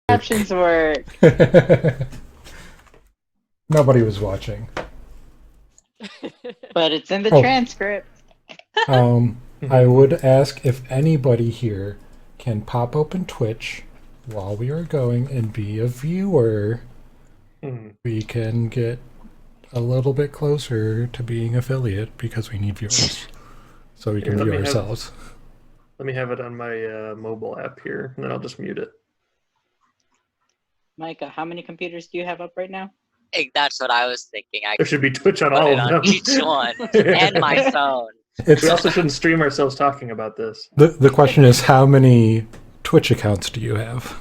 Captions work. Nobody was watching. But it's in the Oh, transcript. I would ask if anybody here can pop open Twitch while we are going and be a viewer. We can get a little bit closer to being affiliate because we need viewers. So we can view ourselves. Let me have it on my mobile app here, and then I'll just mute it. Micah, how many computers do you have up right now? That's what I was thinking. There should be Twitch on put all it of on them. each one, and my phone. We also shouldn't stream ourselves talking about this. The question is, how many Twitch accounts do you have?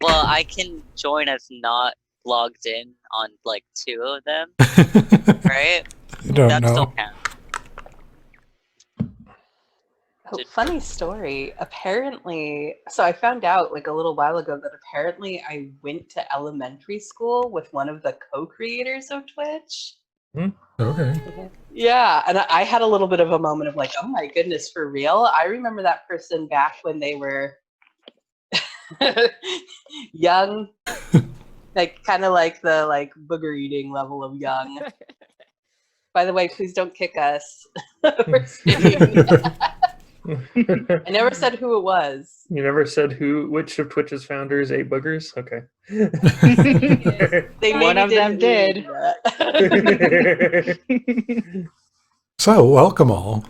Well, I can join as not logged in on like 2 of them, right? I don't That know. still counts. Oh, funny story. Apparently, so I found out like a little while ago that apparently I went to elementary school with one of the co-creators of Twitch. Okay. Yeah, and I had a little bit of a moment of like, oh my goodness, for real? I remember that person back when they were young, like kind of like the like booger eating level of young. By the way, please don't kick us. for saying I never said who it was. You never said which of Twitch's founders ate boogers? Okay. They One of them did. So, welcome all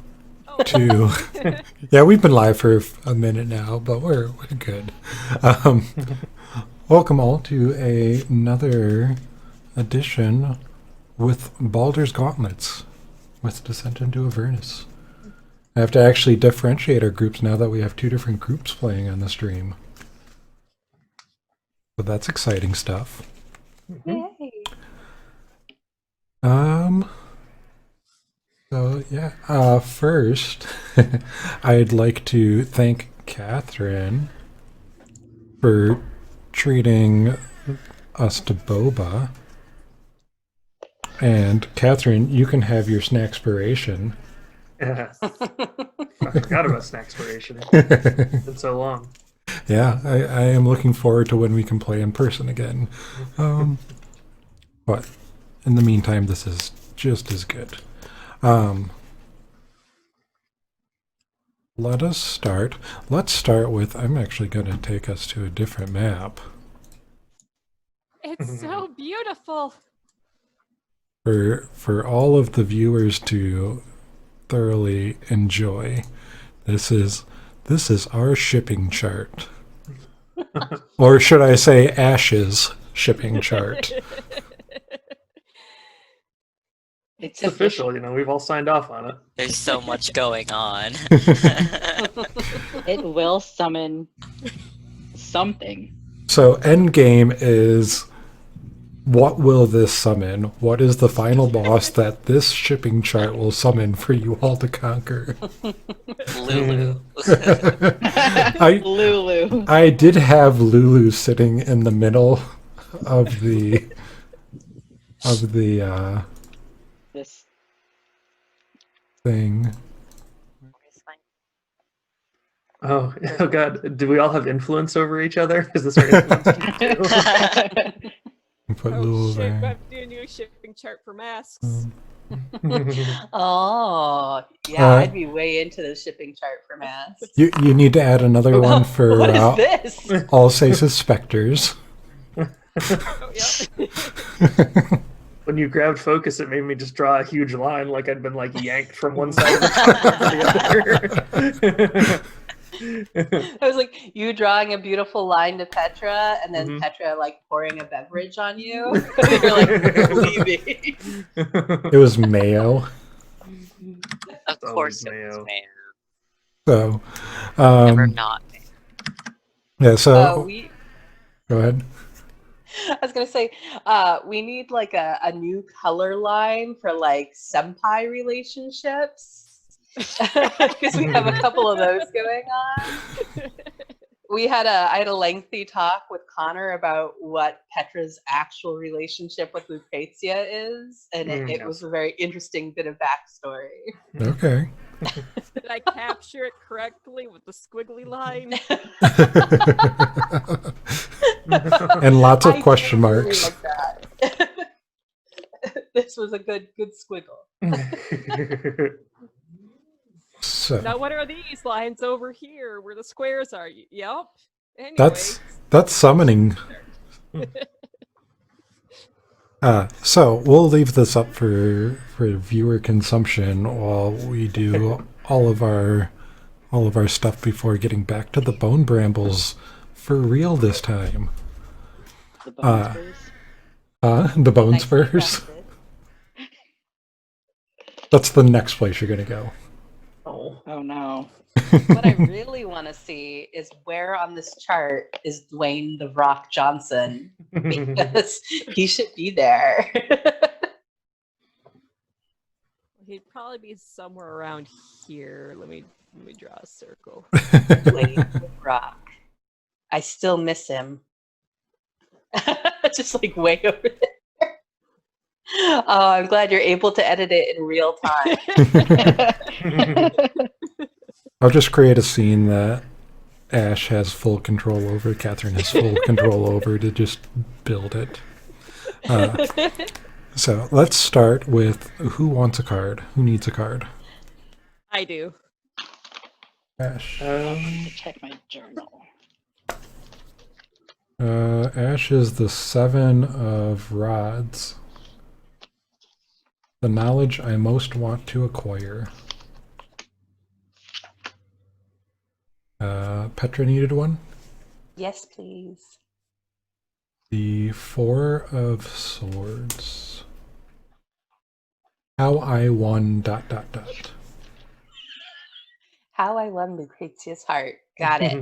to. Yeah, we've been live for a minute now, but we're good. Welcome all to another edition with Baldur's Gauntlets with Descent into Avernus. I have to actually differentiate our groups now that we have 2 different groups playing on the stream. So that's exciting stuff. Yay. So yeah, first, I'd like to thank Catherine for treating us to boba. And Catherine, you can have your snackspiration. Yeah. I forgot about Snackspiration. It's been so long. Yeah, I am looking forward to when we can play in person again. But in the meantime, this is just as good. Let's start with, I'm actually going to take us to a different map. It's so beautiful. For all of the viewers to thoroughly enjoy, this is our shipping chart. Or should I say Ash's shipping chart. It's official, we've all signed off on it. There's so much going on. It will summon something. So endgame is, what will this summon? What is the final boss that this shipping chart will summon for you all to conquer? Lulu. Lulu. I did have Lulu sitting in the middle of the This. thing. Oh God! Do we all have influence over each other? Is this our influence too? Put Oh Lulu shit, there. I have to do a new shipping chart for masks. Oh, yeah, I'd be way into the shipping chart for masks. You need to add another one for What is this? Alsace's Spectres. Oh, yep. When you grabbed focus, it made me just draw a huge line, like I'd been like yanked from one side of the chart to the other. I was like, you drawing a beautiful line to Petra, and then Petra like pouring a beverage on you. You're like leaving. It was mayo. Of course it Mayo. was mayo. So, Never not mayo. yeah. So We go ahead. I was gonna say, we need like a new color line for like senpai relationships. Because we have a couple of those going on. I had a lengthy talk with Connor about what Petra's actual relationship with Lucrezia is, and it was a very interesting bit of backstory. Okay. Did I capture it correctly with the squiggly line? And lots of I question totally marks. like that. This was a good squiggle. So Now, what are these lines over here where the squares are? Yep. Anyway. that's summoning. So we'll leave this up for viewer consumption while we do all of our stuff before getting back to the bone brambles for real this time. The bone spurs. The bone Nicely spurs. crafted. That's the next place you're gonna go. Oh. Oh no. What I really want to see is where on this chart is Dwayne the Rock Johnson, because he should be there. He'd probably be somewhere around here. Let me draw a circle. Dwayne the Rock. I still miss him. Just like way over there. Oh, I'm glad you're able to edit it in real time. I'll just create a scene that Ash has full control over, Catherine has full control over to just build it. So let's start with who wants a card? Who needs a card? I do. Ash. Check my journal. Ash is the 7 of rods. The knowledge I most want to acquire. Petra needed one. Yes, please. The 4 of swords. How I won ... How I won Lucrezia's heart. Got it.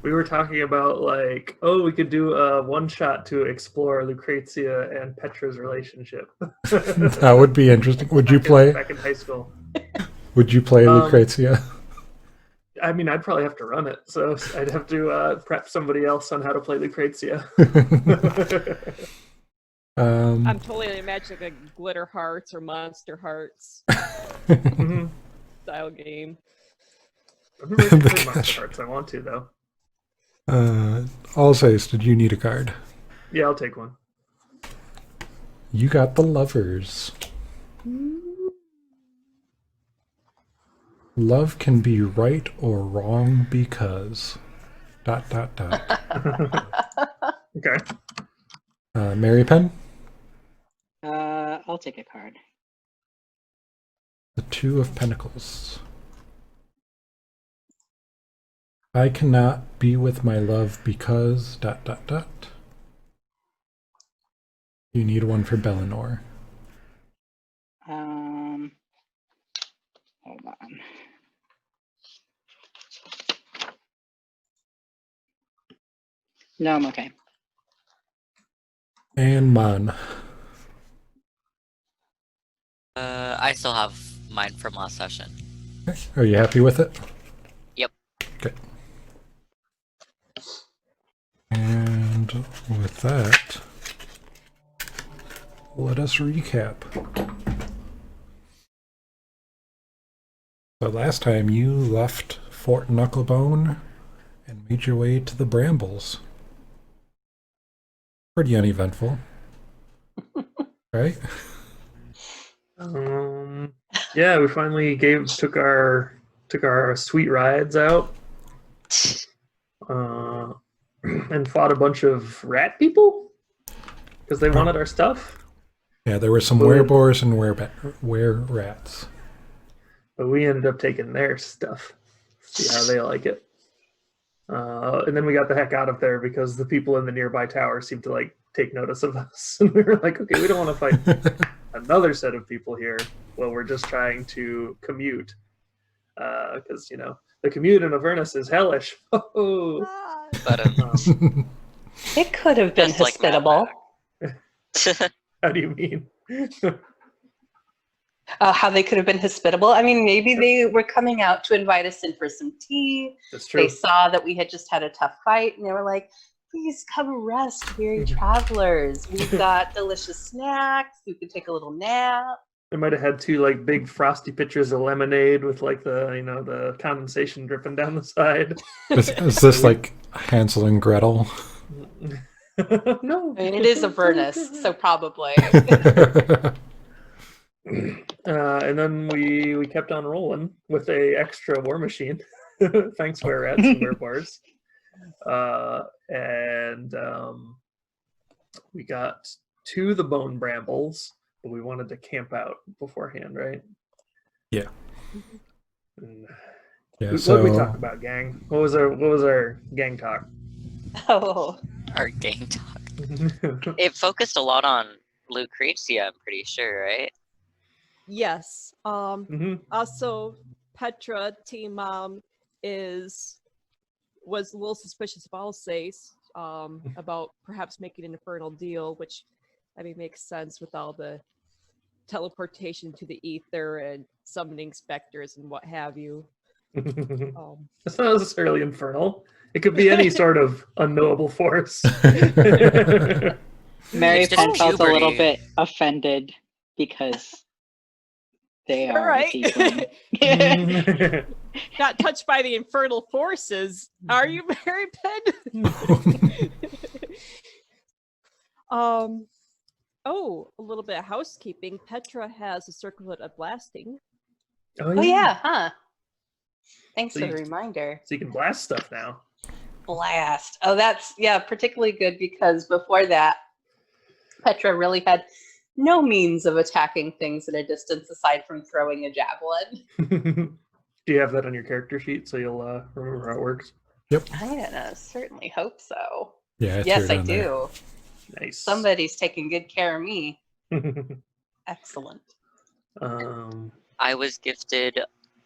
We were talking about like, oh, we could do a one shot to explore Lucrezia and Petra's relationship. That would be interesting. Would you play? Back in high school? Would you play Lucrezia? I mean, I'd probably have to run it, so I'd have to prep somebody else on how to play Lucrezia. I'm totally imagining like Glitter Hearts or Monster Hearts style game. I've never really played Monster Hearts. I want to though. I'll say is, did you need a card? Yeah, I'll take one. You got the Lovers. Love can be right or wrong because ... Okay. Mary Penn? I'll take a card. The 2 of Pentacles. I cannot be with my love because ... You need one for Bellinor. Hold on. No, I'm okay. And Mon. I still have mine from last session. Okay. Are you happy with it? Yep. Okay. And with that, let us recap. So last time you left Fort Knucklebone and made your way to the Brambles. Pretty uneventful. Right? Yeah, we finally took our sweet rides out, and fought a bunch of rat people because they wanted our stuff. Yeah, there were some wereboars and were-rats. But we ended up taking their stuff. See how they like it. And then we got the heck out of there because the people in the nearby tower seemed to like take notice of us. And we were like, okay, we don't want to fight another set of people here. Well, we're just trying to commute. Because, you know, the commute in Avernus is hellish. Oh. But It could have been Just like hospitable. How do you mean? How they could have been hospitable. I mean, maybe they were coming out to invite us in for some tea. That's true. They saw that we had just had a tough fight, and they were like, please come rest, weary travelers. We've got delicious snacks. You can take a little nap. They might have had two like big frosty pitchers of lemonade with like the the condensation dripping down the side. Is this like Hansel and Gretel? No. I mean, it is Avernus, so probably. And then we kept on rolling with a extra war machine. Thanks, were rats and were bars. And we got to the bone brambles, but we wanted to camp out beforehand, right? Yeah. And Yeah. what So did we talk about, gang? What was our gang talk? Oh, Our game talk. It focused a lot on Lucretia, I'm pretty sure, right? Yes. Mhm. Also, Petra, Team Mom, was a little suspicious of Alsace, about perhaps making an infernal deal, which I mean makes sense with all the teleportation to the ether and summoning specters and what have you. It's not necessarily infernal. It could be any sort of unknowable force. Mary It's just Penn felt a little puberty. bit offended because they are Right. a tiefling. Not touched by the infernal forces, are you, Mary Penn? Oh, a little bit of housekeeping. Petra has a circlet of blasting. oh yeah, huh? Thanks So for you- the reminder. So you can blast stuff now. Blast. Oh, that's particularly good because before that, Petra really had no means of attacking things at a distance aside from throwing a javelin. Do you have that on your character sheet so you'll remember how it works? I'm gonna certainly hope so. yeah, Yes, I do. Nice. Somebody's taking good care of me. Excellent. I was gifted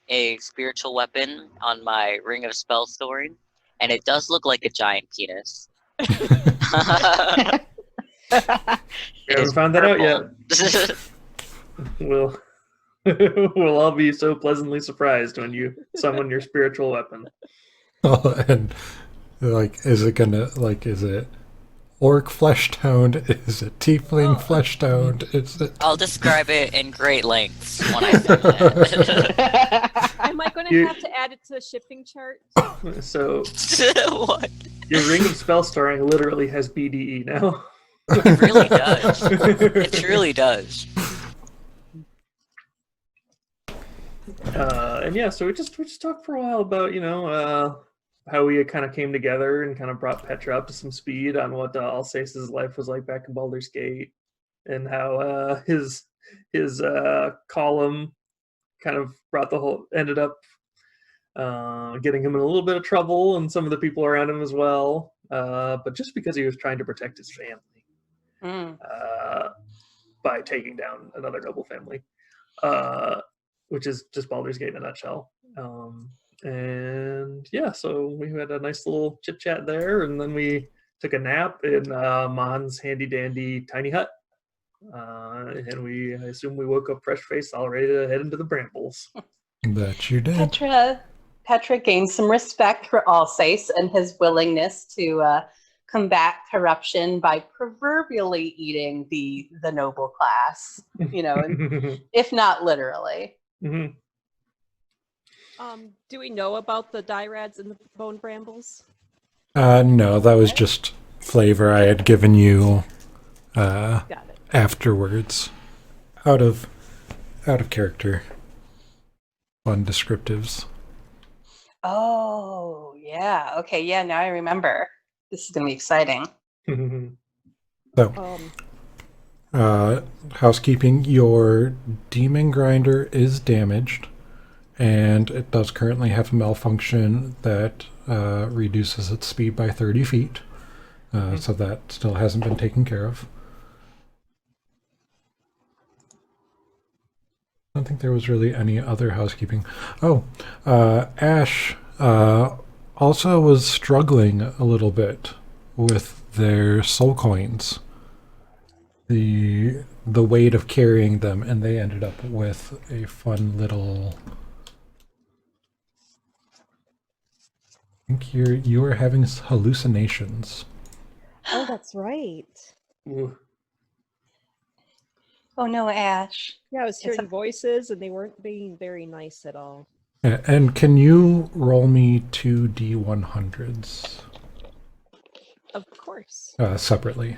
a spiritual weapon on my Ring of Spell Storing, and it does look like a giant penis. We It haven't is found that out yet. purple. We'll we'll all be so pleasantly surprised when you summon your spiritual weapon. And like, is it orc flesh toned? Is it tiefling flesh toned? Is it? I'll describe it in great lengths when I summon it. Am I going to have to add it to the shipping chart? So What? your Ring of Spell Storing literally has BDE now. It really does. It truly does. And yeah, so we just talked for a while about how we kind of came together and kind of brought Petra up to some speed on what Alsace's life was like back in Baldur's Gate, and how his column kind of ended up getting him in a little bit of trouble and some of the people around him as well, but just because he was trying to protect his family by taking down another noble family, which is just Baldur's Gate in a nutshell. And yeah, so we had a nice little chit chat there, and then we took a nap in Mon's handy dandy tiny hut. And I assume we woke up fresh faced, all ready to head into the brambles. That you did. Petra gained some respect for Alsace and his willingness to combat corruption by proverbially eating the noble class, if not literally. Mhm. Do we know about the Dyrads and the Bone Brambles? No, that was just flavor I had given you Got it. afterwards, out of character, fun descriptives. Oh, yeah. Okay, yeah, now I remember. This is going to be exciting. So, housekeeping, your demon grinder is damaged, and it does currently have a malfunction that reduces its speed by 30 feet. So that still hasn't been taken care of. I don't think there was really any other housekeeping. Oh, Ash also was struggling a little bit with their soul coins. The weight of carrying them, and they ended up with a fun little. I think you were having hallucinations. Oh, that's right. Ooh. Oh no, Ash. Yeah, I was It's hearing voices and they weren't being very nice at all. Yeah, and can you roll me 2d100s Of course. separately?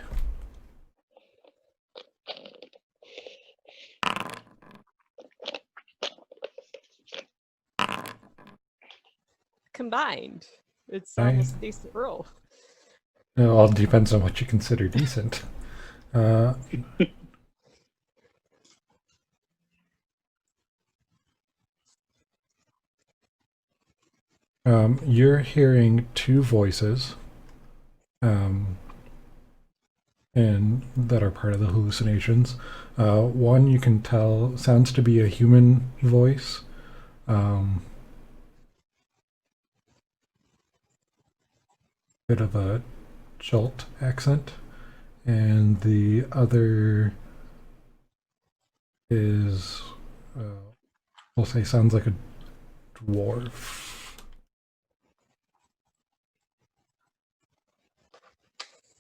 Combined, it's Nice. almost a decent roll. It all depends on what you consider decent. You're hearing two voices, and that are part of the hallucinations. One you can tell sounds to be a human voice. Bit of a Jolt accent, and the other is, we'll say, sounds like a dwarf.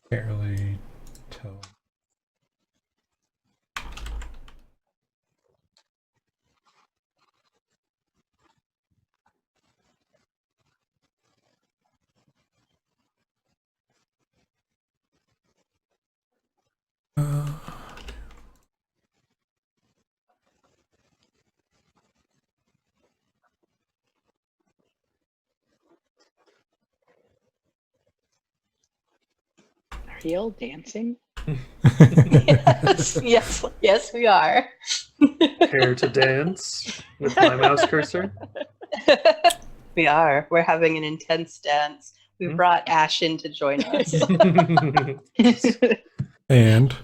Can't really tell. Are you all dancing? yes, we are. Care to dance with my mouse cursor? We are. We're having an intense dance. We brought Ash in to join us. And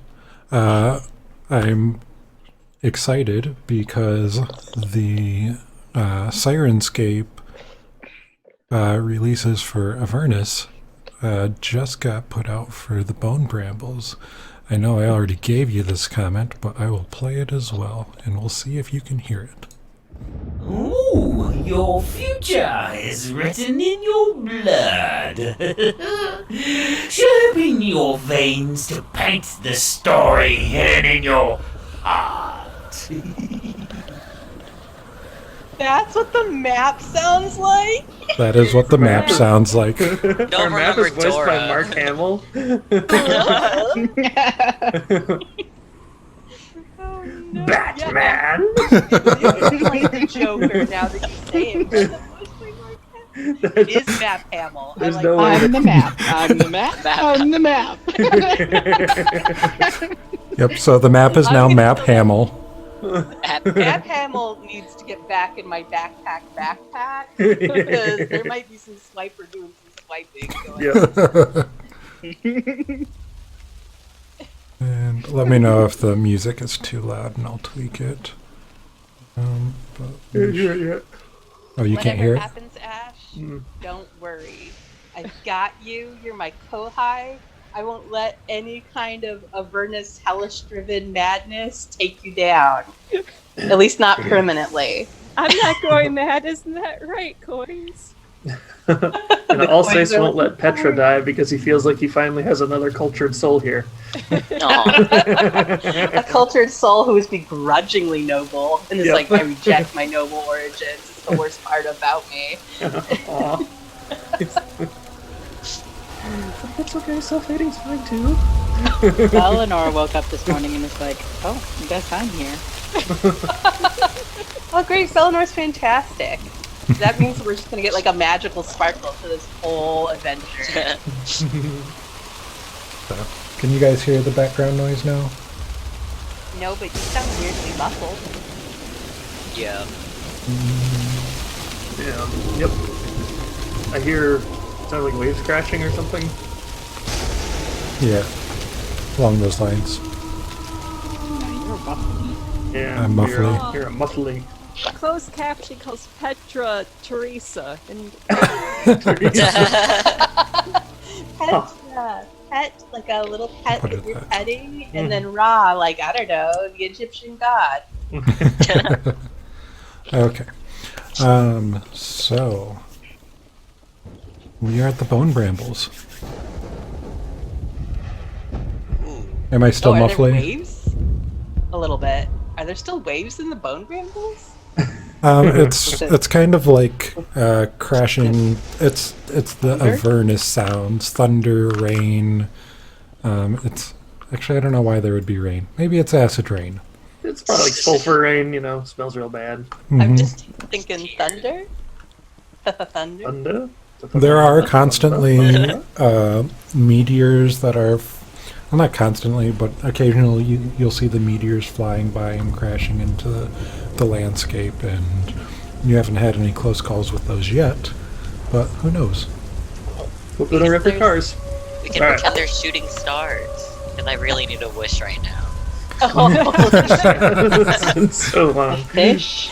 I'm excited because the Sirenscape releases for Avernus just got put out for the Bone Brambles. I know I already gave you this comment, but I will play it as well, and we'll see if you can hear it. Ooh, your future is written in your blood. Chirping your veins to paint the story hidden in your heart. That's what the map sounds like? That is what the map sounds like. Don't Our map is remember voiced by Dora. Mark Hamill. Oh, no. Batman! It's like the Joker now that you say it. But the voice by Mark Hamill. It is Matt Hamill. There's I like no way On the map. On the map. On the map. Yep, so the map is now Map Hamill. Matt Hamill needs to get back in my backpack because there might be some swiper doing some swiping going on. And let me know if the music is too loud and I'll tweak it. But oh, you can't hear it? Whatever happens, Ash, don't worry. I've got you. You're my kohai. I won't let any kind of Avernus hellish-driven madness take you down. At least not permanently. I'm not going mad, isn't that right, Coins? And Alsace won't let Petra die because he feels like he finally has another cultured soul here. A cultured soul who is begrudgingly noble and is Yep. like, I reject my noble origins. It's the worst part about me. Aw. It's okay, self-hating's fine too. Eleanor woke up this morning and was like, oh, I guess I'm here. Oh, great. Felenor's fantastic. That means we're just going to get like a magical sparkle to this whole adventure. So, can you guys hear the background noise now? No, but you sound weirdly muffled. Yeah. Yeah. Yep. I hear sounds like waves crashing or something. Yeah, along those lines. You're bubbly. Yeah. I'm muffly. You're a muffly. Closed caption calls Petra Teresa, and Pet, like a little pet What that is you're that? petting, and then Ra, like, I don't know, the Egyptian god. Okay. So we are at the Bone Brambles. Am I still Are there muffling? waves? A little bit. Are there still waves in the bone brambles? It's kind of like crashing. It's the Thunder? Avernus sounds, thunder, rain. It's actually I don't know why there would be rain. Maybe it's acid rain. It's probably like sulfur rain, smells real bad. I'm Mhm. just thinking thunder. Thunder. Thunder? There are constantly meteors that are, well, not constantly, but occasionally you'll see the meteors flying by and crashing into the landscape, and you haven't had any close calls with those yet, but who knows? Hope they don't wreck their cars. We can Alright. pretend they're shooting stars. Because I really need a wish right now. Oh, It's been so long. Fish.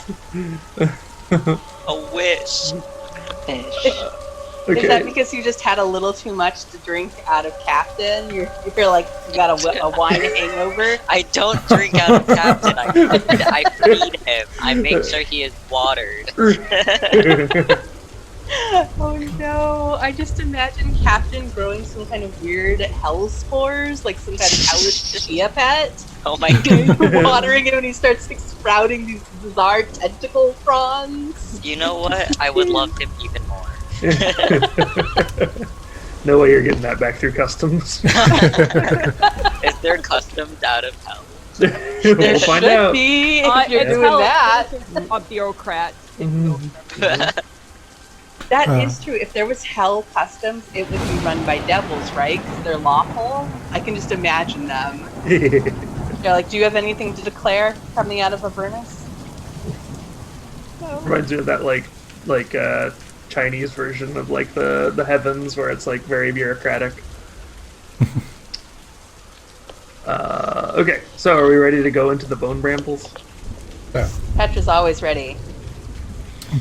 A wish. Fish. Is that Okay. because you just had a little too much to drink out of Captain? You feel like you got a wine hangover? I don't drink out of Captain. I feed him. I make sure he is watered. Oh no! I just imagine Captain growing some kind of weird hell spores, like some kind of hellish chia pet. Oh my god. You're watering him and he starts like sprouting these bizarre tentacle fronds. You know what? I would love him even more. No way you're getting that back through customs. Is there customs out of hell? We'll find Should out. be if you're It's doing hell- that. A bureaucrat. Mhm. That Uh. is true. If there was hell customs, it would be run by devils, right? Because they're lawful. I can just imagine them. They're like, "Do you have anything to declare coming out of Avernus?" No. Reminds me of that like Chinese version of like the heavens where it's like very bureaucratic. Okay, so are we ready to go into the bone brambles? Petra's always ready.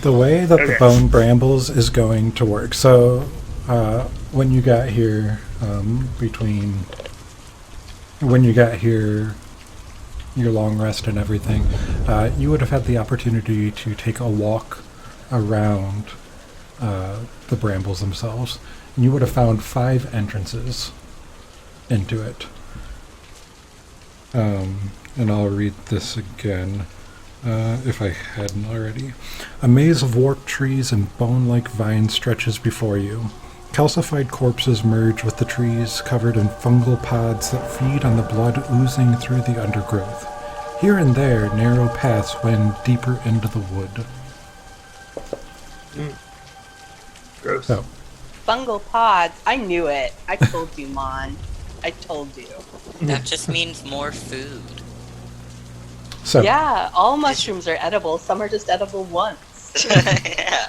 The way that the Okay. bone brambles is going to work. So, when you got here, your long rest and everything, you would have had the opportunity to take a walk around the brambles themselves. And you would have found 5 entrances into it. And I'll read this again. If I hadn't already. A maze of warped trees and bone-like vines stretches before you. Calcified corpses merge with the trees, covered in fungal pods that feed on the blood oozing through the undergrowth. Here and there, narrow paths wend deeper into the wood. Gross. So, Fungal pods. I knew it. I told you, Mon. I told you. That just means more food. so Yeah, all mushrooms are edible. Some are just edible once. Yeah.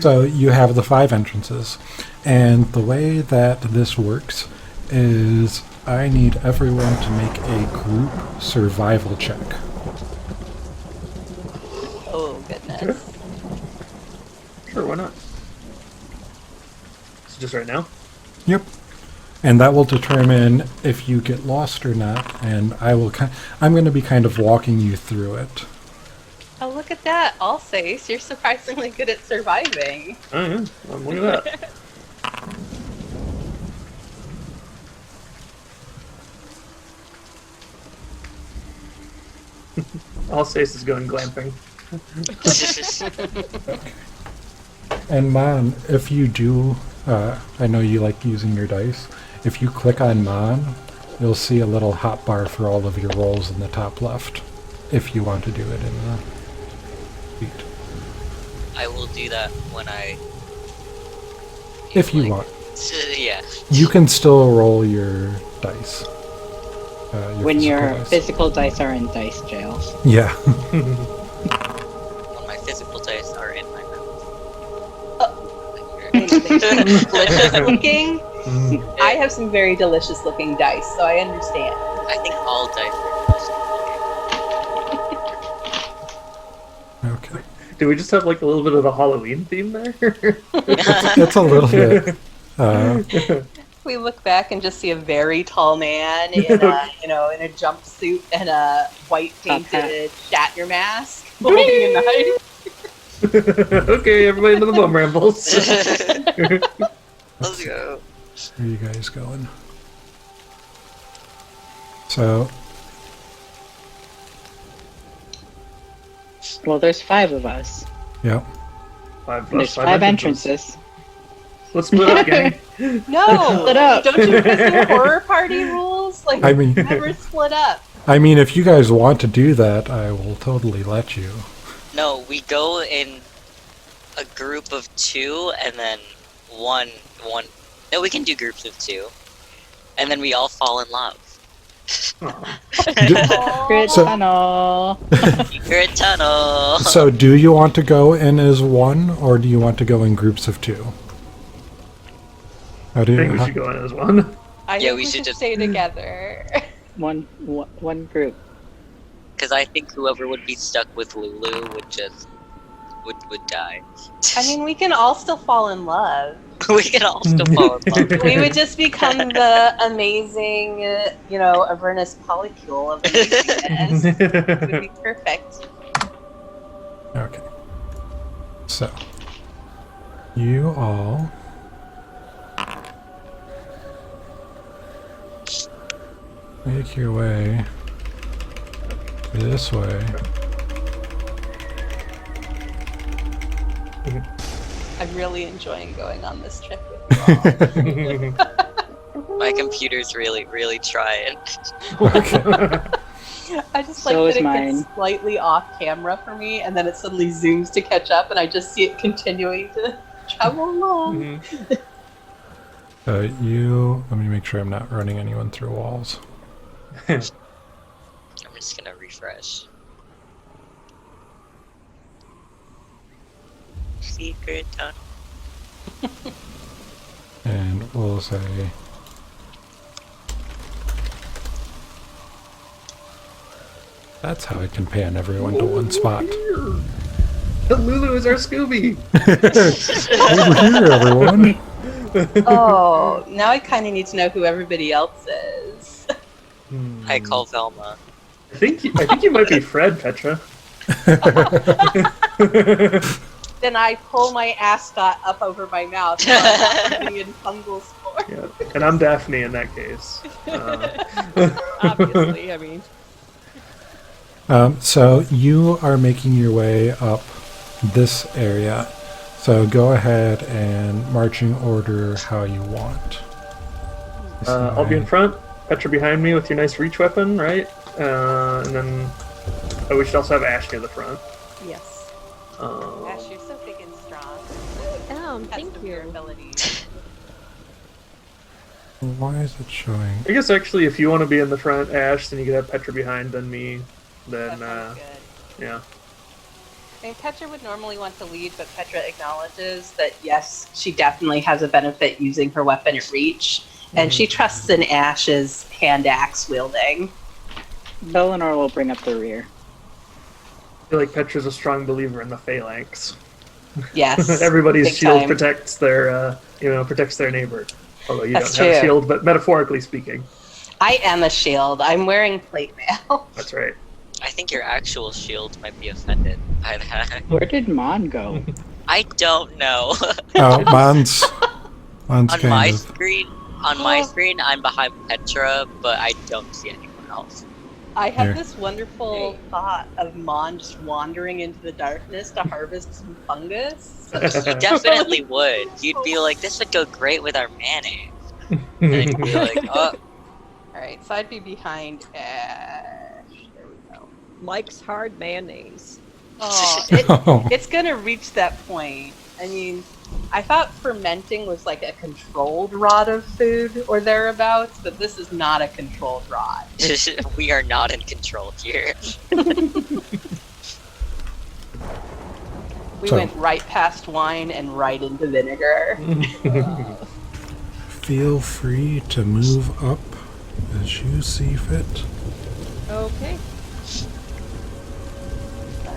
So you have the 5 entrances, and the way that this works is I need everyone to make a group survival check. Oh, goodness. Sure, why not? So just right now? Yep. And that will determine if you get lost or not, and I'm going to be kind of walking you through it. Oh, look at that. Alsace, you're surprisingly good at surviving. Oh yeah, look at that. Alsace is going glamping. And Mon, if you do, I know you like using your dice, if you click on Mon, you'll see a little hotbar for all of your rolls in the top left, if you want to do it in the feed. I will do that when I. If you like- want. Yeah. You can still roll your dice. When your dice. physical dice are in dice jails. Yeah. When my physical dice are in my mouth. Delicious looking. Mm. I have some very delicious looking dice, so I understand. I think all dice are Okay. Do we just have like a little bit of a Halloween theme there? It's a little bit. We look back and just see a very tall man in a, in a jumpsuit and a white painted Shatner mask holding a knife. Okay, everybody into the bum rambles. Let's go. Where are you guys going? So, Well, there's 5 of us. yep. 5 And there's plus 5 entrances. Let's split up, gang. No, Split up. don't you know horror party rules? Like, I mean- never split up. I mean, if you guys want to do that, I will totally let you. No, we go in a group of 2, and then one. No, we can do groups of 2, and then we all fall in love. Aw. Secret So- tunnel. Secret tunnel. So, do you want to go in as one, or do you want to go in groups of 2? How do I you? think we should go in as one. I Yeah, think we we should should just- stay together. One group. Because I think whoever would be stuck with Lulu would just would die. I mean, we can all still fall in love. We can all still fall in love. We would just become the amazing, Avernus polycule of amazingness. It would be perfect. Okay. So, you all make your way this way. I'm really enjoying going on this trip with you all. My computer's really trying. I just So like is that it mine. gets slightly off camera for me, and then it suddenly zooms to catch up, and I just see it continuing to travel along. Let me make sure I'm not running anyone through walls. I'm just gonna refresh. Secret tunnel. And we'll say, that's how I can pan everyone to one spot. Lulu is our Scooby. Over here, everyone. Oh, now I kind of need to know who everybody else is. I call Velma. I think you might be Fred, Petra. Then I pull my ascot up over my mouth so I'm not being in fungal spore. Yeah. And I'm Daphne in that case. Obviously, I mean. So you are making your way up this area. So go ahead and marching order how you want. I'll be in front, Petra behind me with your nice reach weapon, right? And then we should also have Ash near the front. Yes. Ash, you're so big and strong. Thank Test you. your abilities. Why is it showing? I guess actually, if you want to be in the front, Ash, then you could have Petra behind, then me. Then, That sounds good. yeah. I mean, Petra would normally want to lead, but Petra acknowledges that yes, she definitely has a benefit using her weapon at reach, and she trusts in Ash's hand axe wielding. Eleanor will bring up the rear. I feel like Petra's a strong believer in the phalanx. Yes, Everybody's big shield time. protects their, protects their neighbor. Although you That's don't have a true. shield, but metaphorically speaking, I am a shield. I'm wearing plate mail. that's right. I think your actual shield might be offended by that. Where did Mon go? I don't know. Oh, Mon's on kind my of. screen, I'm behind Petra, but I don't see anyone else. I have Here. this wonderful thought of Mon just wandering into the darkness to harvest some fungus. You definitely would. You'd be like, this would go great with our mayonnaise. And then you'd be like, oh, Alright, so I'd be behind Ash. There we go. Mike's hard mayonnaise. Oh, it's gonna reach that point. I mean, I thought fermenting was like a controlled rot of food or thereabouts, but this is not a controlled rot. we are not in control here. We So- went right past wine and right into vinegar. Feel free to move up as you see fit. Okay.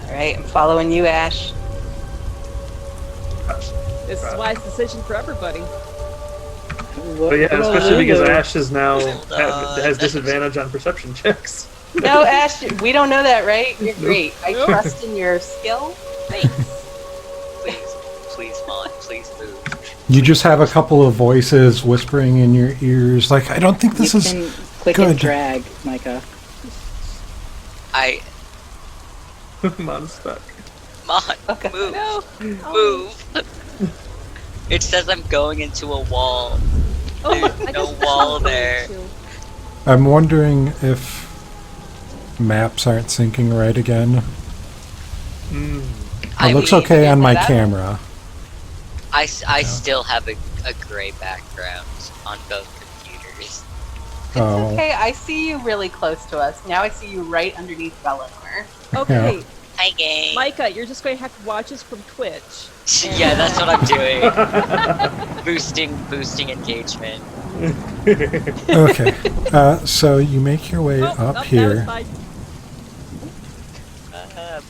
Alright, I'm following you, Ash. This is a wise decision for everybody. But yeah, especially because Lulu. Ash is now Hold on. has disadvantage on perception checks. No, Ash, we don't know that, right? You're great. I Nope. trust in your skill. Thanks. Please, Mon, please move. You just have a couple of voices whispering in your ears, like, I don't think this You is can Click Good. and drag, Micah. I'm unstuck. Come on, Okay. move, No. move. It says I'm going into a wall. Oh, There's I no guess wall I'm going there. to. I'm wondering if maps aren't syncing right again. Mm. It looks mean, okay on my that- camera. I still have a gray background on both computers. It's Oh. okay. I see you really close to us. Now I see you right underneath Eleanor. Okay, Hi, gang. Micah, you're just going to have to watch us from Twitch. Yeah, that's what I'm doing. boosting engagement. Okay. So you make your way Oh, up nope, that was here, fine.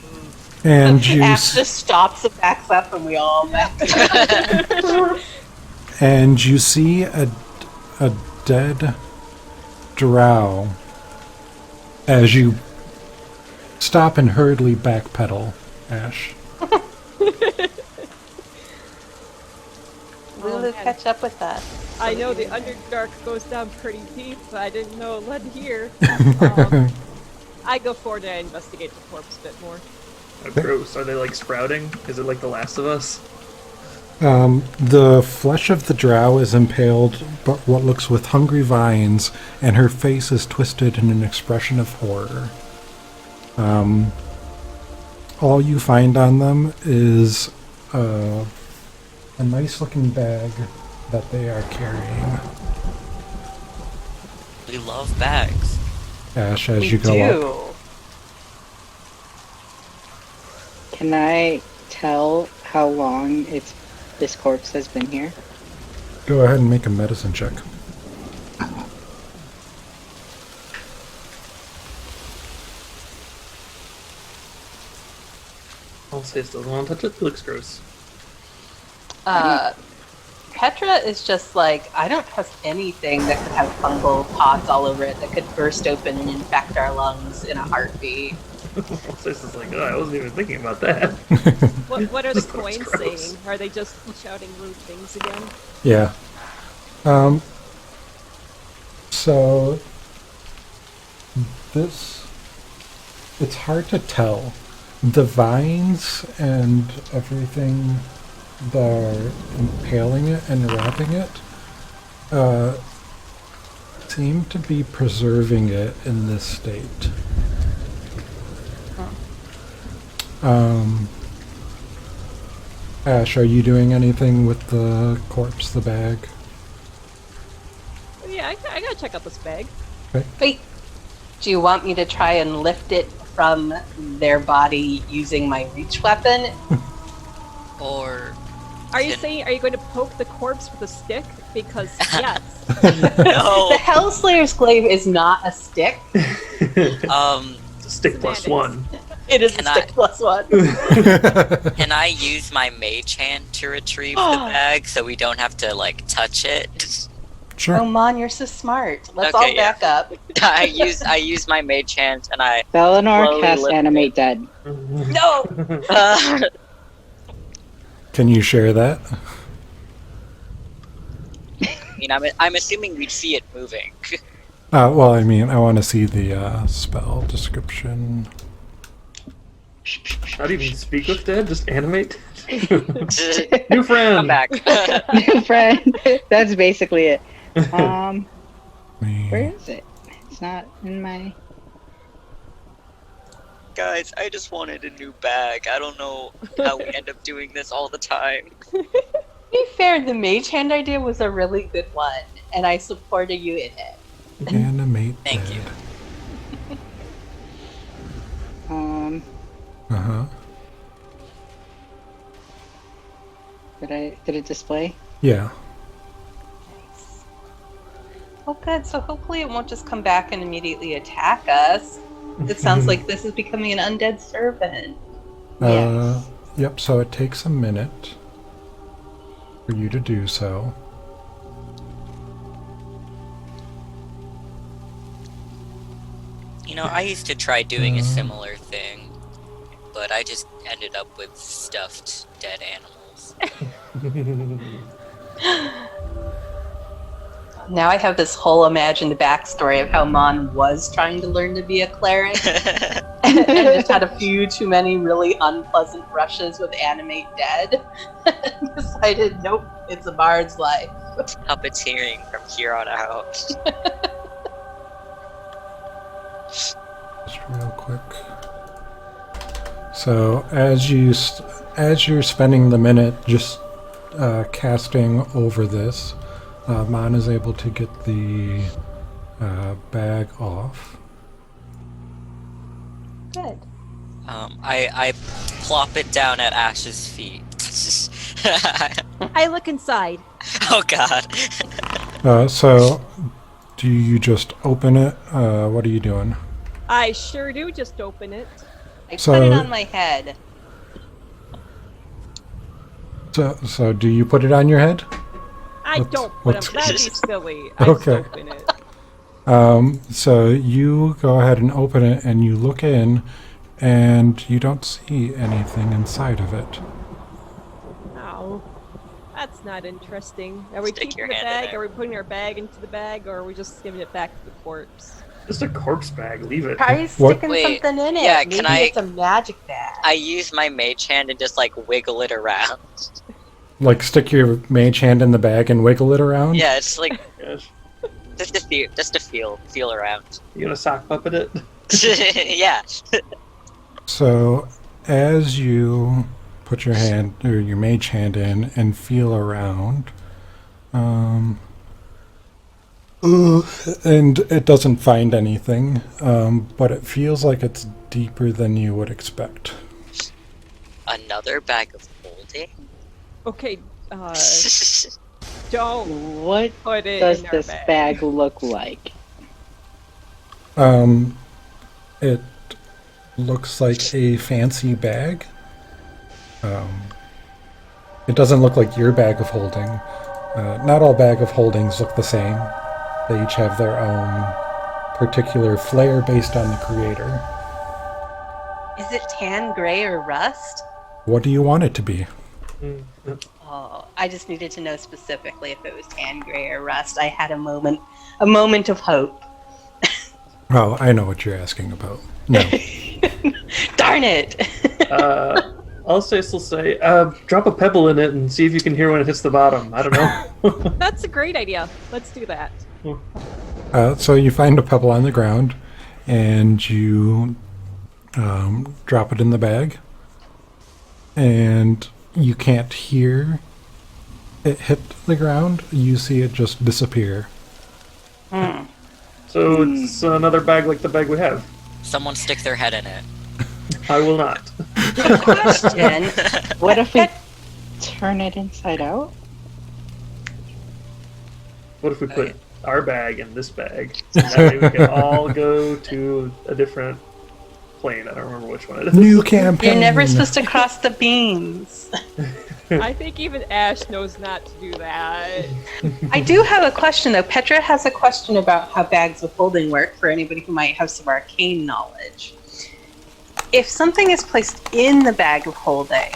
Move. and you Ash just stops and backs up, and we all back and you see a dead drow as you stop and hurriedly backpedal, Ash. We'll man. catch up with that. I know the Underdark goes down pretty deep, but I didn't know it led here. I go forward and investigate the corpse a bit more. Oh, gross. Are they like sprouting? Is it like The Last of Us? The flesh of the drow is impaled, but what looks with hungry vines, and her face is twisted in an expression of horror. All you find on them is a nice-looking bag that they are carrying. We love bags. Ash, as We you go do. up. Can I tell how long this corpse has been here? Go ahead and make a medicine check. I'll say it doesn't want to touch it. It looks gross. Petra is just like, I don't trust anything that could have fungal pods all over it that could burst open and infect our lungs in a heartbeat. Sis is like, oh, I wasn't even thinking about that. What are the Just looks coins gross. saying? Are they just shouting rude things again? Yeah. So this, it's hard to tell. The vines and everything that are impaling it and wrapping it seem to be preserving it in this state. Ash, are you doing anything with the corpse, the bag? Yeah, I gotta check out this bag. Wait, do you want me to try and lift it from their body using my reach weapon? Or Are you Can- saying, are you going to poke the corpse with a stick? Because yes. no. The Hellslayer's glaive is not a stick. Stick plus one. It is Can a stick I- plus one. Can I use my mage hand to retrieve the bag so we don't have to like touch it? Sure. Oh, Mon, you're so smart. Let's Okay, all back up. I use my mage hand and I Valinor Slowly casts lift Animate Dead. No! Can you share that? I'm assuming we'd see it moving. Well, I mean, I want to see the spell description. Not even speak with dead, just animate. Come New friend. back. New friend. That's basically it. Where Me- is it? It's not in my. Guys, I just wanted a new bag. I don't know how we end up doing this all the time. To be fair, the mage hand idea was a really good one, and I supported you in it. Animate. Thank dead. you. Uh-huh. Did it display? Yeah. Nice. Well, good. So hopefully it won't just come back and immediately attack us. It sounds like this is becoming an undead servant. Yes. Yep, so it takes a minute for you to do so. You know, I used to try doing a similar thing, but I just ended up with stuffed dead animals. Now I have this whole imagined backstory of how Mon was trying to learn to be a cleric and just had a few too many really unpleasant brushes with animate dead. And decided, nope, it's a bard's life. Puppeteering from here on out. Just real quick. So as you're spending the minute just casting over this, Mon is able to get the bag off. Good. I plop it down at Ash's feet. I look inside. Oh god. So do you just open it? What are you doing? I sure do just open it. I So- put it on my head. So do you put it on your head? I Let's- don't put let's- them. That'd be silly. I just Okay. open it. So you go ahead and open it and you look in and you don't see anything inside of it. Oh, that's not interesting. Are we Stick keeping your the hand in bag? there. Are we putting our bag into the bag, or are we just giving it back to the corpse? Just a corpse bag. Leave it. Try What- sticking Wait, something in it. yeah, Maybe can I- it's a magic bag. I use my mage hand and just like wiggle it around. Like stick your mage hand in the bag and wiggle it around? Yeah, it's like Yes. just to feel around. You gonna sock puppet it? Yeah. So as you put your hand or your mage hand in and feel around, and it doesn't find anything, but it feels like it's deeper than you would expect. Another bag of holding. Okay, don't What put it does in our this bag. bag look like? It looks like a fancy bag. It doesn't look like your bag of holding. Not all bag of holdings look the same. They each have their own particular flair based on the creator. Is it tan, gray, or rust? What do you want it to be? Oh, I just needed to know specifically if it was tan, gray, or rust. I had a moment of hope. Oh, I know what you're asking about. No. Darn it! Alsace will say, drop a pebble in it and see if you can hear when it hits the bottom. I don't know. That's a great idea. Let's do that. So you find a pebble on the ground, and you drop it in the bag, and you can't hear it hit the ground. You see it just disappear. So it's another bag like the bag we have. Someone stick their head in it. I will not. Question. What if we turn it inside out? What if we put our bag in this bag? And that way we can all go to a different plane. I don't remember which one it is. New campaign. You're never supposed to cross the beams. I think even Ash knows not to do that. I do have a question though. Petra has a question about how bags of holding work for anybody who might have some arcane knowledge. If something is placed in the bag of holding,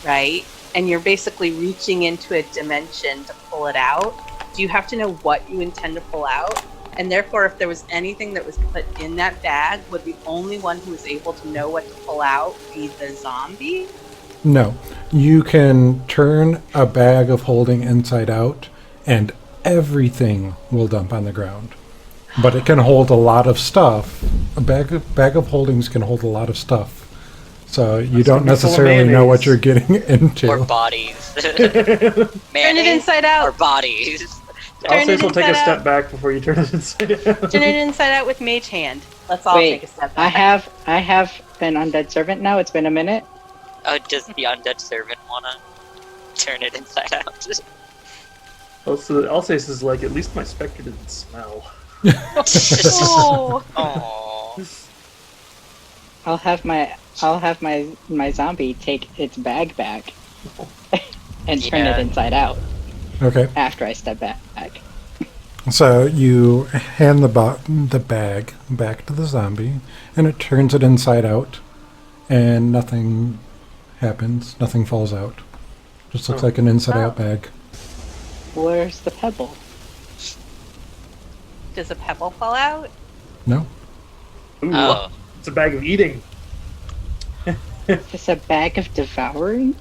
right, and you're basically reaching into a dimension to pull it out, do you have to know what you intend to pull out? And therefore, if there was anything that was put in that bag, would the only one who was able to know what to pull out be the zombie? No. You can turn a bag of holding inside out, and everything will dump on the ground. But it can hold a lot of stuff. A bag of holdings can hold a lot of stuff. So you don't gonna be full of necessarily know what mayonnaise. you're getting into. Or bodies. Turn it Mayonnaise inside or out. bodies. Turn Alsace it will take a inside step out. back before you turn it inside out. Turn it inside out with mage hand. Let's all Wait, take a step I back. have an undead servant now. It's been a minute. Oh, does the undead servant wanna turn it inside out? Also, Alsace is like, at least my spectre didn't smell. Oh. Aww. I'll have my zombie take its bag back and turn Yeah. it inside out Okay. after I step back. So you hand the bag back to the zombie, and it turns it inside out, and nothing happens. Nothing falls out. Just looks like an inside-out bag. Where's the pebble? Does a pebble fall out? No. Ooh, Oh. it's a bag of eating. It's a bag of devouring?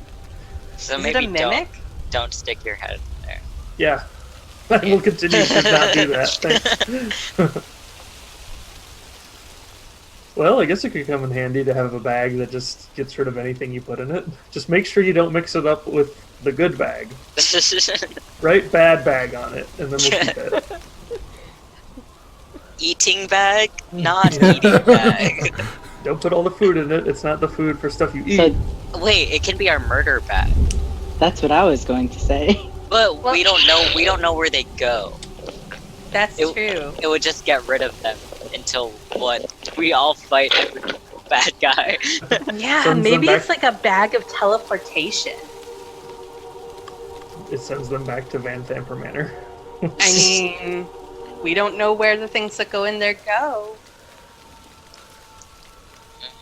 So Is maybe it a mimic? don't stick your head in there. Yeah. I will continue to not do that. Thanks. Well, I guess it could come in handy to have a bag that just gets rid of anything you put in it. Just make sure you don't mix it up with the good bag. Write bad bag on it, and then we'll keep it. Eating bag, not eating bag. Don't put all the food in it. It's not the food for stuff you eat. So Wait, it can be our murder bag. that's what I was going to say. But we don't know. We don't know where they go. That's It- true. It would just get rid of them until we all fight every bad guy. Yeah, Sends maybe them it's like a bag of teleportation. It sends them back to Van Thamper Manor. I mean, we don't know where the things that go in there go.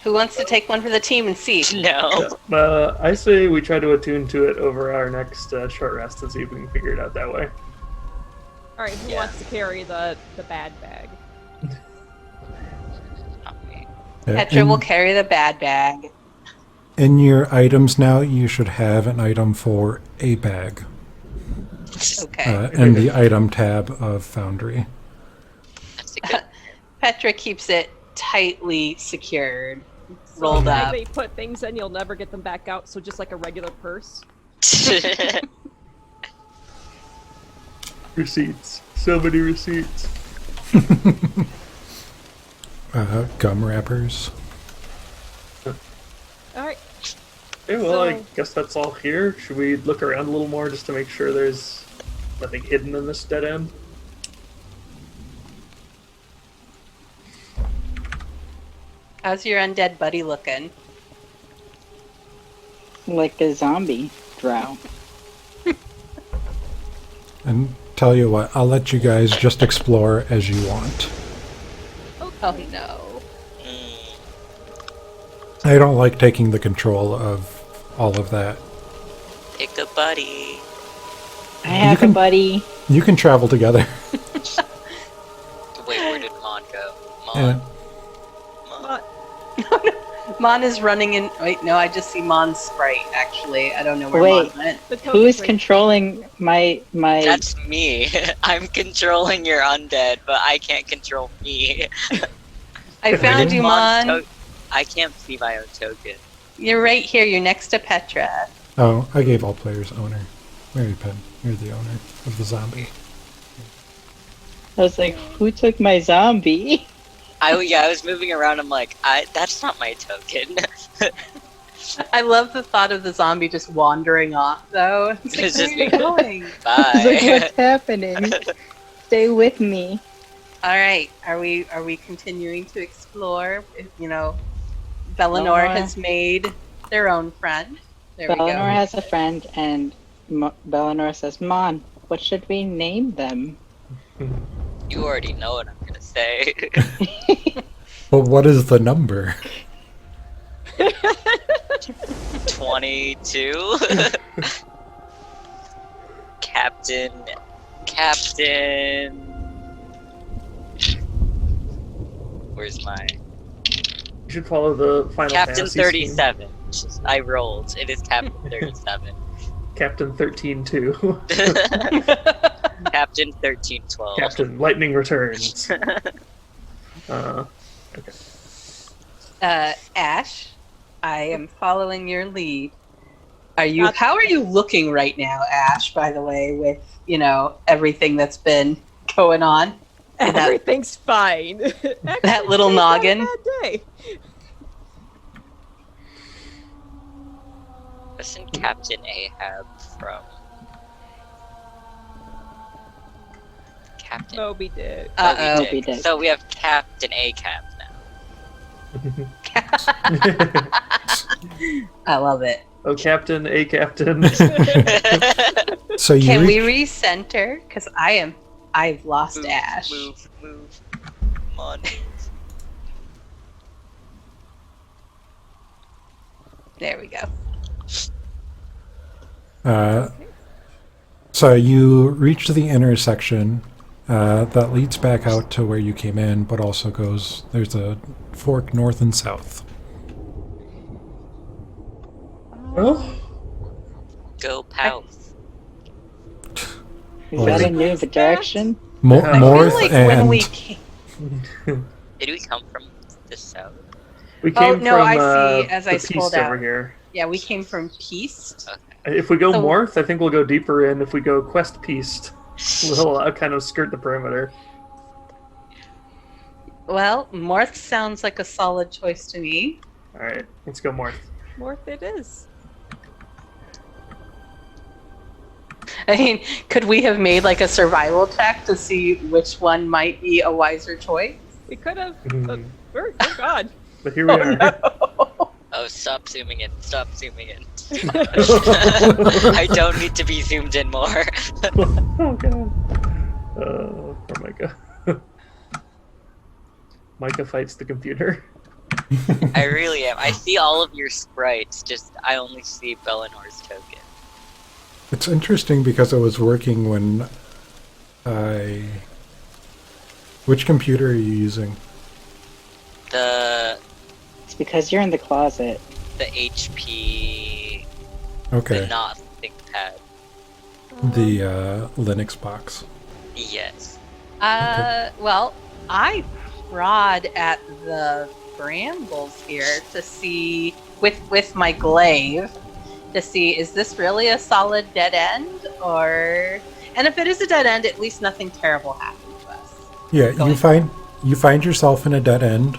Who wants to take one for the team and see? No. I say we try to attune to it over our next short rest and see if we can figure it out that way. All right, who Yeah. wants to carry the bad bag? Yeah, Petra will carry the bad bag. in your items now, you should have an item for a bag Okay. in the item tab of Foundry. That's a good. Petra keeps it tightly secured, So rolled the bag up. that you put things in, you'll never get them back out. So just like a regular purse. Receipts. So many receipts. Gum wrappers. All right. Okay, well, I So- guess that's all here. Should we look around a little more just to make sure there's nothing hidden in this dead end? How's your undead buddy looking? Like a zombie drow. And tell you what, I'll let you guys just explore as you want. Oh no. Mm, I don't like taking the control of all of that. pick a buddy. I have can- a buddy. You can travel together. Wait, where did Mon go? Mon. And Mon. Mon is running in. Wait, no, I just see Mon's sprite. Actually, I don't know where Wait. Mon went. The Who is token controlling my That's me. I'm controlling your undead, but I can't control me. I found you, Mon's Mon. to- I can't see my own token. You're right here. You're next to Petra. oh, I gave all players owner. Mary Penn, you're the owner of the zombie. I was like, who took my zombie? I was moving around. I'm like, that's not my token. I love the thought of the zombie just wandering off, though. It's like, It's where just are you me. going? I was like, Bye. what's happening? Stay with me. All right, are we continuing to explore? You know, Bellinor has made their own friend. There we Bellinor go. has a friend, and Bellinor says, Mon, what should we name them? You already know what I'm gonna say. But what is the number? 22. Captain. Where's my You should follow the Final Captain Fantasy scheme. 37? I rolled. It is Captain 37. Captain 13-2. Captain 1312. Captain Lightning Returns. Okay. Ash, I am following your lead. How are you looking right now, Ash, by the way, with, everything that's been going on? And that, Everything's fine. that little Today's not a noggin. bad day. Listen, Captain Ahab from Captain Moby Dick. Uh-oh. Moby Dick. So we have Captain Ahab now. I love it. Oh, Captain, a Captain. So you Can we reach- recenter? Because I've lost Move, Ash. Move. Come on. There we go. So you reach the intersection that leads back out to where you came in, but also goes. There's a fork north and south. Well, Go Pouth. Is that a new direction? I feel North like and when we came... Did we come from the south? we Oh, came no, from I see, as the I Peast scrolled over out. here. Yeah, we came from Peast. If we go So- north, I think we'll go deeper in. If we go Quest Peast, we'll kind of skirt the perimeter. Well, Morth sounds like a solid choice to me. All right, let's go north. Morph it is. I mean, could we have made like a survival check to see which one might be a wiser choice? We could have. Mhm. Oh God. But here we are. No. Oh, stop zooming in. Stop zooming in. I don't need to be zoomed in more. Oh god. Oh my god. Micah fights the computer. I really am. I see all of your sprites, just I only see Belinor's token. it's interesting because it was working when I. Which computer are you using? The It's because you're in the closet. HP, Okay, the not ThinkPad. the Linux box. Yes. Well, I prod at the brambles here to see with my glaive to see, is this really a solid dead end, or, and if it is a dead end, at least nothing terrible happened to us. Yeah, Going- you find yourself in a dead end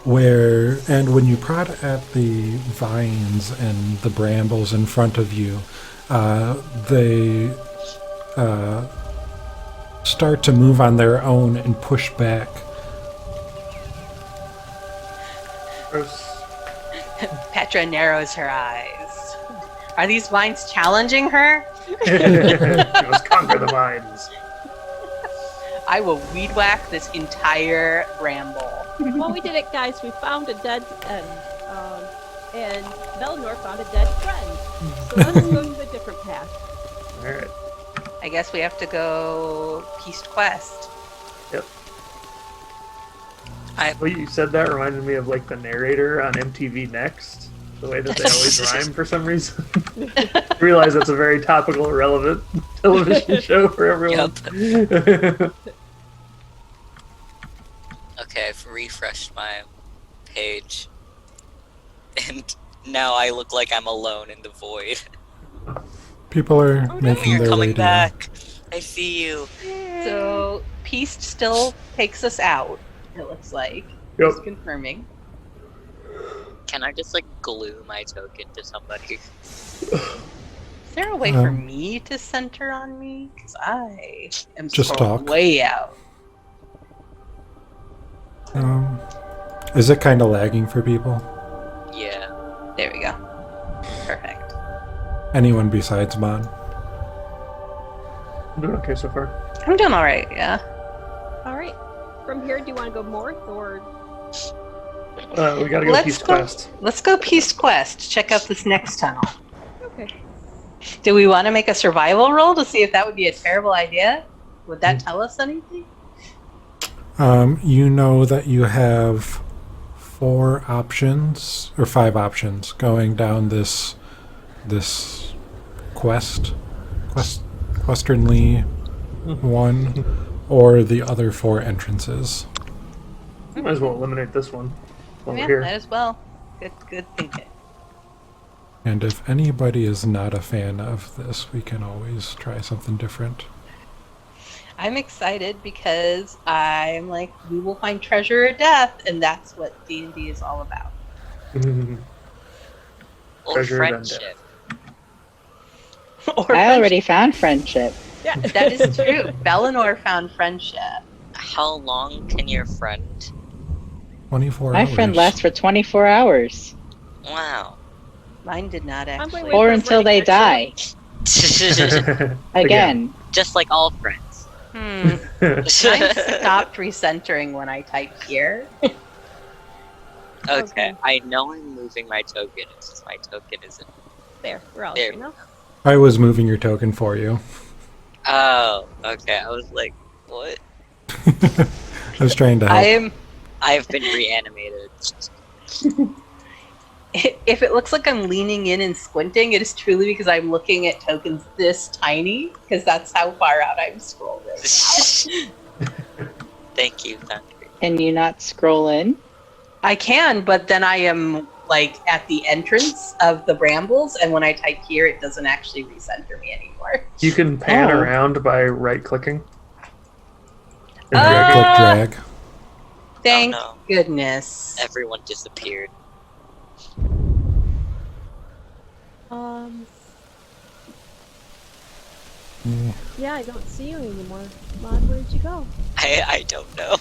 where, and when you prod at the vines and the brambles in front of you, they start to move on their own and push back. Gross. Petra narrows her eyes. Are these vines challenging her? She must conquer the vines. I will weed whack this entire bramble. Well, we did it, guys. We found a dead end, and Belnor found a dead friend. So let's go to a different path. All right. I guess we have to go Peace Quest. Yep. Well, you said that reminded me of like the narrator on MTV Next. The way that they always rhyme for some reason. I realize that's a very topical, relevant television show for everyone. Okay, I've refreshed my page. And now I look like I'm alone in the void. People are making You're their way coming to back. I see you. So Peace still takes us out, it looks like. Yep. Just confirming. Can I just like glue my token to somebody? Is there a way for Um, me to center on me? Because I am Just scrolled talk. way out. Is it kind of lagging for people? Yeah. There we go. Perfect. Anyone besides Mon? I'm doing okay so far. I'm doing all right, yeah. All right. From here, do you want to go north or? We gotta go Let's Peace go- Quest. Let's go Peace Quest. Check out this next tunnel. Okay. Do we want to make a survival roll to see if that would be a terrible idea? Would that tell us anything? You know that you have 4 options or 5 options going down this questernly one, or the other 4 entrances. Might as well eliminate this one while Yeah, we're here. might as well. Good thinking. And if anybody is not a fan of this, we can always try something different. I'm excited because I'm like, we will find treasure or death, and that's what D&D is all about. Or Treasure and friendship. Or I already found friendship. Yeah. That is true. Bellinor found friendship. How long can your friend? 24 My hours. friend lasts for 24 hours. Wow. Mine did not I'm actually. going Or for until they die. Just Again. like all friends. Mine stopped recentering when I typed here. Okay, I know I'm moving my token. It's just my token isn't. There. We're all There. here now. I was moving your token for you. Oh, okay. I was like, what? I was trying to help. I've been reanimated. If it looks like I'm leaning in and squinting, it is truly because I'm looking at tokens this tiny, because that's how far out I'm scrolling. Thank you, Thunder. Can you not scroll in? I can, but then I am like at the entrance of the brambles, and when I type here, it doesn't actually recenter me anymore. You can pan Oh. around by right-clicking. And right-click drag. Thank no. goodness. Everyone disappeared. Yeah, I don't see you anymore. Mon, where'd you go? I don't know.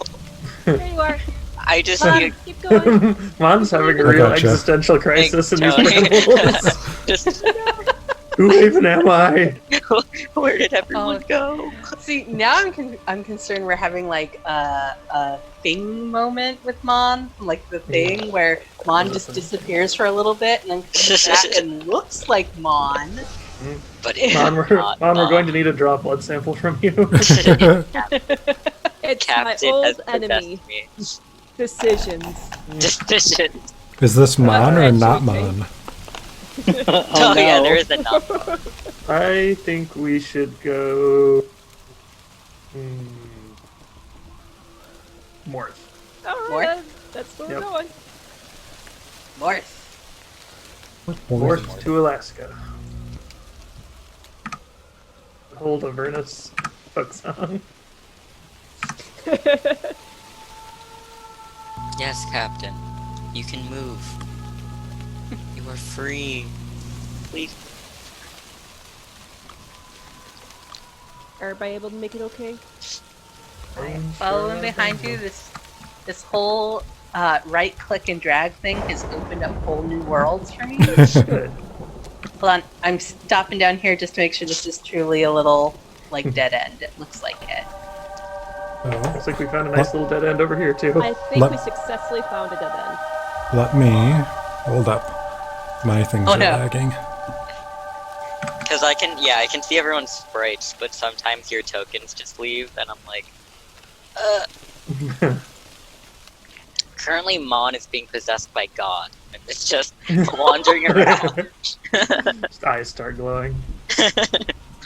There you are. I just Mon, hear keep going. Mom's having a I real gotcha. existential crisis in these Tony. brambles. just Who even am I? where did everyone go? See, now I'm concerned we're having like a thing moment with Mon, like the thing where Mon just disappears for a little bit and then comes back and looks like Mon. But it's Mon, not we're Mom. going to need a draw blood sample from you. It's my Captain old has enemy. possessed me. Decisions. Decision. Is this Mon or Alright, not should we Mon? Oh, yeah, there is a non. I think we should go... North. Alright, that's where Yep. we're going. North. North to Alaska. Hold Avernus folk song. Yes, Captain. You can move. You are free. Please. Everybody able to make it okay? Following behind you, this whole right click and drag thing has opened up whole new worlds for me. Good. Hold on, I'm stopping down here just to make sure this is truly a little like dead end. It looks like it. Oh, Looks like we found a nice little dead end over here too. I think Let- we successfully found a dead end. let me hold up. My things Oh, are no. lagging. Because I can see everyone's sprites, but sometimes your tokens just leave, and I'm like, Currently, Mon is being possessed by God, and it's just wandering around. His eyes start glowing.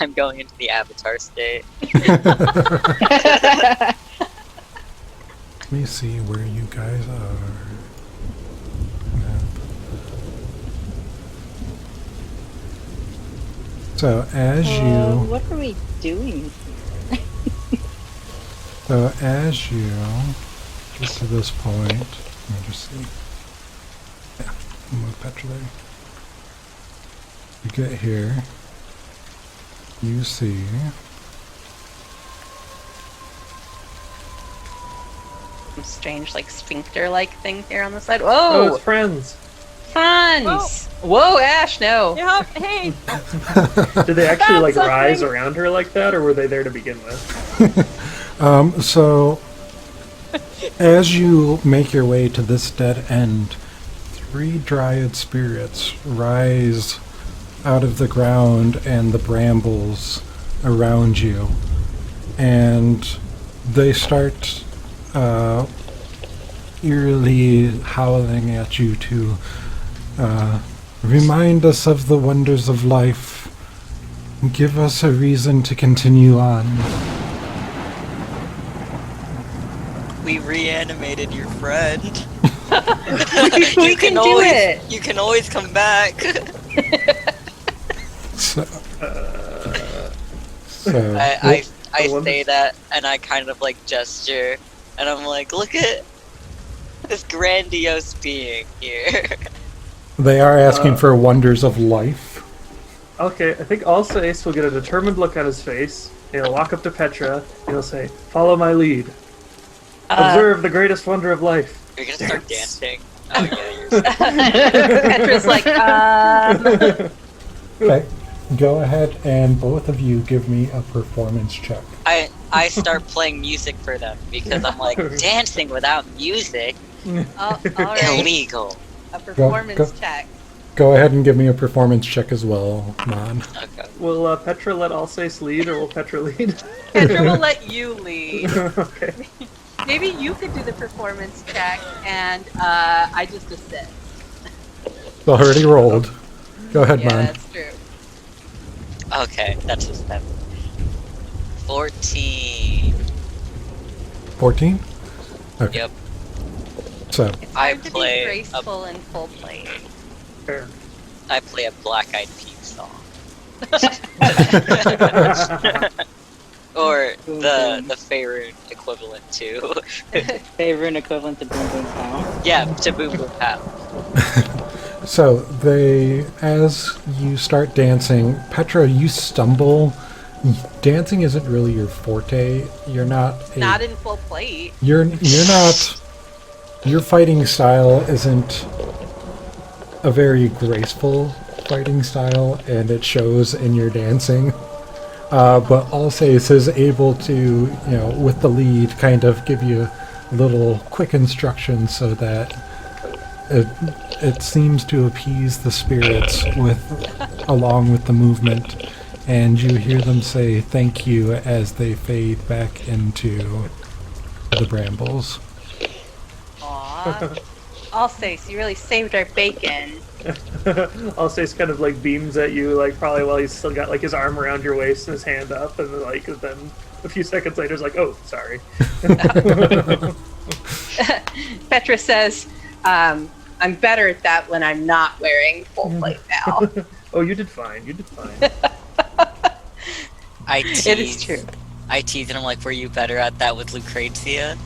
I'm going into the Avatar state. Let me see where you guys are. Map. So as you What are we doing? just to this point, let me just see. Yeah, move Petra there. You get here, you see Some strange like sphincter-like thing here on the side. Oh, Whoa, it's friends. Franz! Whoa, Ash, no. Yep, hey! Did they actually like Found rise something. around her like that, or were they there to begin with? so as you make your way to this dead end, 3 dryad spirits rise out of the ground and the brambles around you, and they start eerily howling at you to remind us of the wonders of life, give us a reason to continue on. We reanimated your friend. We can do it. You can always come back. So, I the one say that, and I kind of like gesture, and I'm like, look at this grandiose being here. they are asking for wonders of life. Okay, I think also Ace will get a determined look on his face. He'll walk up to Petra, and he'll say, "Follow my lead. Observe the greatest wonder of life." You're gonna start Dance. dancing. Oh yeah, Petra's like, Okay, go ahead and both of you give me a performance check. I start playing music for them because I'm like, dancing without music, all right, illegal. a performance go. check. go ahead and give me a performance check as well, Mon. Okay. Will Petra let Alsace lead, or will Petra lead? Petra will let you lead. Okay. Maybe you could do the performance check, and I just assist. Already rolled. Go ahead, Yeah, Mon. that's true. Okay, that's a step. 14. 14? Okay. Yep. So, It's I hard to play be a- graceful in full plate. Fair. I play a Black Eyed Peas song. Or Boom, the boom. Faerun equivalent to. Favorite equivalent to Boom Boom Pow. Yeah, to Boom Boom Pow. so they, as you start dancing, Petra, you stumble. Dancing isn't really your forte. You're not. Not in full plate. You're not. Your fighting style isn't a very graceful fighting style, and it shows in your dancing. But Alsace is able to, with the lead, kind of give you little quick instructions so that it seems to appease the spirits along with the movement, and you hear them say thank you as they fade back into the brambles. Aww. Alsace, you really saved our bacon. Alsace kind of like beams at you, like probably while he's still got like his arm around your waist and his hand up, and then a few seconds later is like, oh, sorry. Petra says, I'm better at that when I'm not wearing full plate now. Oh, you did fine. You did fine. I tease. It is true. I tease and I'm like, were you better at that with Lucrezia?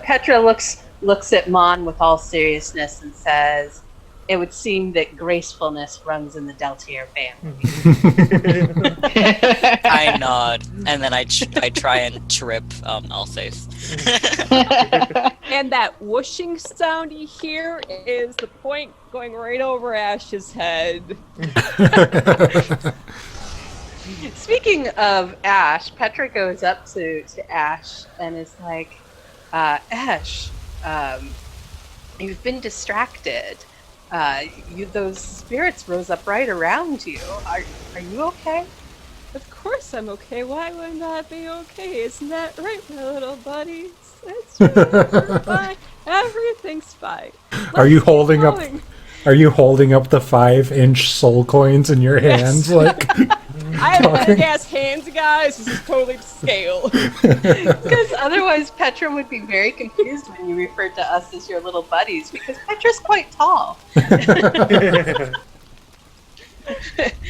Petra looks at Mon with all seriousness and says, it would seem that gracefulness runs in the Deltier family. I nod, and then I try and trip Alsace. And that whooshing sound you hear is the point going right over Ash's head. Speaking of Ash, Petra goes up to Ash and is like, Ash, you've been distracted. Those spirits rose up right around you. Are you okay? Of course I'm okay. Why wouldn't I be okay? Isn't that right, my little buddies? It's right. Fine. Everything's fine. Are you Let's keep holding up? going. Are you holding up the 5-inch soul coins in your hands? Like I have big ass hands, guys. This is totally to scale. Because otherwise Petra would be very confused when you referred to us as your little buddies, because Petra's quite tall. Did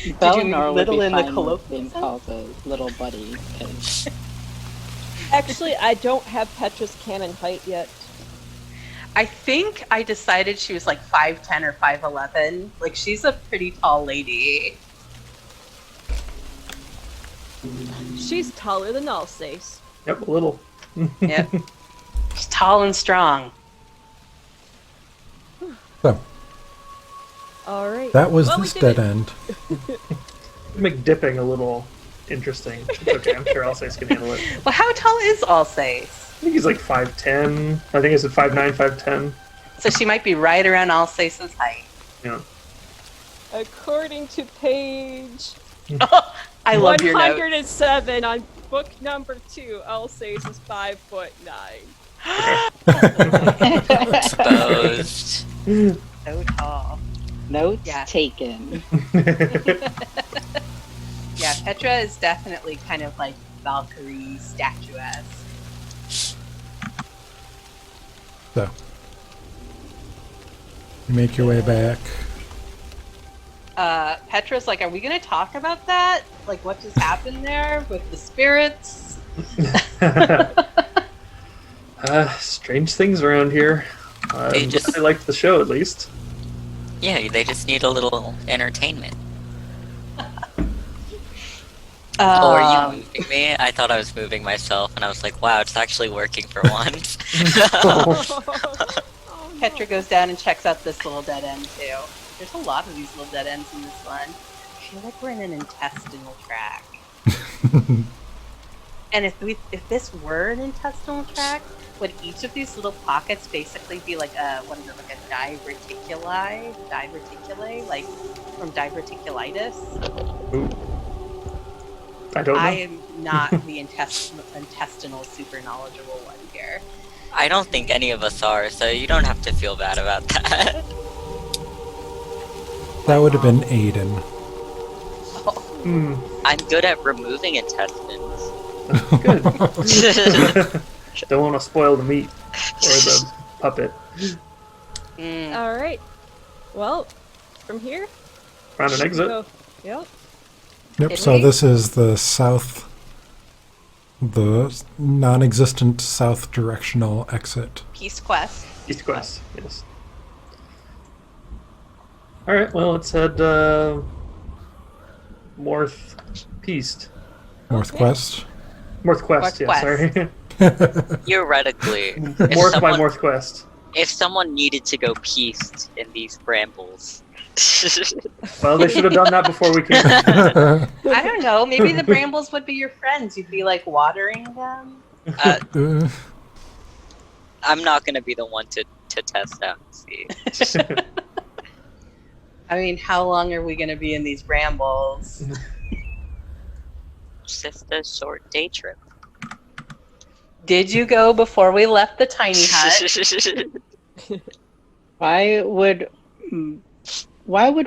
you Belnor would little be in the fine colloquial being sense? called a little buddy. 'Cause Actually, I don't have Petra's canon height yet. I think I decided she was like 5'10 or 5'11. Like, she's a pretty tall lady. She's taller than Alsace. Yep, a little. Yep. She's tall and strong. so. All right. That was Well, we this did dead it. end. Make dipping a little interesting. It's okay, I'm sure Alsace can handle it. Well, how tall is Alsace? I think he's like 5'10". I think I said 5'9", 5'10". So she might be right around Alsace's height. Yeah. According to page I love your note. 107 on book number 2, Alsace is 5'9". Exposed. So tall. Notes Yeah. taken. Yeah, Petra is definitely kind of like Valkyrie statuesque. So you make your way back. Petra's like, are we going to talk about that? Like, what just happened there with the spirits? Strange things around here. They just- I liked the show at least. Yeah, they just need a little entertainment. Or you moving me? I thought I was moving myself, and I was like, wow, it's actually working for once. Petra goes down and checks out this little dead end too. There's a lot of these little dead ends in this one. I feel like we're in an intestinal tract. So, And if this were an intestinal tract, would each of these little pockets basically be like a like a diverticuli, like from diverticulitis? Ooh. I don't know. I am not the intestinal super knowledgeable one here. I don't think any of us are, so you don't have to feel bad about that. That would have been Aiden. I'm good at removing intestines. Good. Don't want to spoil the meat or the puppet. All right. Well, from here, Found an exit. go. Yep. Yep, so this is the non-existent south directional exit. Peace quest. East Quest, yes. Alright, well, let's head northeast. Northwest. Northquest, yeah, sorry. Theoretically, North by Northquest. if someone needed to go peaced in these brambles, Well, they should have done that before we came. I don't know. Maybe the brambles would be your friends. You'd be like watering them. I'm not gonna be the one to test out and see. I mean, how long are we going to be in these brambles? Just a short day trip. Did you go before we left the tiny hut? Why would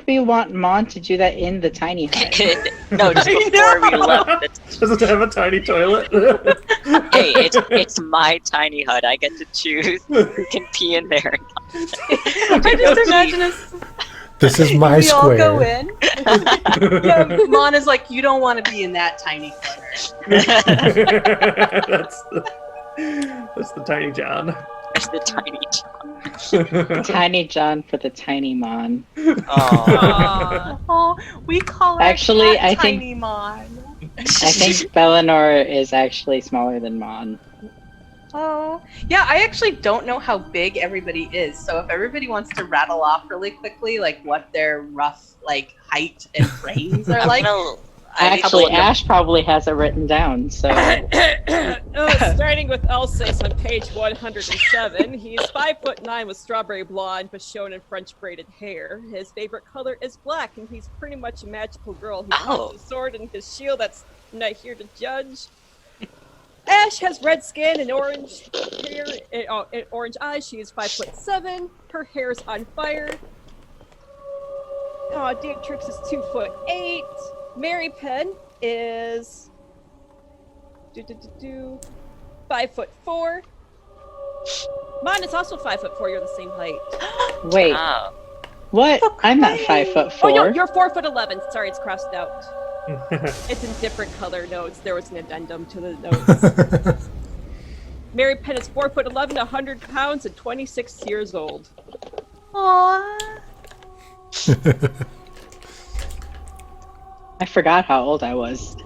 we want Mon to do that in the tiny hut? No, just before we left. Does it have a tiny toilet? Hey, it's my tiny hut. I get to choose who can pee in there. I just imagine us. This is my we square. all go in. Yeah, Mon is like, you don't want to be in that tiny corner. That's the tiny John. That's the tiny John. Tiny John for the tiny Mon. Oh, we call her Actually, cat I Tiny think- Mon. I think Bellinor is actually smaller than Mon. Oh, yeah, I actually don't know how big everybody is. So if everybody wants to rattle off really quickly, like what their rough like height and frames are like. Actually, Ash probably has it written down, so... Starting with Alsace on page 107. He's 5'9" with strawberry blonde, but shown in French braided hair. His favorite color is black, and he's pretty much a magical girl. He holds his sword and his shield. That's not here to judge. Ash has red skin and orange hair, and orange eyes. She is 5'7". Her hair is on fire. Beatrix is 2'8". Mary Penn is 5'4". Mon is also 5'4". You're the same height. Wait, what? I'm not 5'4". Oh, no, you're 4'11". Sorry, it's crossed out. It's in different color notes. There was an addendum to the notes. Mary Penn is 4'11", 100 pounds, and 26 years old. Aww. I forgot how old I was.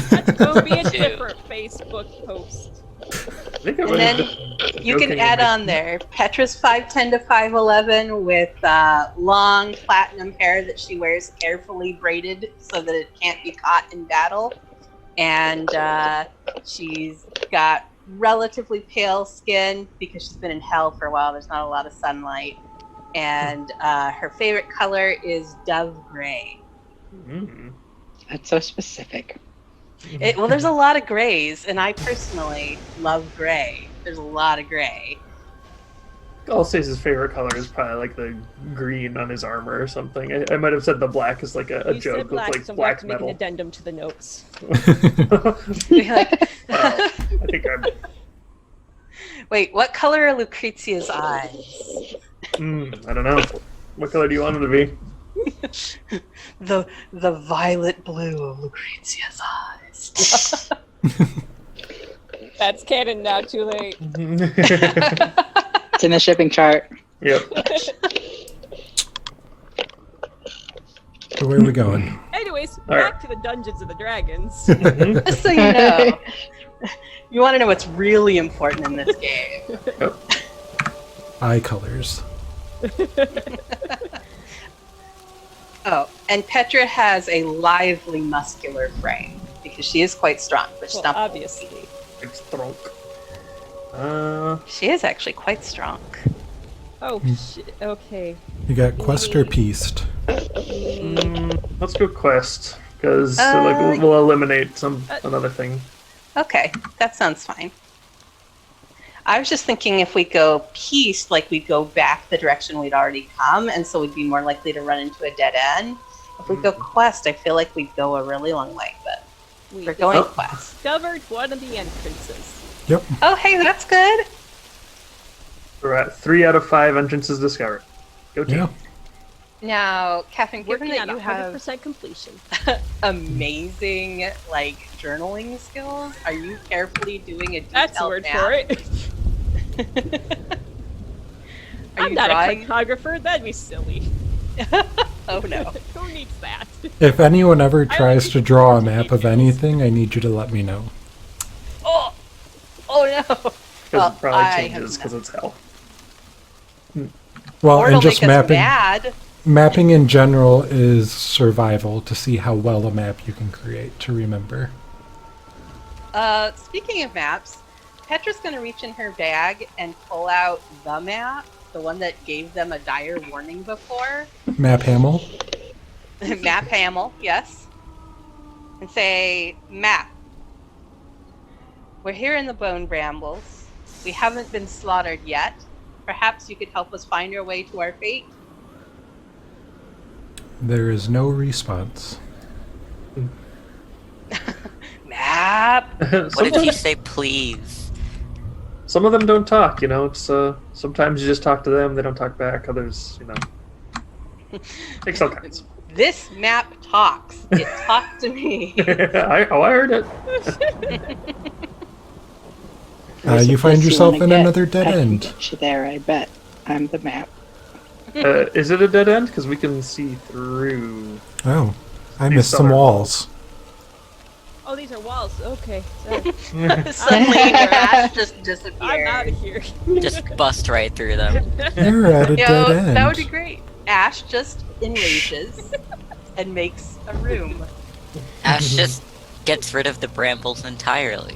That's going to be a different Facebook post. And then you can add on there. Petra's 5'10" to 5'11" with long platinum hair that she wears carefully braided so that it can't be caught in battle. And she's got relatively pale skin because she's been in hell for a while. There's not a lot of sunlight. And her favorite color is dove gray. That's so specific. Well, there's a lot of grays, and I personally love gray. There's a lot of gray. Alsace's favorite color is probably like the green on his armor or something. I might have said the black is like a You joke said black, with like so I'm black going to make an metal. addendum to the notes. Wow, I think I'm. Wait, what color are Lucrezia's eyes? I don't know. What color do you want them to be? The violet blue of Lucrezia's eyes. That's canon now, too late. It's in the shipping chart. Yep. So where are we going? Anyways, All back right. to the Dungeons of the Dragons. Just so you know. You want to know what's really important in this game. Eye colors. Oh, and Petra has a lively muscular frame because because she is quite strong, but she's Well, not obviously. It's drunk. She is actually quite strong. Oh, shit. Okay. You got quest or pieced? Let's go quest, because Uh, we'll eliminate another thing. Okay, that sounds fine. I was just thinking if we go pieced, like we'd go back the direction we'd already come, and so we'd be more likely to run into a dead end. If we go quest, I feel like we'd go a really long way, but We we're going quest. discovered one of the entrances. Yep. Oh, hey, that's good. We're at 3 out of 5 entrances discovered. Go team. Yeah. Now, Catherine, given Working that at you have 100% completion. amazing like journaling skills, are you carefully doing a detailed That's a word map? for it. Are I'm you not drawing? a cartographer. That'd be silly. Oh no. Who needs that? If anyone ever tries to draw a map of details. anything, I need you to let me know. Oh, oh no. Because Well, it probably I changes have because it's hell. Well, Or and it'll just make us mapping. mad. Mapping in general is survival to see how well a map you can create to remember. Speaking of maps, Petra's going to reach in her bag and pull out the map, the one that gave them a dire warning before. Map Hamel. Map Hamel, yes. And say, Map. We're here in the Bone Brambles. We haven't been slaughtered yet. Perhaps you could help us find our way to our fate. There is no response. Map. What did you say, please? Some of them don't talk, it's sometimes you just talk to them, they don't talk back, others, takes all kinds. This map talks. It talked to me. I heard it. You find Yes, yourself wanna in get- another dead I can end. get you there, I bet. I'm the map. Is it a dead end? Because we can see through. Oh, I These missed some southern walls. Oh, these are walls. Okay. Sorry. Suddenly, your ass just disappeared. I'm out of here. Just bust right through them. You're at a You dead know, end. that would be great. Ash just enrages and makes a room. Ash just gets rid of the brambles entirely,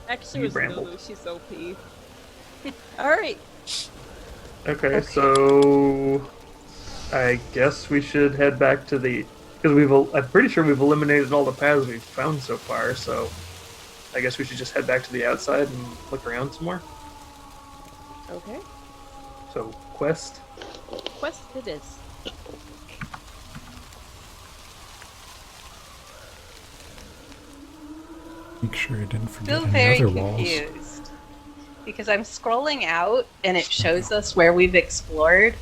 Actually, You it was bramble. Lulu. She's OP. All right. Okay, so I guess we should head back to the because I'm pretty sure we've eliminated all the paths we've found so far. So I guess we should just head back to the outside and look around some more. Okay. So quest. Quest it is. Make sure I didn't forget Still any very other walls. confused because I'm scrolling out and it shows us where we've explored,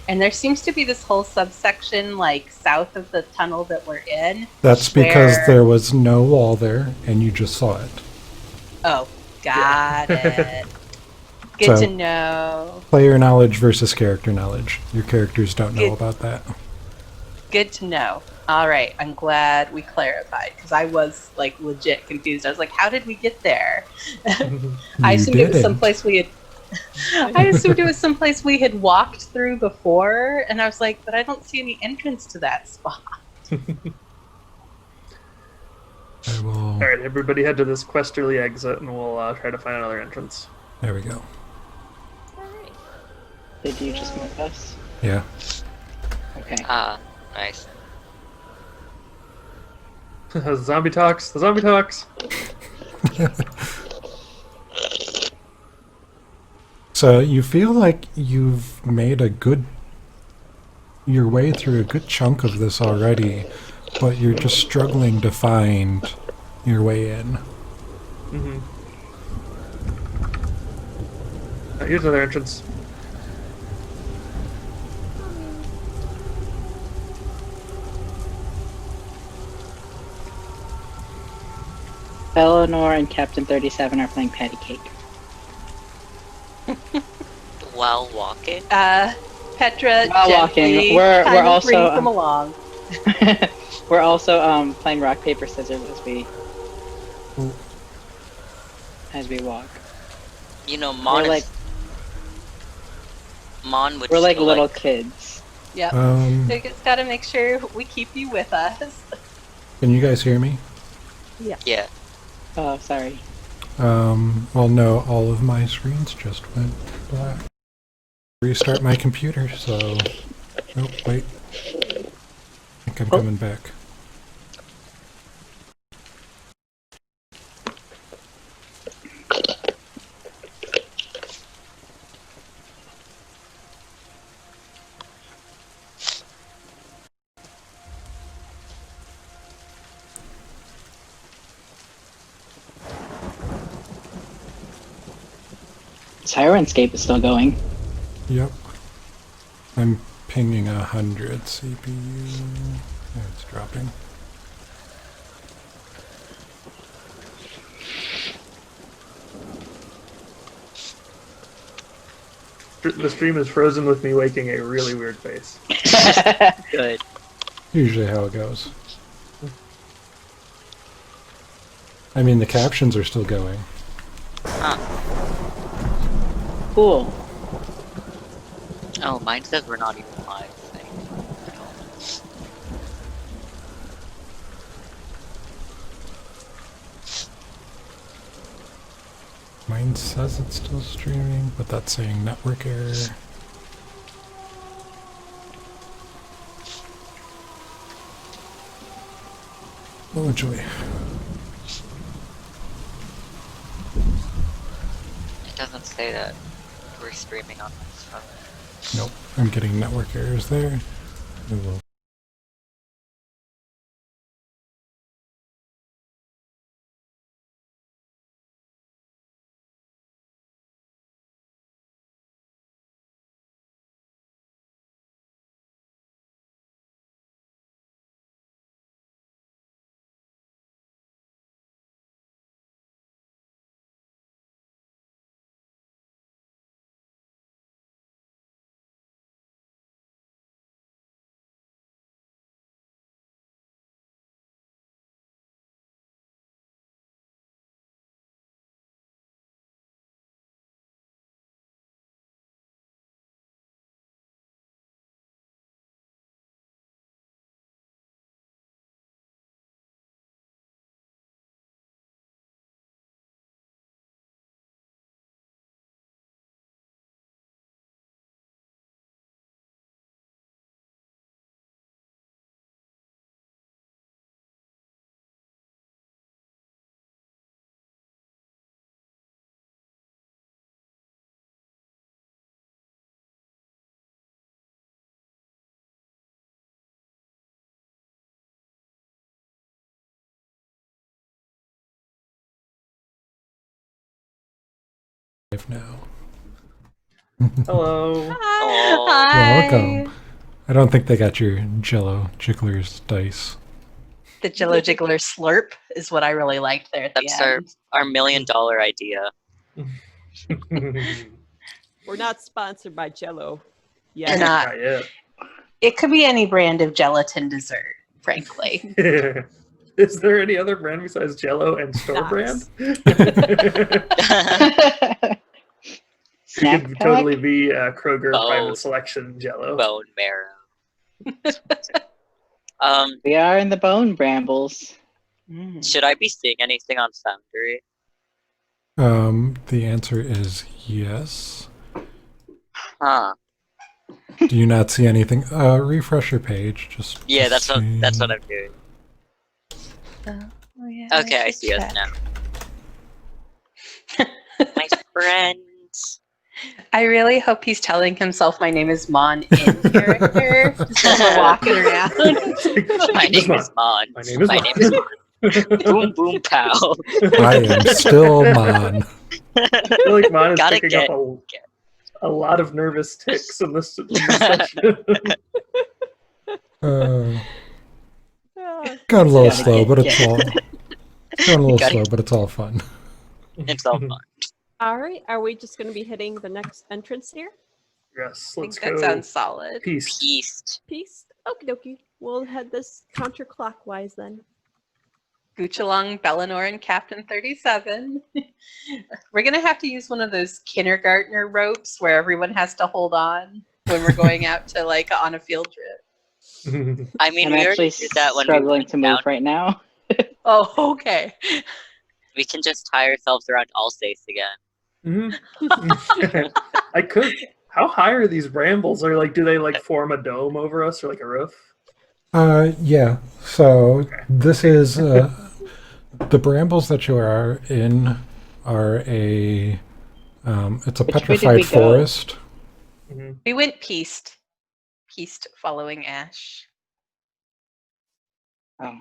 and there seems to be this whole subsection like south of the tunnel that we're in. That's because where- there was no wall there, and you just saw it. Oh, got it. Good So- to know. Player knowledge versus character knowledge. Your characters don't know Good. about that. Good to know. All right, I'm glad we clarified because I was like legit confused. I was like, "How did we get there?" I You assumed it was didn't. someplace we had. I assumed it was someplace we had walked through before, and I was like, "But I don't see any entrance to that spot." I will. All right, everybody head to this questerly exit, and we'll try to find another entrance. There we go. All right. Did you just move us? Yeah. Okay. Ah, nice. The zombie talks. The zombie talks. So you feel like you've made your way through a good chunk of this already, but you're just struggling to find your way in. Mm-hmm. Here's another entrance. Eleanor and Captain 37 are playing patty cake. While walking? Petra While walking, gently we're kind of also, brings them along. We're also playing rock paper scissors as we walk. Mon We're like Mon would we're like feel little kids. Yep. Um, So we just gotta make sure we keep you with us. can you guys hear me? Yeah. Yeah. Oh, sorry. Well, no, all of my screens just went black. Restart my computer, so... Oh, wait. I think I'm coming back. Sirenscape is still going. Yep. I'm pinging 100 CPU. Yeah, it's dropping. The stream is frozen with me making a really weird face. Good. Usually how it goes. I mean, the captions are still going. Huh. Cool. Oh, mine says we're not even live. Mine says it's still streaming, but that's saying network error. Oh, joy. It doesn't say that we're streaming on this phone. Nope, I'm getting network errors there. We will. Now. Hello. Oh, Welcome. I don't think they got your Jello Jiggler's dice. The Jello Jiggler slurp is what I really liked there at the that's end. our $1 million idea. We're not sponsored by Jello. Yeah. They're not. Not yet. It could be any brand of gelatin dessert, frankly. Is there any other brand besides Jello and store brand? It Snack could pack? totally be Kroger Bone. Private Selection Jello. Bone marrow. We are in the bone brambles. Should I be seeing anything on Foundry? The answer is yes. Huh. Do you not see anything? Refresh your page. Just Yeah, just that's what see. I'm doing. Oh, yeah, Okay, I should see us check. now. My friends. I really hope he's telling himself my name is Mon in character. Just when we're walking around. My name Mon. is Mon. My name is My Mon. name is Mon. Boom boom pow. I am still Mon. I feel like Mon is Gotta picking get- up a lot of nervous ticks in this session. Gone a little Gotta slow, get- but it's all. It's going a little Gotta slow, but it's all fun. It's all fun. All right. Are we just going to be hitting the next entrance here? Yes, I let's think go. that sounds solid. Peace. Peace. Peace. Okie dokie. We'll head this counterclockwise then. Gooch along Bellinor and Captain 37. We're going to have to use one of those kindergartner ropes where everyone has to hold on when we're going out to on a field trip. I mean, I'm we actually already did that when we struggling went to move down. right now. Oh, okay. We can just tie ourselves around Alsace again. I could. How high are these brambles? Or like, do they like form a dome over us or like a roof? Yeah. So this is the brambles that you are in are a it's a Which way did petrified we go? forest. We went peast following Ash. Oh,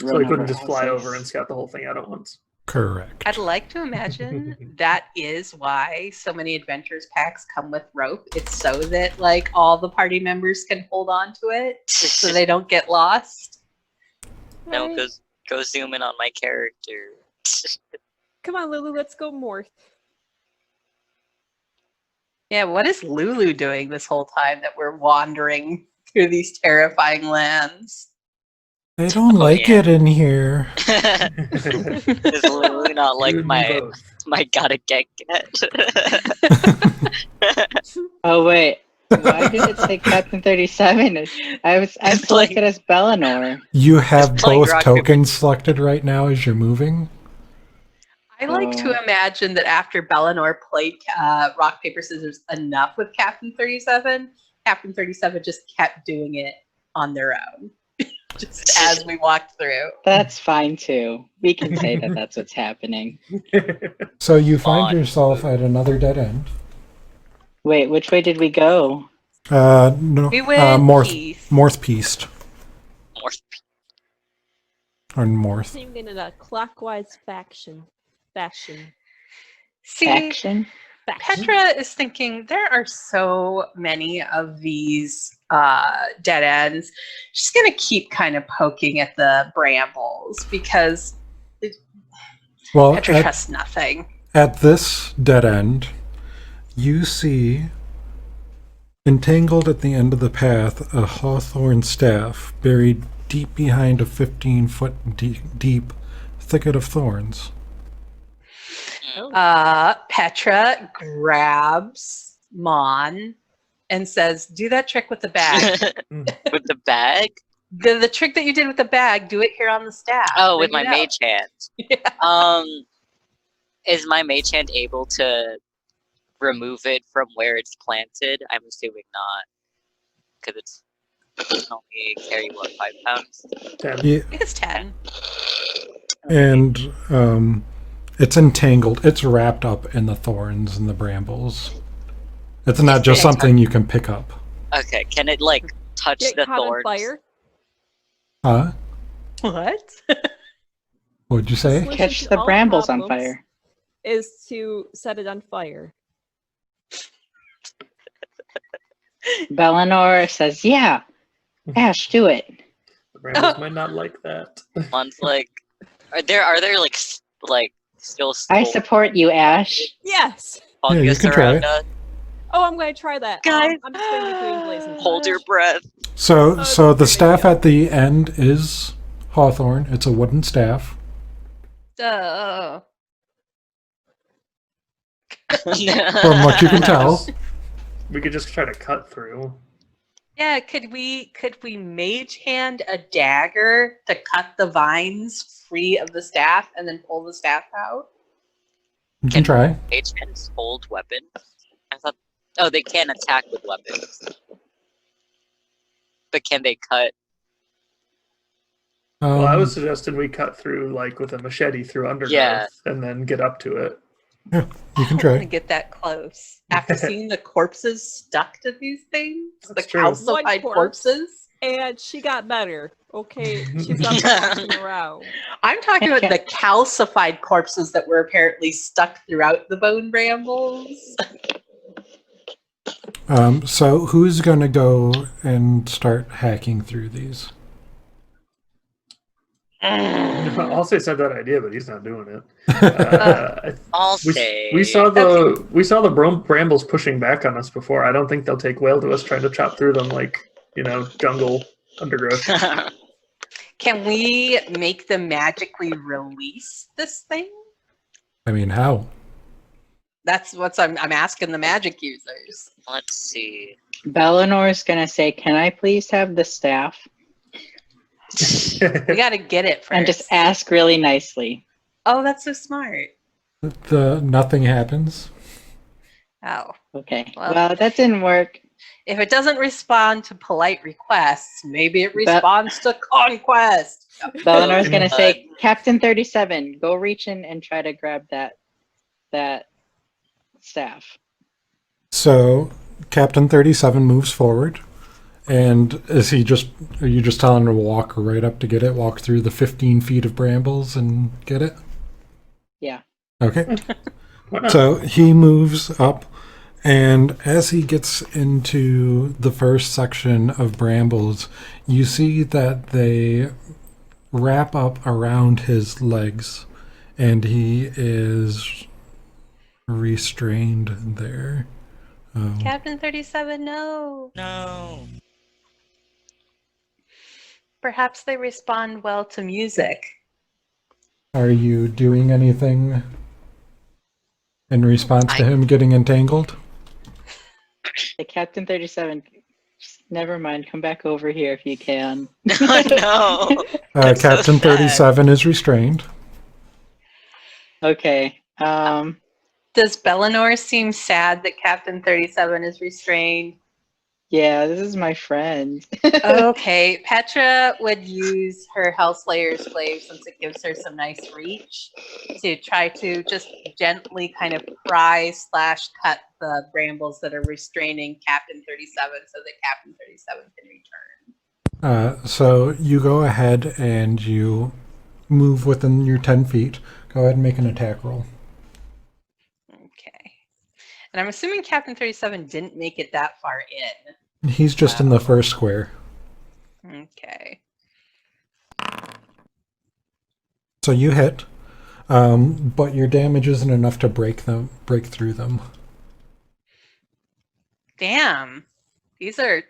So run we couldn't over just fly Alsace. over and scout the whole thing out at once. Correct. I'd like to imagine that is why so many adventures packs come with rope. It's so that like all the party members can hold on to it so they don't get lost. No, Right. go zoom in on my character. Come on, Lulu, let's go north. Yeah, what is Lulu doing this whole time that we're wandering through these terrifying lands? They don't like yeah. it in here. Is Lulu not like You and me my both. gotta get? Oh wait, why did it say Captain 37? I selected as Bellinor. You have playing both rock, paper, tokens selected right now as you're moving. I like to imagine that after Bellinor played rock, paper, scissors enough with Captain 37, Captain 37 just kept doing it on their own. Just as we walked through. That's fine too. We can say that that's what's happening. So you find On. yourself at another dead end. Wait, which way did we go? No, We went east. Northeast More or north. Thinking in a clockwise fashion. See, Action? Petra is thinking there are so many of these dead ends. She's going to keep kind of poking at the brambles because Well, Petra trusts nothing. at this dead end, you see entangled at the end of the path a hawthorn staff buried deep behind a 15-foot deep thicket of thorns. Oh. Petra grabs Mon and says, "Do that trick with the bag. with the bag. the trick that you did with the bag, do it here on the staff." Oh, with Bring my it up." mage hand. Yeah. Is my mage hand able to remove it from where it's planted? I'm assuming not, because it can only carry what, 5 pounds. 10. Yeah, I think it's 10. and it's entangled. It's wrapped up in the thorns and the brambles. It's not just something you can pick up. Okay, can it like touch Get the caught on thorns? fire. Huh? What? What'd you say? Solution Catch to the all brambles on problems fire. Is to set it on fire. Bellinor says, yeah, Ash, do it. The brambles might not like that. One's like, are there like still I skull support you, Ash. Yes. Yeah, you fungus can try around it. us? Oh, I'm going to try that. Guys, I'm just going to be doing blazing. Hold your breath. So that's the a good staff idea. at the end is hawthorn. It's a wooden staff. Duh. From what you can tell. We could just try to cut through. Yeah, could we mage hand a dagger to cut the vines free of the staff and then pull the staff out? You can try. Mage hands hold weapons. I thought. Oh, they can attack with weapons. But can they cut? Well, I was suggesting we cut through like with a machete through undergrowth Yeah. and then get up to it. Yeah, you can I don't want try. to get that close. After seeing the corpses stuck to these things, That's the true. calcified One corpse. corpses. And she got better. Okay, she's not walking around. I'm talking about the calcified corpses that were apparently stuck throughout the bone brambles. So who's going to go and start hacking through these? Alsay said that idea, but he's not doing it. I'll We, say. we saw the brambles pushing back on us before. I don't think they'll take well to us trying to chop through them like jungle undergrowth. Can we make them magically release this thing? I mean, how? That's what I'm asking the magic users. Let's see. Bellinor's gonna say, can I please have the staff? We got to get it first. And just ask really nicely. Oh, that's so smart. Nothing happens. Oh. Okay. Well- Well, that didn't work. If it doesn't respond to polite requests, maybe it responds to conquest. Belenor's gonna say, Captain 37, go reach in and try to grab that staff. So Captain 37 moves forward. And are you just telling her to walk right up to get it? Walk through the 15 feet of brambles and get it? Yeah. Okay. So he moves up, and as he gets into the first section of brambles, you see that they wrap up around his legs, and he is restrained there. Captain 37, no. No. Perhaps they respond well to music. Are you doing anything in response to him getting entangled? Hey, Captain 37, never mind. Come back over here if you can. No. That's so Captain sad. 37 is restrained. Okay. Does Belenor seem sad that Captain 37 is restrained? Yeah, this is my friend. Okay, Petra would use her Hellslayer's Glaive, since it gives her some nice reach, to try to just gently kind of pry/cut the brambles that are restraining Captain 37 so that Captain 37 can return. So you go ahead and you move within your 10 feet. Go ahead and make an attack roll. Okay. And I'm assuming Captain 37 didn't make it that far in. He's just in the first square. Okay. So you hit, but your damage isn't enough to break through them. Damn. These are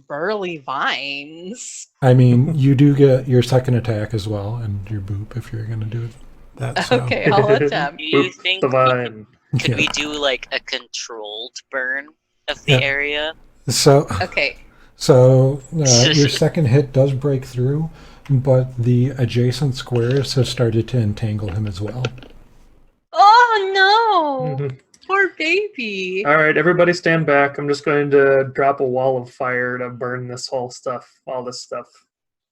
burly vines. I mean, you do get your second attack as well, and your boop if you're going to do that. So. Okay, I'll attempt. Do you Boop think the vine. could Yeah. we do like a controlled burn of the Yeah. area? So Okay. Your second hit does break through, but the adjacent squares have started to entangle him as well. Oh no! Poor baby. All right, everybody stand back. I'm just going to drop a wall of fire to burn this whole stuff, all this stuff.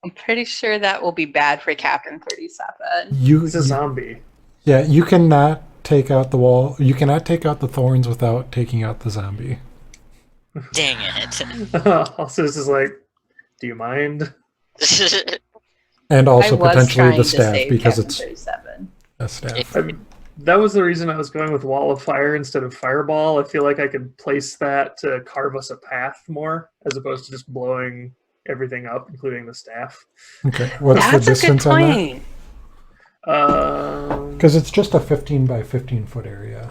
I'm pretty sure that will be bad for Captain 37. He's a zombie. Yeah, you cannot take out the wall. You cannot take out the thorns without taking out the zombie. Dang it. Also, this is like, do you mind? And also I was potentially trying the to staff save because Captain it's 37. a staff. That was the reason I was going with wall of fire instead of fireball. I feel like I could place that to carve us a path more, as opposed to just blowing everything up, including the staff. Okay, what's That's the a good distance on that? point. Because it's just a 15 by 15 foot area.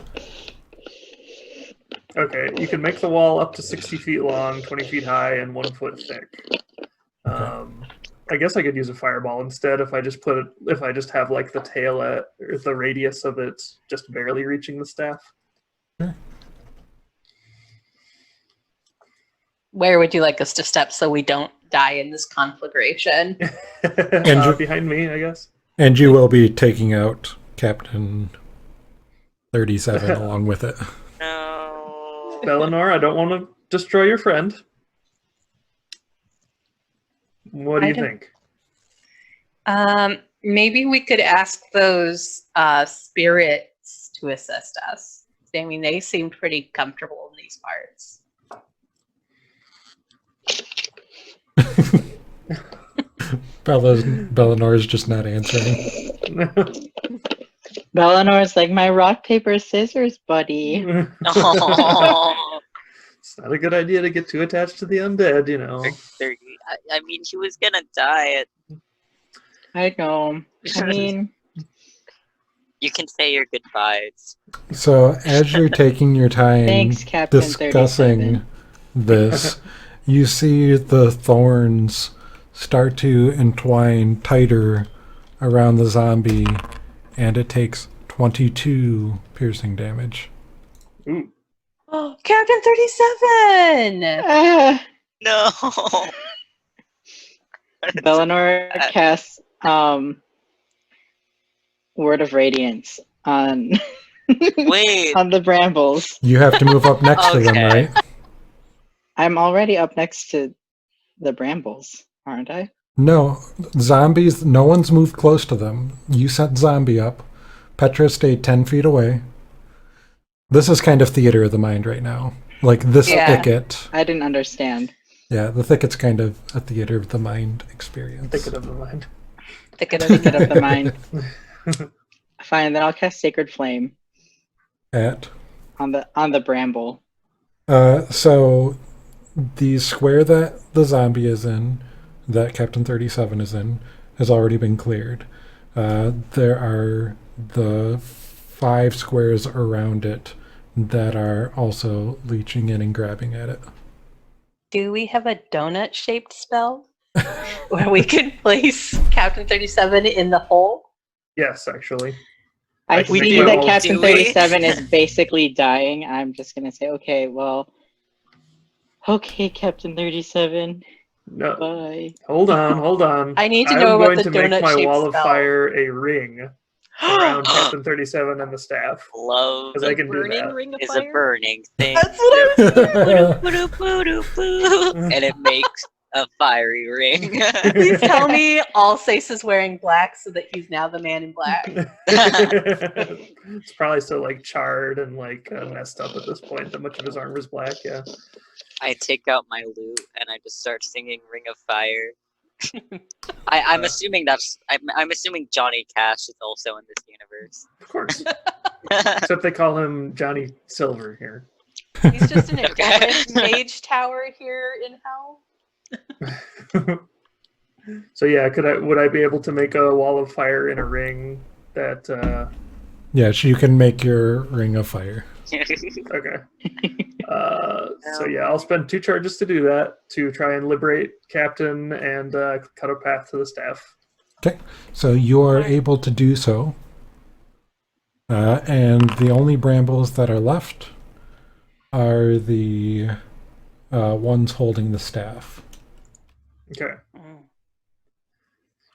Okay, you can make the wall up to 60 feet long, 20 feet high, and 1 foot thick. I guess I could use a fireball instead if I just have like the tail or the radius of it just barely reaching the staff. Where would you like us to step so we don't die in this conflagration? Behind me, I guess. And you will be taking out Captain 37 along with it. No. Belenor, I don't want to destroy your friend. What do you think? Maybe we could ask those spirits to assist us. I mean, they seem pretty comfortable in these parts. Belenor's just not answering. Belenor's like, my rock, paper, scissors, buddy. Oh. It's not a good idea to get too attached to the undead, you know. I mean, he was gonna die. I know. I mean, You can say your goodbyes. So as you're taking your time thanks, Captain discussing 37. this, you see the thorns start to entwine tighter around the zombie, and it takes 22 piercing damage. Ooh. Oh, Captain 37! Ah, No. Bellinor casts Word of Radiance on Wait. on the brambles. You have to move up next to them, Okay. right? I'm already up next to the brambles, aren't I? No, zombies, no one's moved close to them. You sent zombie up. Petra stayed 10 feet away. This is kind of theater of the mind right now. Like this Yeah. thicket. I didn't understand. Yeah, the thicket's kind of a theater of the mind experience. Thicket of the mind. Thicket of Thicket of the mind. Fine, then I'll cast Sacred Flame At. on the bramble. So the square that the zombie is in, that Captain 37 is in, has already been cleared. There are the 5 squares around it that are also leeching in and grabbing at it. Do we have a donut-shaped spell where we could place Captain 37 in the hole? Yes, actually. I We see do. that Captain Do we? 37 is basically dying. I'm just gonna say, okay, Captain 37, No. bye. Hold on. I need to I'm know about going the to make my donut-shaped wall of spell. fire a ring around Captain 37 and the staff. Love Because I can do Burning that. ring of is fire. a burning thing. That's what I And it makes a fiery ring. Please tell me Alsace is wearing black so that he's now the man in black. It's probably still like charred and like messed up at this point. That much of his armor is black. Yeah. I take out my lute and I just start singing Ring of Fire. I'm assuming I'm assuming Johnny Cash is also in this universe. Of course. Except they call him Johnny Silver here. He's just an Okay. important mage tower here in hell. So yeah, would I be able to make a wall of fire in a ring that Yes, you can make your ring of fire. okay. So yeah, I'll spend 2 charges to do that, to try and liberate Captain and cut a path to the staff. Okay, so you are able to do so. And the only brambles that are left are the ones holding the staff. Okay.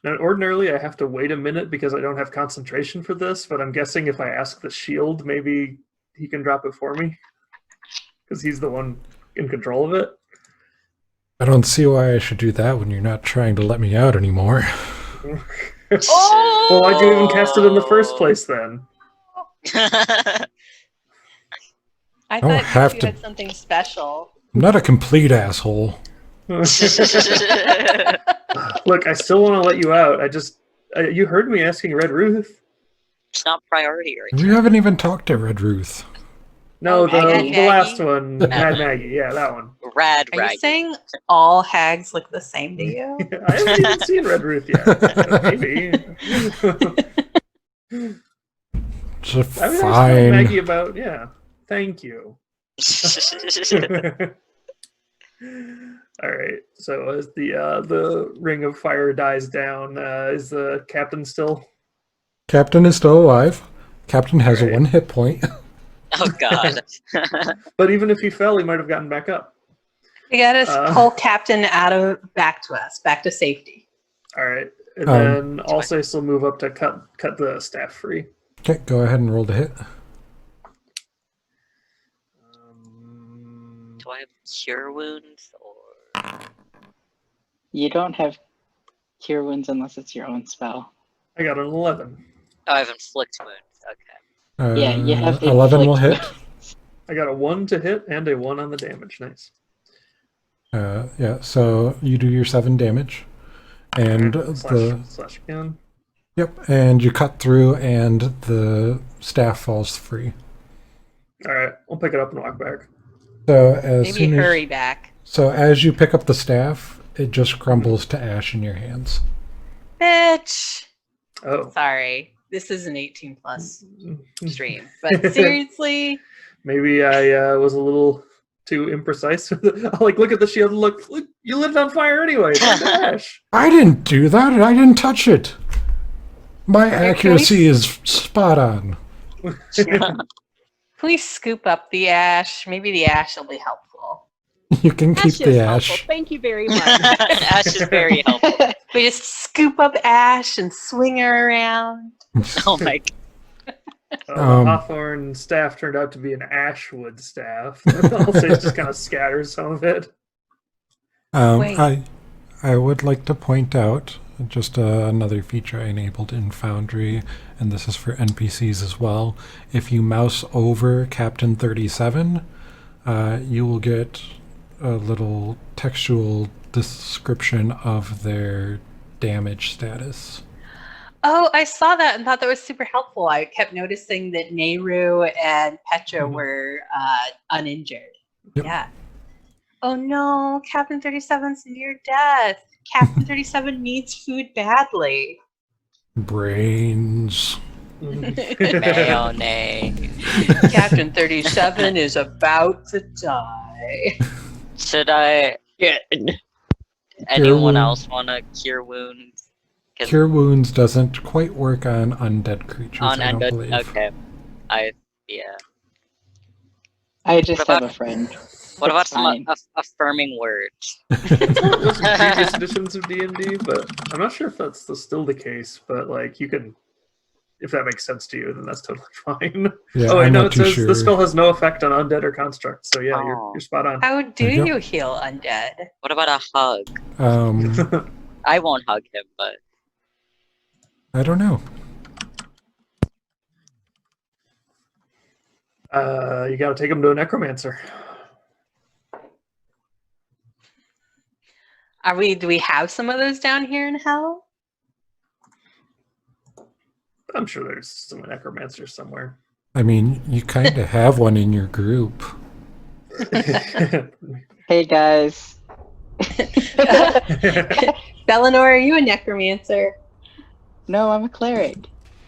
Now, ordinarily, I have to wait a minute because I don't have concentration for this, but I'm guessing if I ask the shield, maybe he can drop it for me. Because he's the one in control of it. I don't see why I should do that when you're not trying to let me out anymore. Oh! Well, why'd you even cast it in the first place, then? I don't thought have you to- had something special. I'm not a complete asshole. Look, I still want to let you out. You heard me asking Red Ruth. It's not priority right We haven't even talked to Red Ruth. No, Oh, the Maggie. last one, Mad Maggie. Yeah, that one. Rad Are you rag. saying all hags look the same to you? I haven't even seen Red Ruth yet. Maybe. Just I was asking fine. Maggie about, yeah. Thank you. All right. So as the ring of fire dies down, is the captain still? Captain is still alive. Captain has Right. 1 hit point. Oh god. But even if he fell, he might have gotten back up. We gotta pull Captain back to us, back to safety. All right. And Um, then Alsace will move up to cut the staff free. Okay, go ahead and roll to hit. Do I have cure wounds or You don't have cure wounds unless it's your own spell. I got an 11. oh, I have inflict wounds. Okay. Yeah, you have 11 will hit. inflict I got a 1 to hit and a 1 on the damage. Nice. Yeah, so you do your 7 damage. And Slash again. Yep, and you cut through and the staff falls free. All right. I'll pick it up and walk back. So as Maybe soon hurry back. So as you pick up the staff, it just crumbles to ash in your hands. Bitch! Oh. Sorry. This is an 18 plus stream. But seriously, Maybe I was a little too imprecise. I'll look at the shield and look, you lit it on fire anyway. It's like ash. I didn't do that. I didn't touch it. My can we- accuracy is spot on. can we scoop up the ash? Maybe the ash will be helpful. You can keep Ash the is ash. helpful. Thank you very much. Ash is very helpful. We just scoop up ash and swing her around. Oh my The Um, hawthorn staff turned out to be an ashwood staff. I'll say it just kind of scatters some of it. Wait. I would like to point out just another feature I enabled in Foundry, and this is for NPCs as well. If you mouse over Captain 37, you will get a little textual description of their damage status. Oh, I saw that and thought that was super helpful. I kept noticing that Nehru and Petra were uninjured. Yep. Yeah. Oh no, Captain 37's near death. Captain 37 needs food badly. Brains. mayonnaise. Captain 37 is about to die. Should I? Yeah. Anyone wound. else want to cure wounds? 'Cause Cure wounds doesn't quite work on undead creatures, on I don't undead. believe. Okay. Yeah. I just What have about- a friend. What about It's some fine. affirming words? Those are previous editions of D&D, but I'm not sure if that's still the case. But like, you can, if that makes sense to you, then that's totally fine. Yeah, oh, I I'm know not it too says sure. the spell has no effect on undead or constructs. So yeah, Oh. you're spot on. How do There you go. you heal undead? What about a hug? I won't hug him, but I don't know. You got to take him to a necromancer. Do we have some of those down here in hell? I'm sure there's some necromancers somewhere. I mean, you kind of have one in your group. Hey guys. Belenor, are you a necromancer? No, I'm a cleric.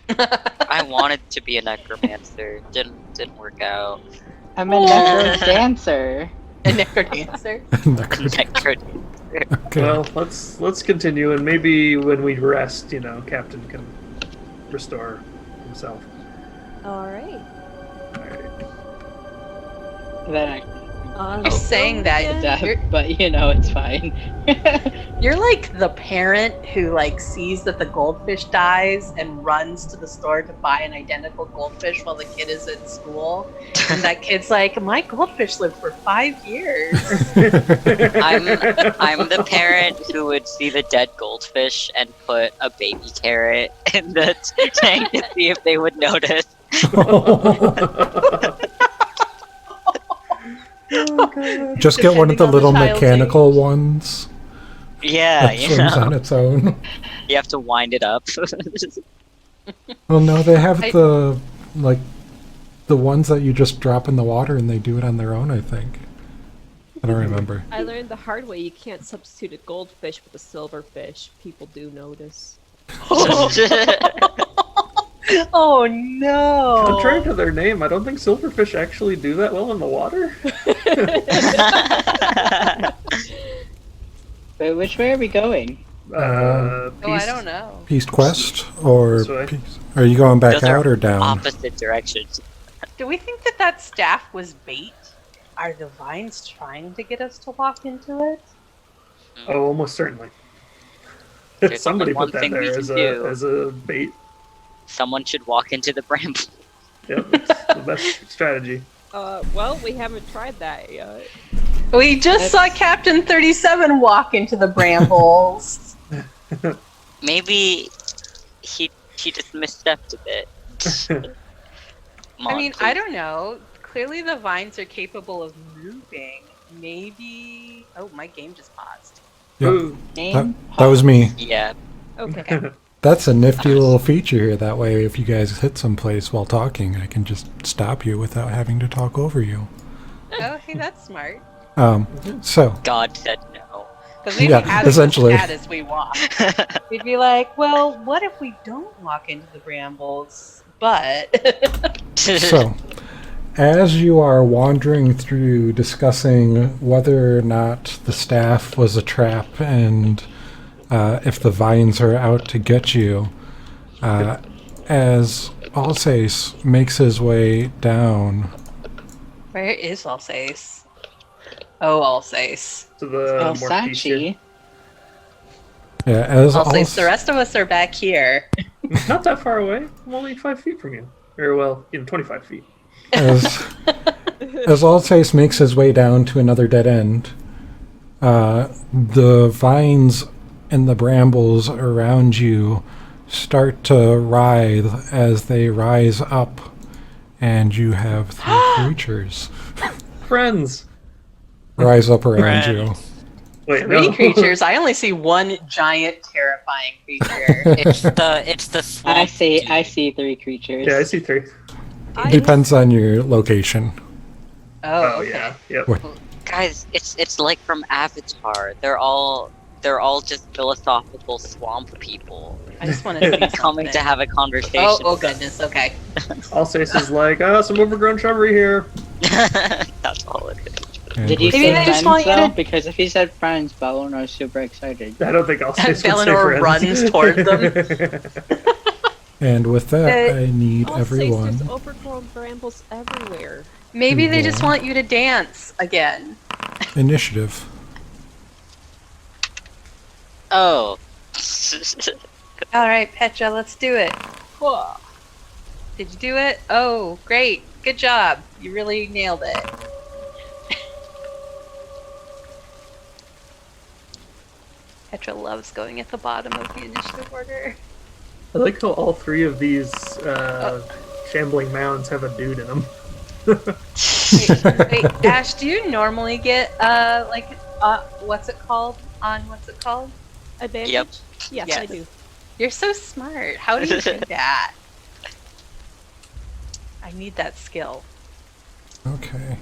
I wanted to be a necromancer. Didn't work out. I'm a necro dancer. A necromancer? Necro- Okay. Well, let's continue, and maybe when we rest, Captain can restore himself. All right. All right. Then On You're saying that again. You're- but it's fine. You're like the parent who sees that the goldfish dies and runs to the store to buy an identical goldfish while the kid is at school. And that kid's like, my goldfish lived for 5 years. I'm the parent who would see the dead goldfish and put a baby carrot in the tank to see if they would notice. Just get one of the Depending on the little child's mechanical age. ones Yeah, that swims on its own. you have to wind it up. Well, no, they have I- the ones that you just drop in the water and they do it on their own, I think. I don't remember. I learned the hard way you can't substitute a goldfish with a silverfish. People do notice. Oh no! Contrary to their name, I don't think silverfish actually do that well in the water. But which way are we going? Oh, I don't know. Peace Quest? Or This way. are you going back Those are out or down? Opposite directions. Do we think that staff was bait? Are the vines trying to get us to walk into it? Oh, almost certainly. There's Somebody only one put that thing we there can as do. a bait. Someone should walk into the bramble. Yep, it's the best strategy. Well, we haven't tried that yet. We just saw Captain 37 walk into the brambles. Maybe he just misstepped a bit. I mean, I don't know. Clearly the vines are capable of moving. Maybe... Oh, my game just paused. Yep. Ooh. Name? That was me. Yeah. Okay. That's a nifty little feature here. That way, if you guys hit someplace while talking, I can just stop you without having to talk over you. Oh, hey, that's smart. So, God said no. Because we'd Yeah, be having essentially. a chat as we walk. We'd be like, well, what if we don't walk into the brambles? But... so, as you are wandering through discussing whether or not the staff was a trap and if the vines are out to get you, as Alsace makes his way down, Where is Alsace? Oh, Alsace. To the Morticia. Sachi. Yeah, as Alsace. The rest of us are back here. Not that far away. I'm only 5 feet from you. Or, well, 25 feet. as Alsace makes his way down to another dead end, the vines and the brambles around you start to writhe as they rise up, and you have 3 creatures Friends. rise up around you. Wait, 3 no. creatures. I only see one giant, terrifying creature. It's the swamp. I see 3 creatures. Yeah, I see 3. Depends on your location. Oh, okay. yeah. Yep. What? Guys, it's like from Avatar. They're all just philosophical swamp people I just want to see coming to have a conversation. Oh goodness. Okay. Alsace is like, some overgrown shrubbery here. That's all it is. And Did you with Maybe say they that- just friends want you though? to- Because if he said friends, Baldur is super excited. I don't think Alsace would say Valinor friends. runs toward them. And with that, I need I'll say everyone. there's overgrown brambles everywhere. Maybe they just Yeah. want you to dance again. Initiative. Oh. All right, Petra, let's do it. Did you do it? Oh, great. Good job. You really nailed it. Petra loves going at the bottom of the initiative order. I like how all 3 of these shambling mounds have a dude in them. Wait, Ash, do you normally get what's it called? What's it called? Advantage? Yep. Yes, Yes. I do. You're so smart. How do you do that? I need that skill. Okay.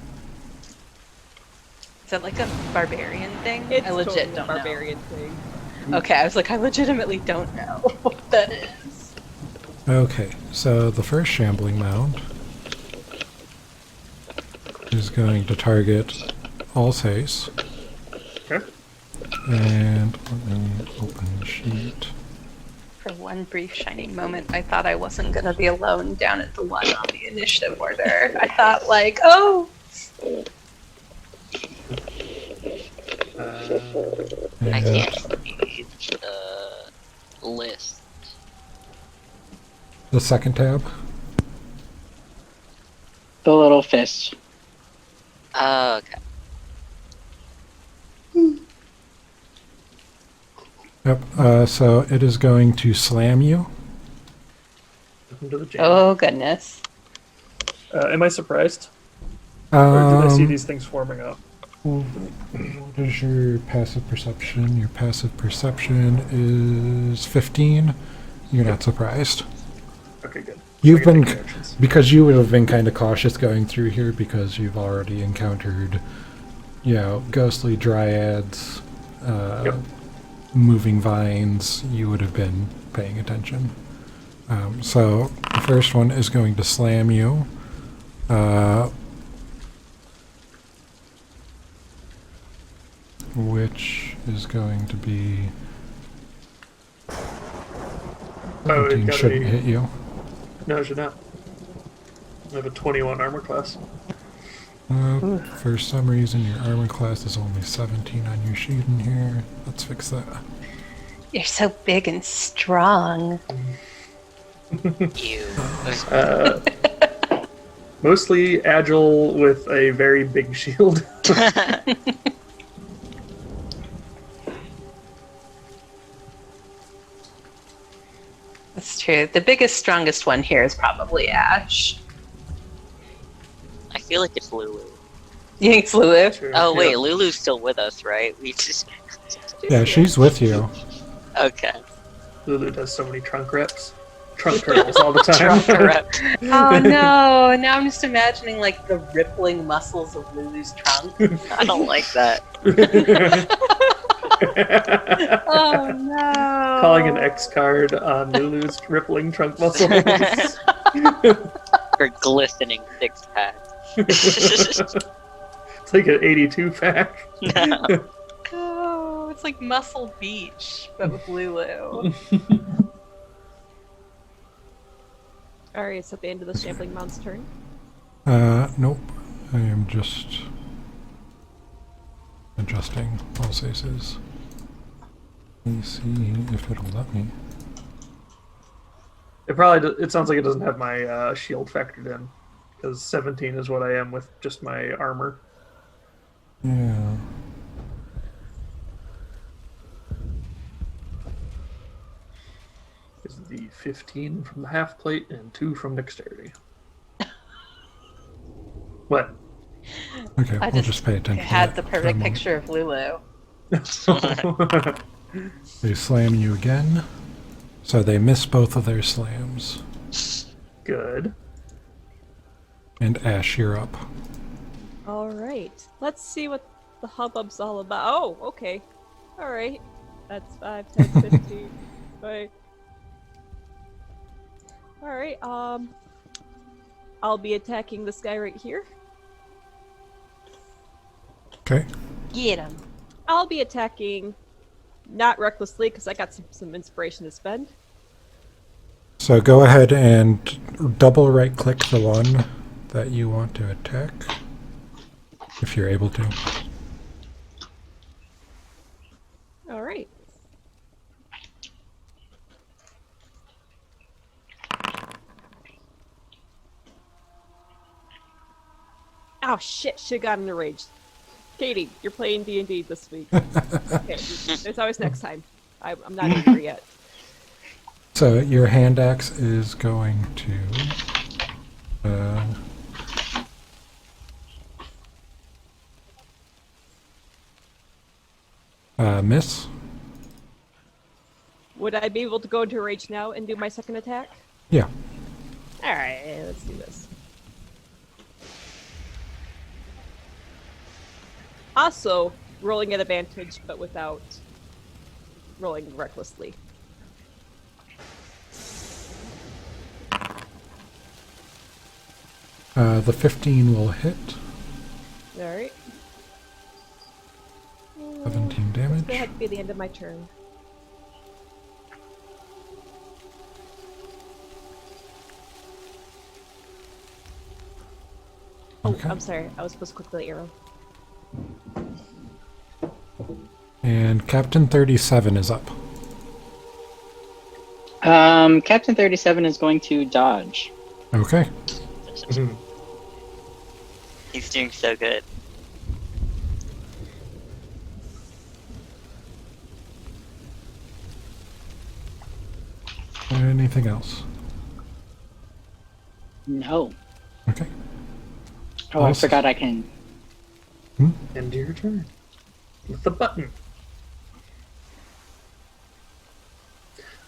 Is that like a barbarian thing? It's I legit totally a don't barbarian thing. know. Okay, I was like, I legitimately don't know what that is. Okay, so the first shambling mound is going to target Alsace. Okay. And let me open the sheet. For one brief shining moment, I thought I wasn't gonna be alone down at the 1 on the initiative order. I thought like, oh, I And can't read the list. the second tab. The little fist. Oh, okay. Yep. So it is going to slam you. Welcome to the jam. oh goodness. Am I surprised? Or did I see Um, these things forming up? What is your passive perception? Your passive perception is 15. You're not surprised. Okay, good. You've I can been, take actions. because you would have been kind of cautious going through here because you've already encountered, ghostly dryads, Yep. moving vines. You would have been paying attention. So the first one is going to slam you. Which is going to be... Oh, it 17 got shouldn't a- hit you. No, it should not. I have a 21 armor class. For some reason, your armor class is only 17 on your sheet in here. Let's fix that. You're so big and strong. You. Mostly agile with a very big shield. That's true. The biggest, strongest one here is probably Ash. I feel like it's Lulu. You think it's Lulu? True, Oh wait, yeah. Lulu's still with us, right? We just Yeah, she's with you. okay. Lulu does so many trunk reps. Trunk turtles all the time. Trunk rep. Oh no! Now I'm just imagining like the rippling muscles of Lulu's trunk. I don't like that. Oh no! Calling an X card on Lulu's rippling trunk muscles. Her glistening six pack. It's like an 82 pack. No. Oh, it's like Muscle Beach, but with Lulu. Alright, it's at the end of the Shambling Mound's turn. Nope. I am just adjusting pulses. Let me see if it'll let me. It sounds like it doesn't have my shield factored in, because 17 is what I am with just my armor. Yeah. Is the 15 from the half plate and 2 from dexterity. What? Okay, I we'll just pay attention. had to the that for a perfect moment. picture of Lulu. They slam you again, so they miss both of their slams. Good. And Ash, you're up. All right. Let's see what the hubbub's all about. Oh, okay. All right. That's 5, 10, 15. Right. All right. I'll be attacking this guy right here. Okay. Get him. I'll be attacking not recklessly because I got some inspiration to spend. So go ahead and double right click the one that you want to attack, if you're able to. All right. Oh shit! Should've gotten in a rage. Katie, you're playing D&D this week. Okay, there's always next time. I'm not angry yet. So your hand axe is going to miss. Would I be able to go into a rage now and do my second attack? Yeah. All right, let's do this. Also, rolling at advantage, but without rolling recklessly. The 15 will hit. All right. 17 damage. That had to be the end of my turn. Oh, Okay. I'm sorry. I was supposed to click the arrow. And Captain 37 is up. Captain 37 is going to dodge. Okay. He's doing so good. Anything else? No. Okay. Oh, I Awesome. forgot I can. End your turn. With the button.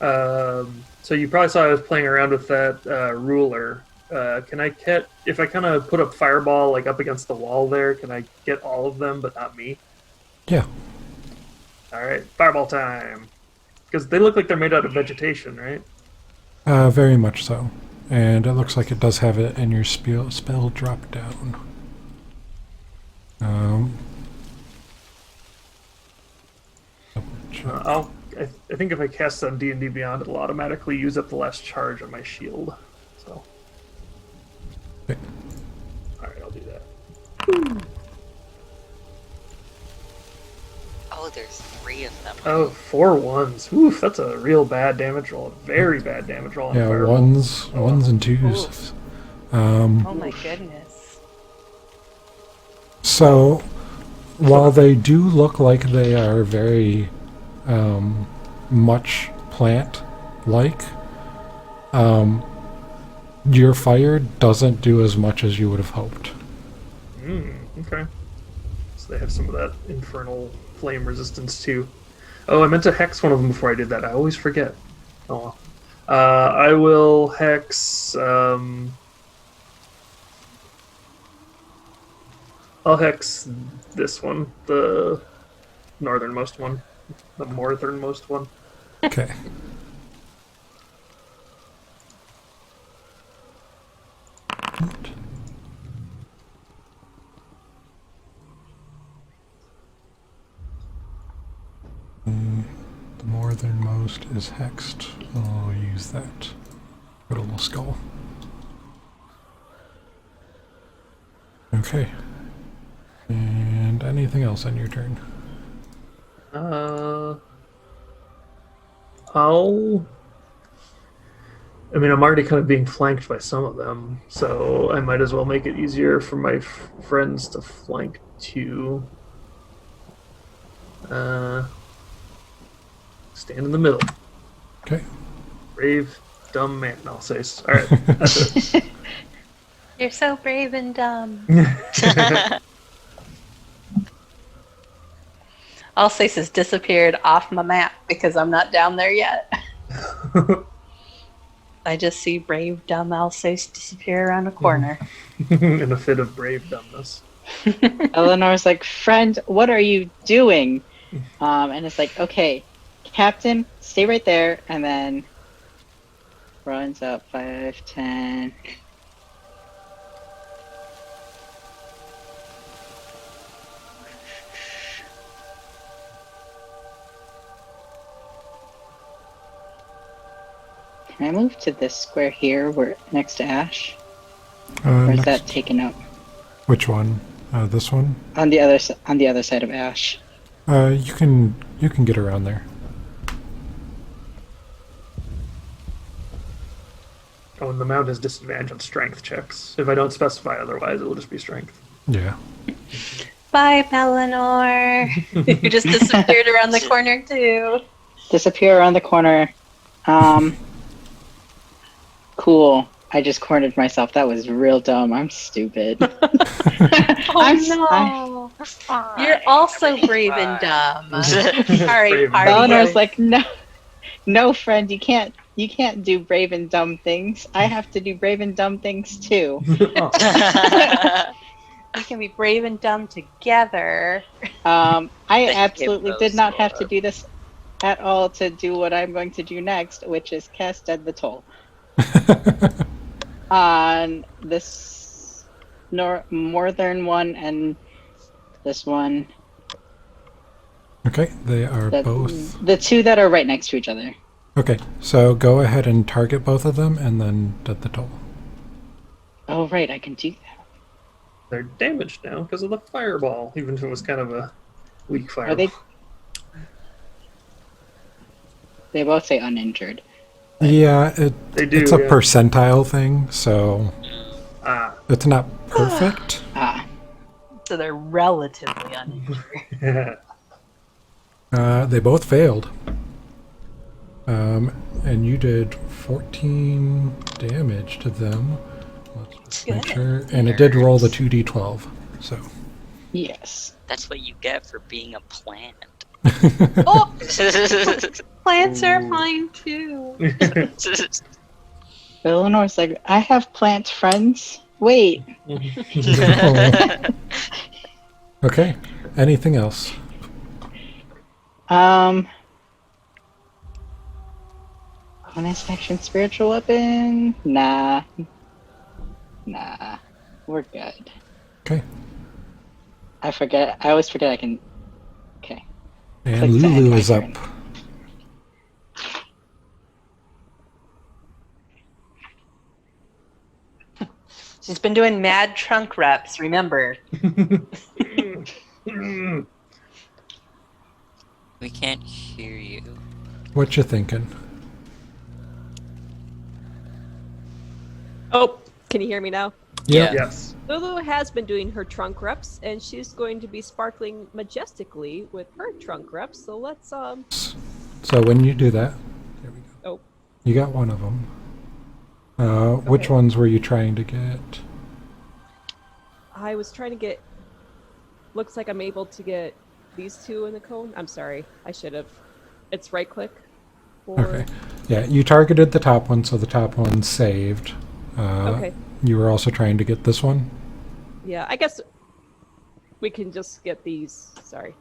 So you probably saw I was playing around with that ruler. Can I get, if I kind of put a fireball like up against the wall there, can I get all of them but not me? Yeah. All right, fireball time. Because they look like they're made out of vegetation, right? Very much so. And it looks like it does have it in your spell drop down. Double check. I think if I cast on D&D Beyond, it'll automatically use up the last charge on my shield. So, Okay. all right, I'll do that. Oh, there's 3 of them. Oh, 4 ones. Oof, that's a real bad damage roll. A very bad damage roll. On Yeah, fireball. ones and twos. Oh my goodness. So, while they do look like they are very much plant-like, your fire doesn't do as much as you would have hoped. Okay. So they have some of that infernal flame resistance too. Oh, I meant to hex one of them before I did that. I always forget. Oh well. I will hex. I'll hex this one, the northernmost one, the northernmost one. Okay. The northernmost is hexed. I'll use that. Put a little skull. Okay. And And anything else on your turn? I mean, I'm already kind of being flanked by some of them, so I might as well make it easier for my friends to flank too. Stand in the middle. Okay. Brave, dumb man, I'll say. All right, that's it. You're so brave and dumb. Alsace has disappeared off my map because I'm not down there yet. I just see brave, dumb Alsace disappear around a corner. In a fit of brave dumbness. Eleanor's like, friend, what are you doing? And it's like, okay, Captain, stay right there, and then runs up 5, 10. Can I move to this square here, where next to Ash? Or is that taken up? Which one? This one? On the other side of Ash. You can get around there. Oh, and the mount has disadvantage on strength checks. If I don't specify otherwise, it will just be strength. Yeah. Bye, Eleanor. You just disappeared around the corner too. Disappear around the corner. Cool. I just cornered myself. That was real dumb. I'm stupid. Oh no! You're also brave and dumb. Sorry, Eleanor's like, no, friend, you can't do brave and dumb things. I have to do brave and dumb things too. We can be brave and dumb together. I absolutely did not have to do this at all to do what I'm going to do next, which is cast Dead the Toll. On this northern one and this one. Okay, they are both... The two that are right next to each other. Okay, so go ahead and target both of them and then dead the toll. Oh, right, I can do that. They're damaged now because of the fireball, even if it was kind of a weak fireball. Are they? They both say uninjured. Yeah, They do, it's a yeah. percentile thing, so it's not perfect. So they're relatively uninjured. They both failed. And you did 14 damage to them. Let's just make sure. And it did roll the 2d12, so. Yes. That's what you get for being a plant. Oh! Plants are fine too. Eleanor's like, I have plant friends. Wait. Okay. Anything else? Bonus action spiritual weapon? Nah. We're good. Okay. I always forget I can. Okay. And Click to end Lulu my is up. turn. She's been doing mad trunk reps, remember. We can't hear you. What you thinking? Oh, can you hear me now? Yep. Yes. Lulu has been doing her trunk reps, and she's going to be sparkling majestically with her trunk reps. So let's So when you do that, there we go. Oh. You got one of them. Which ones were you trying to get? I was trying to get. Looks like I'm able to get these two in the cone. I'm sorry, I should have. It's right click. Okay. Yeah, you targeted the top one, so the top one saved. Okay. You were also trying to get this one? Yeah, I guess we can just get these. Sorry.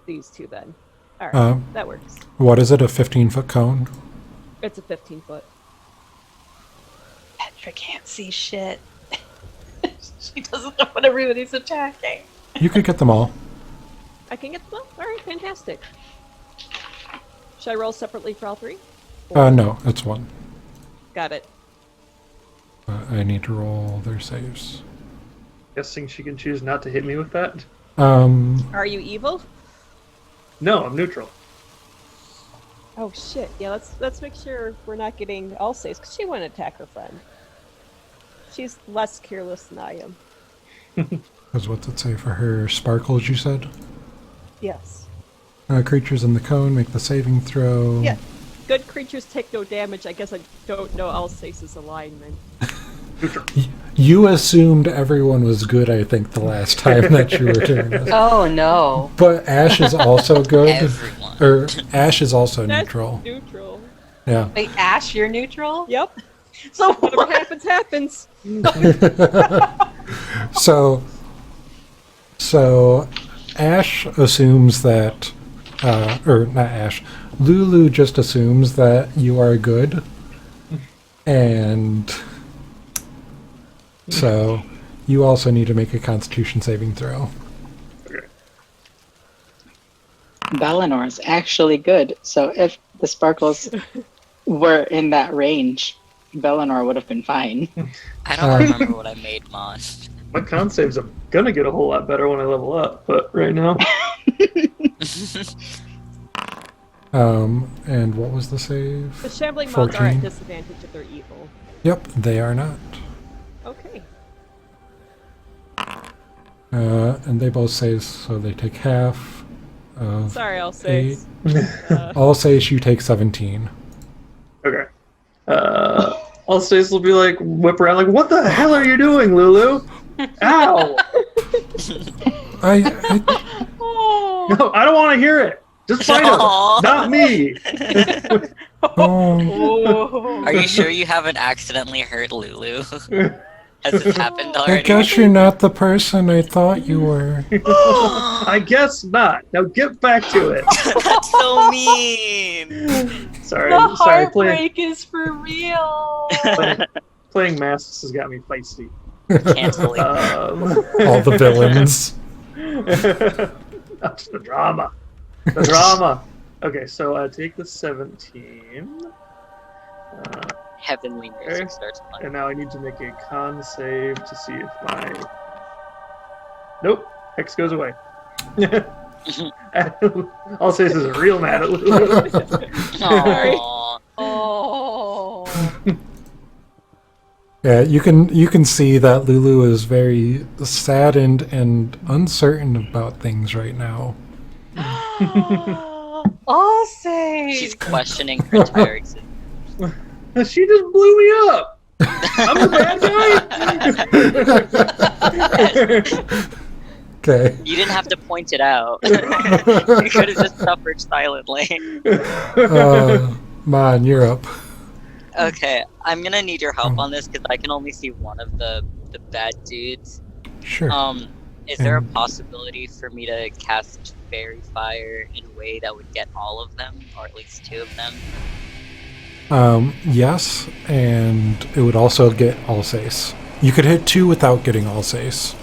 These two then. All right, that works. What is it, a 15-foot cone? It's a 15-foot. Petra can't see shit. She doesn't know when everybody's attacking. You could get them all. I can get them all? All right, fantastic. Should I roll separately for all three? No, it's one. Got it. I need to roll their saves. Guessing she can choose not to hit me with that? Are you evil? No, I'm neutral. Oh shit! Yeah, let's make sure we're not getting all saves because she wouldn't attack her friend. She's less careless than I am. Because what's it say for her sparkles, you said? Yes. Creatures in the cone make the saving throw. Yeah. Good creatures take no damage. I guess I don't know Alsace's alignment. You assumed everyone was good, I think, the last time that you were doing this. Oh no. But Ash is also good. Everyone. Or Ash is also That's neutral. neutral. Yeah. Wait, Ash, you're neutral? Yep. So Whatever what? happens, happens. So Ash assumes that, or not Ash, Lulu just assumes that you are good. And so you also need to make a Constitution saving throw. Okay. Balinor is actually good. So if the sparkles were in that range, Balinor would have been fine. I don't remember what I made, Mon. My con saves are gonna get a whole lot better when I level up, but right now. And what was the save? The shambling mons are 14. at disadvantage if they're evil. Yep, they are not. Okay. And they both save, so they take half of Sorry, Alsace. 8. Alsace, you take 17. Okay. Alsace will be like, whip around, like, what the hell are you doing, Lulu? Ow! Oh. No, I don't want to hear it. Just fight him, Aw. not me. Oh, Are you sure you haven't accidentally hurt Lulu? Has this happened I already? guess you're not the person I thought you were. I guess not. Now get back to it. That's so mean. Sorry, The sorry. heartbreak is for real. Playing masks has got me feisty. Canceling. All the villains. That's the drama. The drama. Okay, so take the 17. Heavenly music starts And playing. now I need to make a con save to see if my... Nope. Hex goes away. I'll say this is real mad at Lulu. Aww. Oh. Yeah, you can see that Lulu is very saddened and uncertain about things right now. Alsace. She's questioning her entire existence. She just blew me up. I'm the bad guy. Okay. You didn't have to point it out. You could have just suffered silently. Man, you're up. Okay, I'm gonna need your help on this because I can only see one of the bad dudes. Sure. Is there a possibility for me to cast Fairy Fire in a way that would get all of them, or at least 2 of them? Yes, and it would also get Alsace. You could hit 2 without getting Alsace.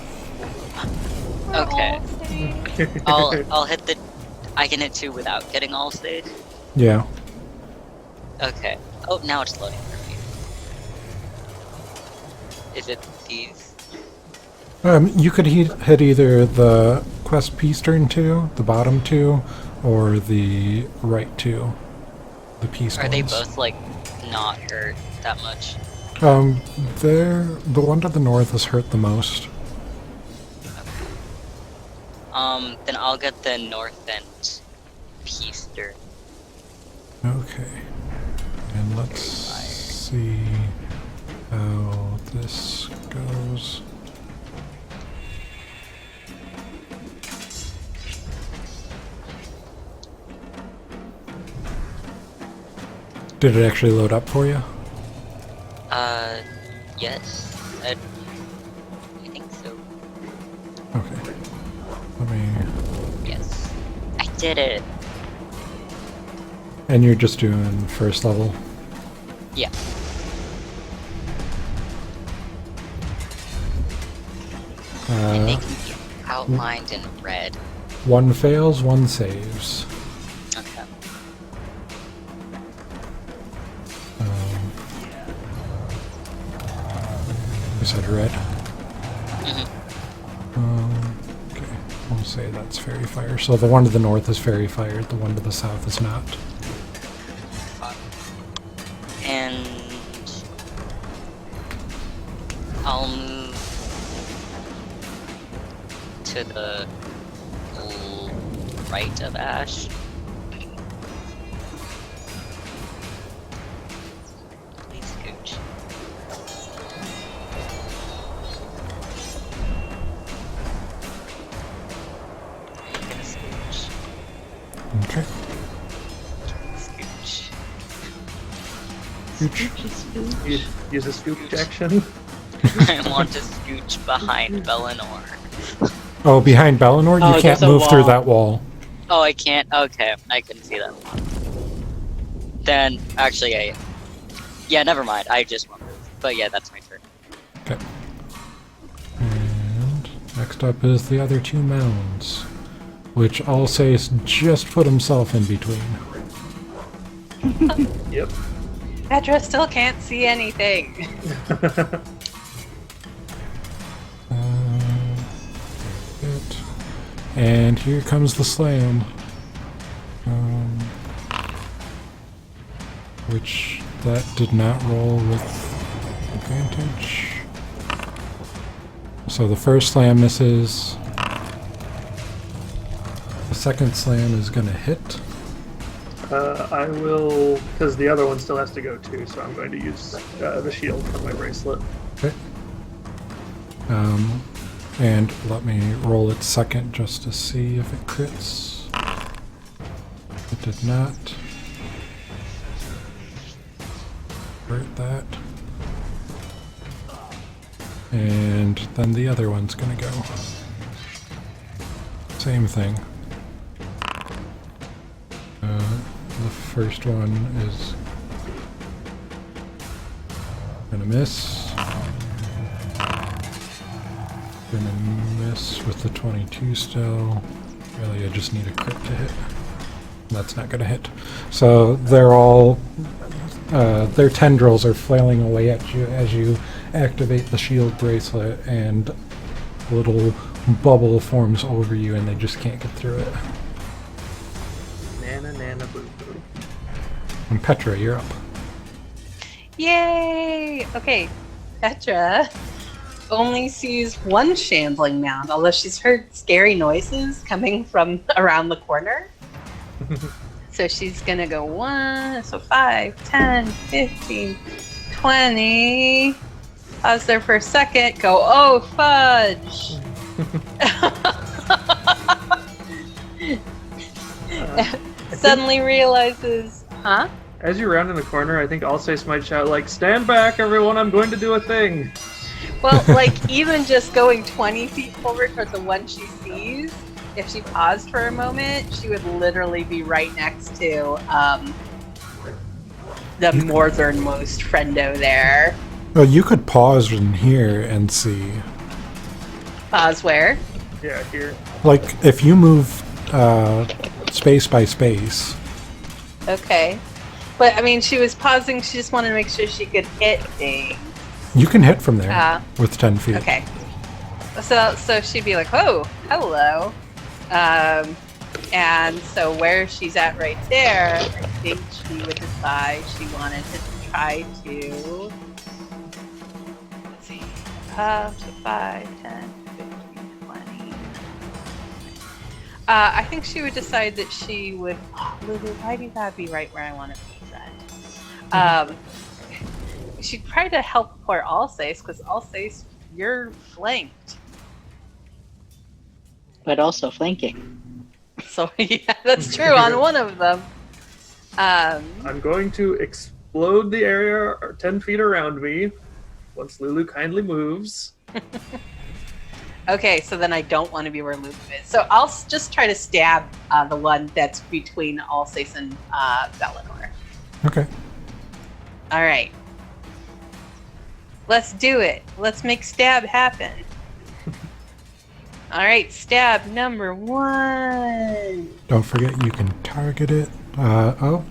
Okay. I'll hit the. I can hit 2 without getting all stage. Yeah. Okay. Oh, now it's loading for me. Is it these? You could hit either the quest piece turn 2, the bottom 2, or the right 2. The piece Are ones. they both like not hurt that much? The one to the north is hurt the most. Then I'll get the north end piece turn. Okay. And let's see how this goes. Did it actually load up for you? Yes. I think so. Okay. Let me... Yes. I did it! And you're just doing first level? Yeah. And they can be outlined in red. 1 fails, 1 saves. Okay. You said red? Mhm. Okay, we'll say that's fairy fire. So the one to the north is fairy fire, the one to the south is not. And I'll move to the right of Ash. Please scooch. Gonna scooch. Okay. Scooch. Scooch. Use a scooch action. I want to scooch behind Bellinor. Oh, behind Baldur, Oh, you can't there's a move through wall. that wall. Oh, I can't? Okay, I couldn't see that. Then, actually, yeah, never mind. I just won't move. But yeah, that's my turn. Okay. And next up is the other two mounds, which Alsace just put himself in between. Yep. Petra still can't see anything. It. And here comes the slam. Which that did not roll with advantage. So the first slam misses. The second slam is going to hit. I will, because the other one still has to go too, so I'm going to use the shield for my bracelet. Okay. And let me roll it second just to see if it crits. It did not. Hurt that. And then the other one's gonna go. Same thing. The first one is gonna miss. Gonna miss with the 22 still. Really, I just need a crit to hit. That's not gonna hit. So they're all, their tendrils are flailing away at you as you activate the shield bracelet, and a little bubble forms over you and they just can't get through it. Nana boo boo. And Petra, you're up. Yay! Okay, Petra only sees one shambling mound, although she's heard scary noises coming from around the corner. So she's gonna go 1, so 5, 10, 15, 20. Pause there for a second, go, oh fudge! Suddenly realizes, huh? As you round in the corner, I think Alsace might shout, like, stand back, everyone, I'm going to do a thing. Well, like, even just going 20 feet forward towards the one she sees, if she paused for a moment, she would literally be right next to the northernmost friendo there. Oh, you could pause in here and see. Pause where? Yeah, here. Like, if you move space by space. Okay. But, I mean, she was pausing, she just wanted to make sure she could hit things. You can hit from there with 10 feet. Okay. So she'd be like, oh, hello. And so where she's at right there, I think she would decide she wanted to try to, let's see, so 5, 10, 15, 20. I think she would decide that she would, Lulu, why do that be right where I want to be then? She'd try to help poor Alsace, because Alsace, you're flanked. But also flanking. So yeah, that's true on one of them. I'm going to explode the area 10 feet around me once Lulu kindly moves. Okay, so then I don't want to be where Lulu is. So I'll just try to stab the one that's between Alsace and Bellinor. Okay. All right. Let's do it. Let's make stab happen. All right, stab number 1. Don't forget you can target it. Oh.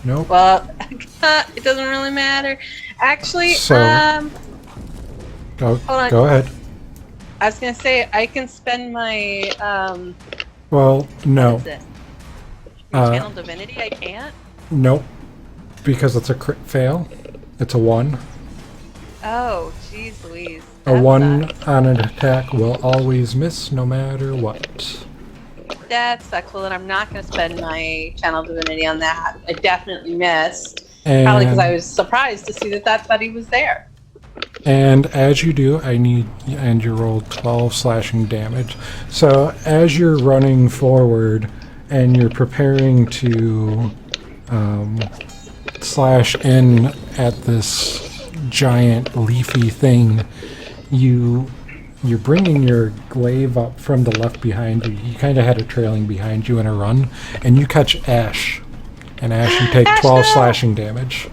Nope. Well, it doesn't really matter. Actually, So- hold on. Go ahead. I was gonna say I can spend my Well, no. what is it? My channel divinity. I can't. Nope. Because it's a crit fail. It's a 1. Oh, jeez, Louise. A That 1 sucks. on an attack will always miss no matter what. That sucks. Well, then I'm not gonna spend my channel divinity on that. I definitely missed. And, Probably because I was surprised to see that buddy was there. and as you do, and you roll 12 slashing damage. So as you're running forward and you're preparing to slash in at this giant leafy thing, you're bringing your glaive up from the left behind you. You kind of had it trailing behind you in a run, and you catch Ash. And Ash, you take Ash, 12 no! slashing damage.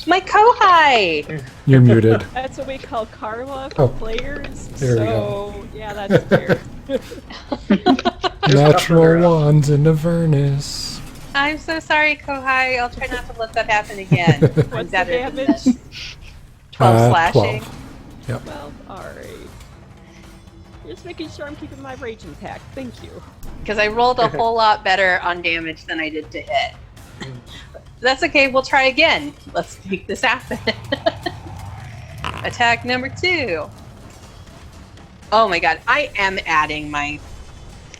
My Kohai! You're muted. That's what we call karma for Oh, players. there we So go. yeah, that's fair. Natural ones in Avernus. I'm so sorry, Kohai. I'll try not to let that happen again. I'm What's the better than damage? this. 12 slashing. 12. Yep. Well, alright. Just making sure I'm keeping my rage intact. Thank you. Because I rolled a whole lot better on damage than I did to hit. That's okay, we'll try again. Let's make this happen. Attack number 2. Oh my god, I am adding my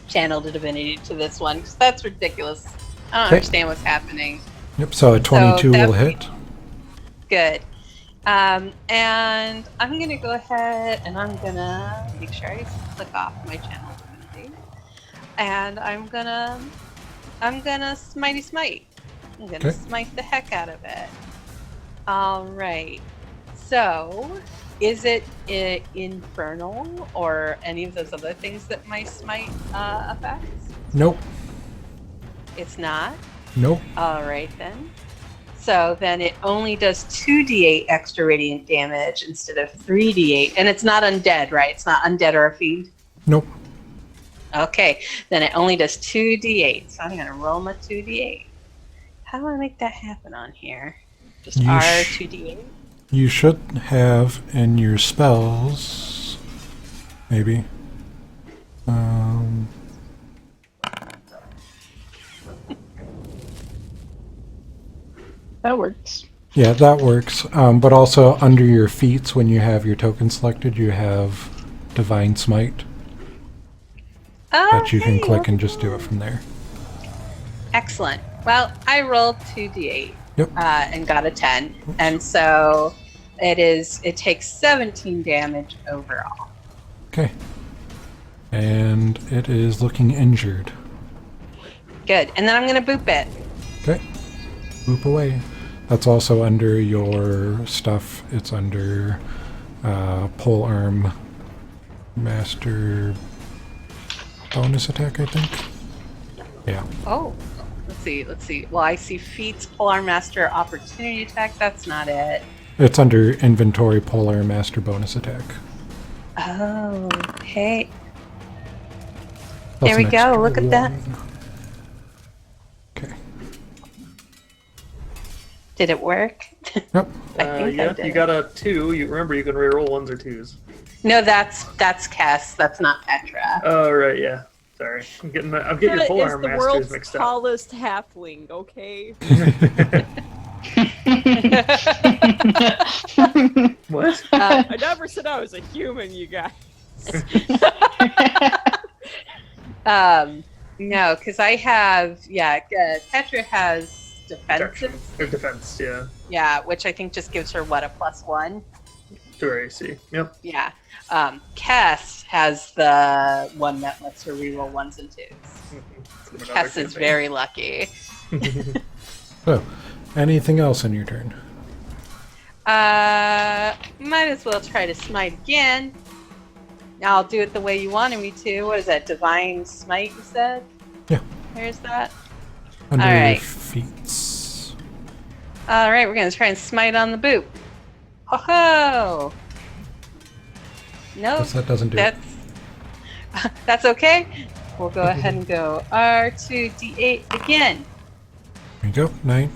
channel to divinity to this one, because that's ridiculous. I don't Okay. understand what's happening. Yep, so a 22 will hit. Good. And I'm gonna go ahead and I'm gonna make sure I click off my channel divinity. And I'm gonna smitey smite. I'm gonna Okay. smite the heck out of it. Alright. So, is it infernal or any of those other things that my smite affects? Nope. It's not? Nope. Alright then. So then it only does 2d8 extra radiant damage instead of 3d8. And it's not undead, right? It's not undead or a fiend? Nope. Okay, then it only does 2d8. So I'm going to roll my 2d8. How do I make that happen on here? Just You R2d8? You should have in your spells, maybe. That works. Yeah, that works. But also under your feats, when you have your token selected, you have Divine Smite that you can click and just do it from there. Excellent. Well, I rolled 2d8 Yep. and got a 10. And so it takes 17 damage overall. Okay. And it is looking injured. Good. And then I'm going to boop it. Okay. Boop away. That's also under your stuff. It's under Polearm Master bonus attack, I think. Yeah. Oh, let's see. Well, I see feats, Polar Master opportunity attack. That's not it. It's under inventory Polearm Master bonus attack. Oh, okay. That's There we an go, extra look at that. 1. Okay. Did it work? Yep. I think Yeah, I did. you got a 2. You remember you can reroll 1s or 2s. No, that's Kess. That's not Petra. Oh right, yeah. Sorry, I'm getting your Petra is polearm the masters world's mixed up. tallest halfling, okay? What? I never said I was a human, you guys. No, because I have, Petra has Protection. defensive. Or defense, yeah. Yeah, which I think just gives her, what, a +1? To her AC. Yep. Yeah. Kess has the one that lets her reroll 1s and 2s. Another Kess is campaign. very lucky. So, anything else in your turn? Might as well try to smite again. Now I'll do it the way you wanted me to. What is that? Divine Smite, you said? Yeah. There's that. Under All your right. feats. Alright, we're gonna try and smite on the boot. Ho ho! Nope. Guess that doesn't do it. That's okay. We'll go ahead and go R2D8 again. There you go. 9.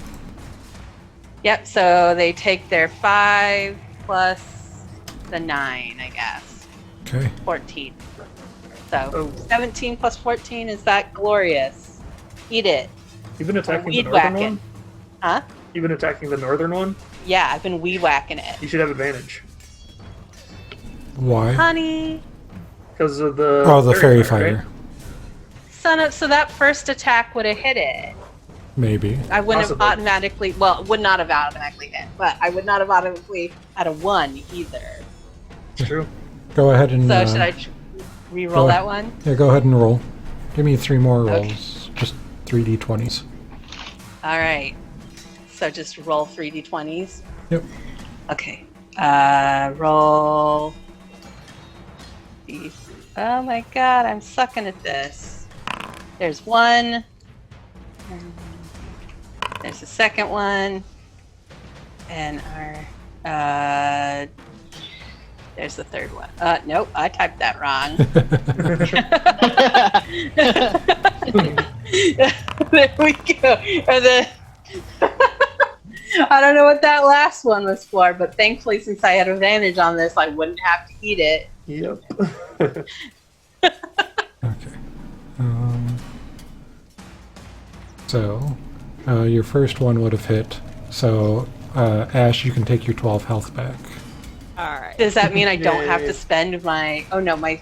Yep, so they take their 5 plus the 9, I guess. Okay. 14. So Oh. 17 plus 14, is that glorious? Eat it. You've been attacking the Weed northern whacking. one? Huh? You've been attacking the northern one? Yeah, I've been weed whacking it. You should have advantage. Why? Honey. Because of the Oh, the fairy fire, fire. So that first attack would have hit it. Maybe. I wouldn't Possibly. have automatically, well, it would not have automatically hit, but I would not have automatically had a 1 either. Right? It's true. Go ahead and. So should I re-roll go that ahead. one? Yeah, go ahead and roll. Give me 3 more Okay. rolls. Just 3d20s. All right. So just roll 3d20s. Yep. Okay. Roll. Oh my god, I'm sucking at this. There's 1. There's the second one. And there's the third one. Nope, I typed that wrong. There we go. And then I don't know what that last one was for, but thankfully, since I had advantage on this, I wouldn't have to eat it. Yep. Okay. So, your first one would have hit. So, Ash, you can take your 12 health back. Alright. Does that mean I don't have Yay. to spend my? Oh no, I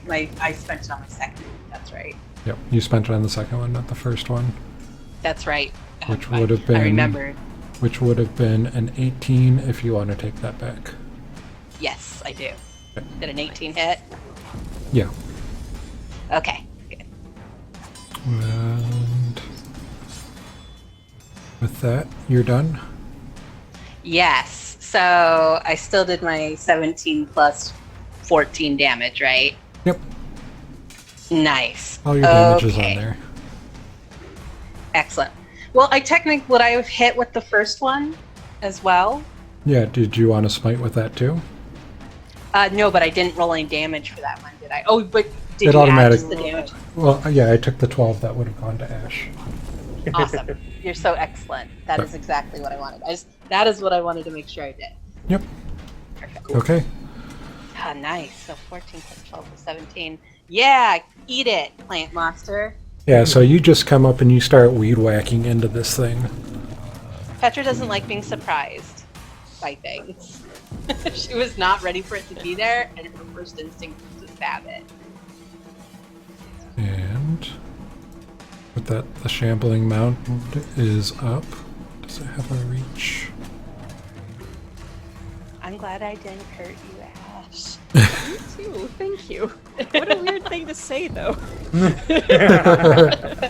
spent it on my second. That's right. Yep. You spent it on the second one, not the first one. That's right. Which would have been. I remembered. Which would have been an 18 if you want to take that back. Yes, I do. Did an 18 hit? Yeah. Okay. Good. And with that, you're done. Yes. So I still did my 17 plus 14 damage, right? Yep. Nice. All your damage is on Okay. there. Excellent. Well, would I have hit with the first one as well? Yeah, did you want to smite with that too? No, but I didn't roll any damage for that one, did I? Oh, but did It you add automatic- just the damage? Well, yeah, I took the 12 that would have gone to Ash. Awesome. You're so excellent. That is exactly what I wanted. That is what I wanted to make sure I did. Yep. Perfect. Okay. Ah, nice. So 14 plus 12 is 17. Yeah, eat it, plant monster. Yeah, so you just come up and you start weed whacking into this thing. Petra doesn't like being surprised by things. She was not ready for it to be there, and her first instinct was to stab it. And with that, the shambling mound is up. Does it have a reach? I'm glad I didn't hurt you, Ash. Me too, thank you. What a weird thing to say, though.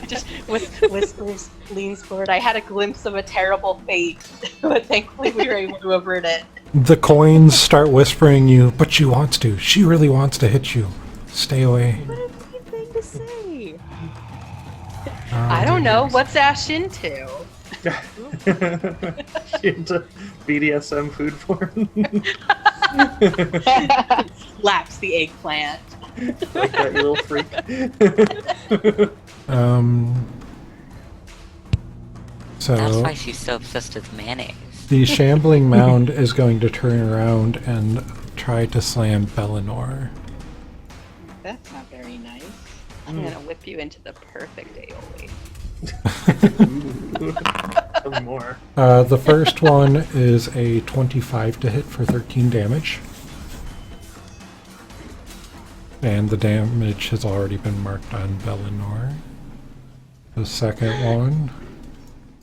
Just whispers, leans forward. I had a glimpse of a terrible fate, but thankfully we were able to avert it. The coins start whispering you, but she wants to. She really wants to hit you. Stay away. What a weird thing to say. I don't know. What's Ash into? Into BDSM food porn. Slaps the eggplant. Like that, you little freak. So That's why she's so obsessed with mayonnaise. the shambling mound is going to turn around and try to slam Bellinor. That's not very nice. I'm gonna whip you into the perfect aioli. Tell me more. The first one is a 25 to hit for 13 damage. And the damage has already been marked on Bellinor. The second one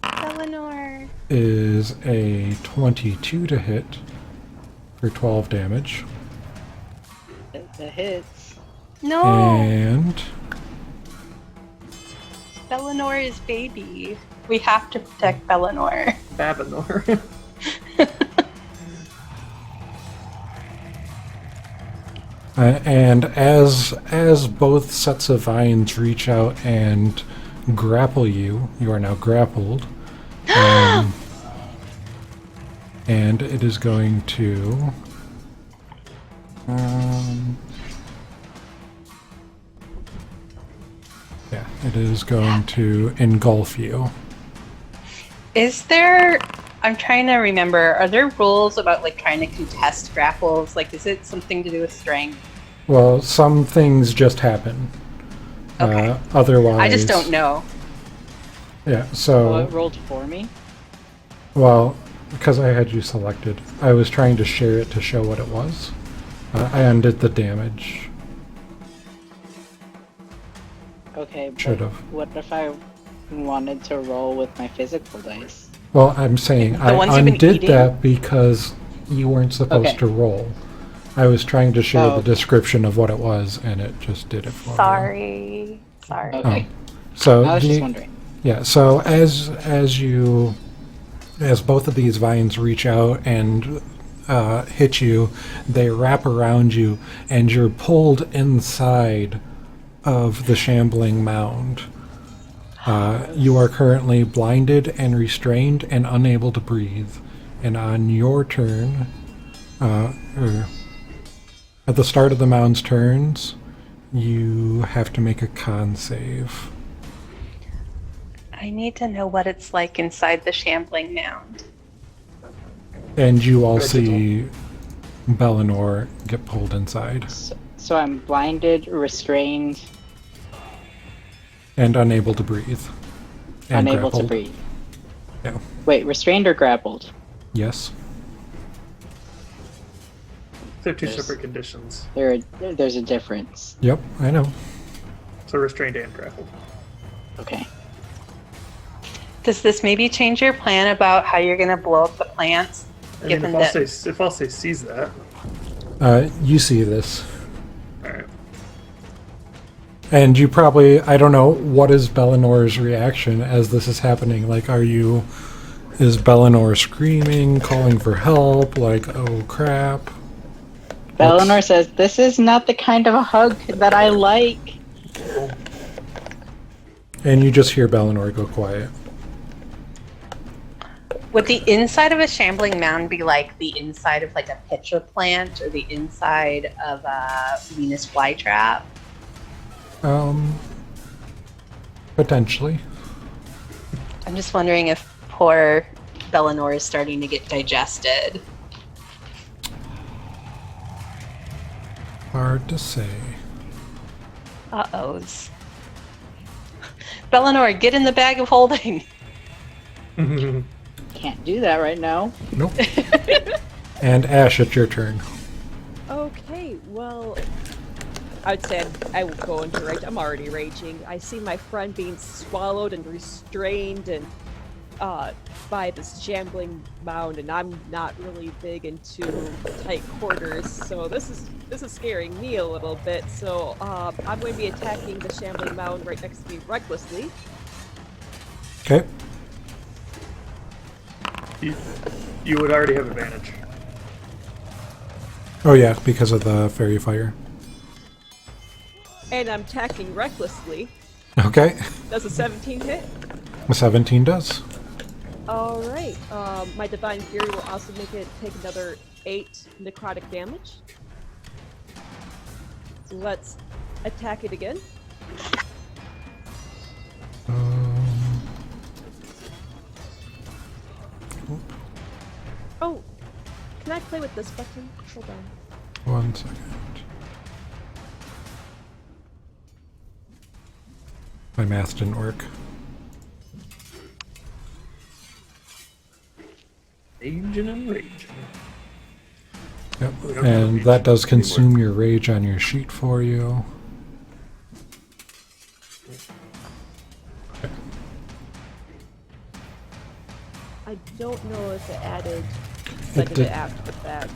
Eleanor. is a 22 to hit for 12 damage. The hits. No, And Eleanor is baby. We have to protect Eleanor. Babinor. and as both sets of vines reach out and grapple you, you are now grappled. And it is going to yeah, it is going to engulf you. Is there? I'm trying to remember. Are there rules about like trying to contest grapples? Like, is it something to do with strength? Well, some things just happen. Okay. Otherwise, I just don't know. Yeah. Well, So, it rolled for me. well, because I had you selected, I was trying to share it to show what it was. I undid the damage. Okay, but Should have. what if I wanted to roll with my physical dice? Well, I'm saying The I ones you've been undid eating? that because you weren't supposed Okay. to roll. I was trying to share Oh, the okay. description of what it was, and it just did it for Sorry. Sorry. you. Okay. So I was just you- wondering. Yeah. So as both of these vines reach out and hit you, they wrap around you, and you're pulled inside of the shambling mound. You are currently blinded and restrained and unable to breathe. And on your turn, or at the start of the mound's turns, you have to make a con save. I need to know what it's like inside the shambling mound. And you all Vegetal. see Bellinor get pulled inside So I'm blinded, restrained, and unable to breathe. And unable grappled. to breathe. Yeah. Wait, restrained or grappled? Yes. They're two Yes. separate conditions. There's a difference. Yep, I know. So restrained and grappled. Okay. Does this maybe change your plan about how you're going to blow up the plants? I mean, Given if that Alsace sees that, You see this. alright. And you probably, I don't know, what is Bellinor's reaction as this is happening? Like, is Bellinor screaming, calling for help, like, oh crap? Bellinor says, "This is not the kind of a hug that I like." And you just hear Bellinor go quiet. would the inside of a shambling mound be like the inside of like a pitcher plant or the inside of a Venus flytrap? Potentially. I'm just wondering if poor Bellinor is starting to get digested. Hard to say. Uh-ohs. Bellinor, get in the bag of holding. Can't do that right now. Nope. And Ash, it's your turn. Okay, well, I'd say I will go into rage. I'm already raging. I see my friend being swallowed and restrained and by this shambling mound, and I'm not really big into tight quarters, so this is scaring me a little bit. So I'm going to be attacking the shambling mound right next to me recklessly. Okay. You would already have advantage. Oh yeah, because of the fairy fire. And I'm attacking recklessly. Okay. Does a 17 hit? 17 does. Alright, my Divine Fury will also make it take another 8 necrotic damage. So let's attack it again. Oh, can I play with this button? Hold on. 1 second. My math didn't work. Raging and raging. Yep. We don't have And rage that does anymore. consume your rage on your sheet for you. I don't know if it added It second did. it after the fact.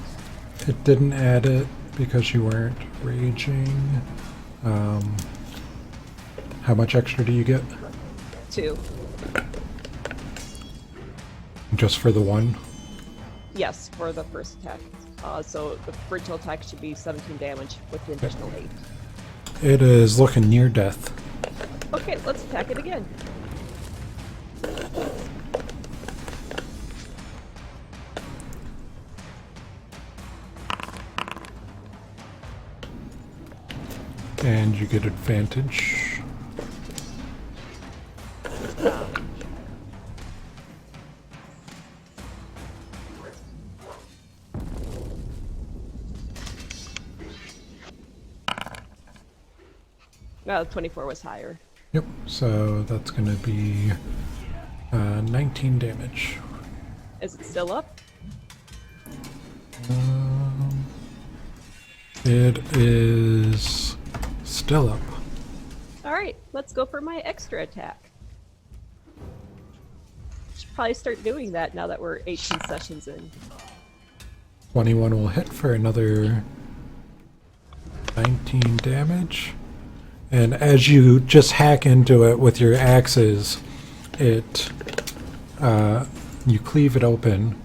It didn't add it because you weren't raging. How much extra do you get? 2. Just for the one? Yes, for the first attack. So the original attack should be 17 damage with the additional 8. It is looking near death. Okay, let's attack it again. And you get advantage. No, 24 was higher. Yep, so that's going to be 19 damage. Is it still up? It is still up. All right, let's go for my extra attack. Should probably start doing that now that we're 18 sessions in. 21 will hit for another 19 damage. And as you just hack into it with your axes, you cleave it open,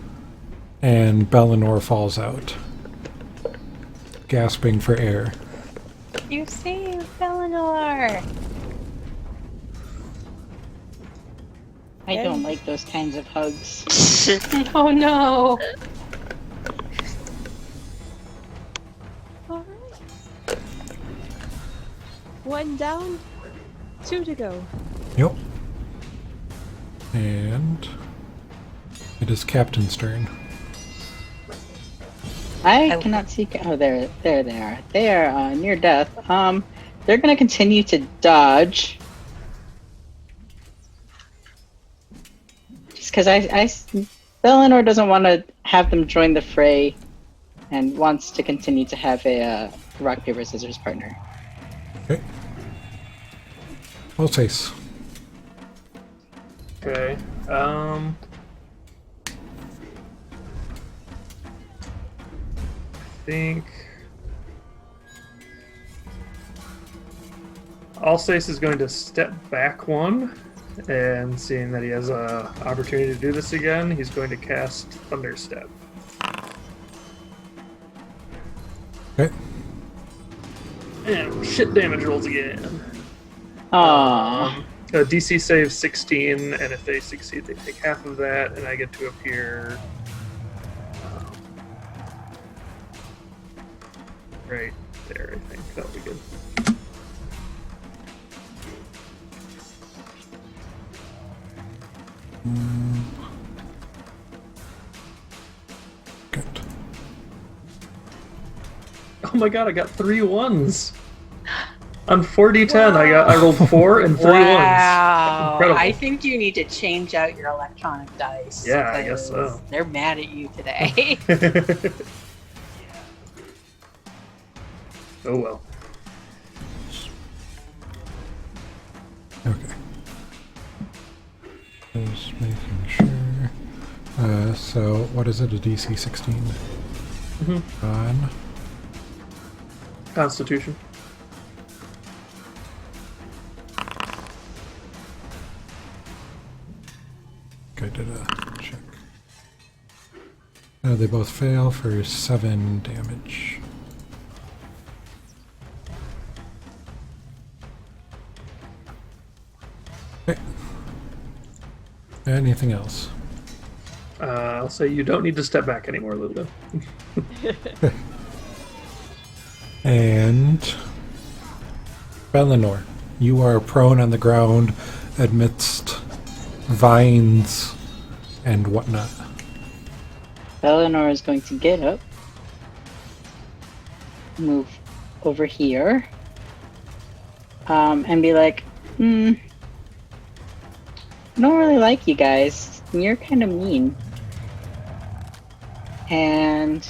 and Bellinor falls out, gasping for air. You saved Eleanor! I don't like those kinds of hugs. Oh no! All right. 1 down, 2 to go. Yep. And it is Captain's turn. I cannot see. Oh, there they are. They are near death. They're gonna continue to dodge. Just because Bellinor doesn't want to have them join the fray, and wants to continue to have a rock paper scissors partner. Okay. Alsace. Okay. I think Alsace is going to step back one, and seeing that he has an opportunity to do this again, he's going to cast Thunderstep. Okay. And shit damage rolls again. Aww. DC save 16, and if they succeed, they take half of that, and I get to appear right there. I think that'll be good. Good. Oh my god, I got 3 ones. On 4d10, I rolled 4 and 3 Wow! ones. Incredible. I think you need to change out your electronic dice. Yeah, I guess so. because They're mad at you today. Oh well. Okay. Just making sure. So, what is it? A DC 16? Mhm. On. Constitution. Okay, did a check. They both fail for 7 damage. Okay. Anything else? I'll say you don't need to step back anymore, Lulu. And Bellinor, you are prone on the ground amidst vines and whatnot. Bellinor is going to get up, move over here, and be like, I don't really like you guys. You're kind of mean. And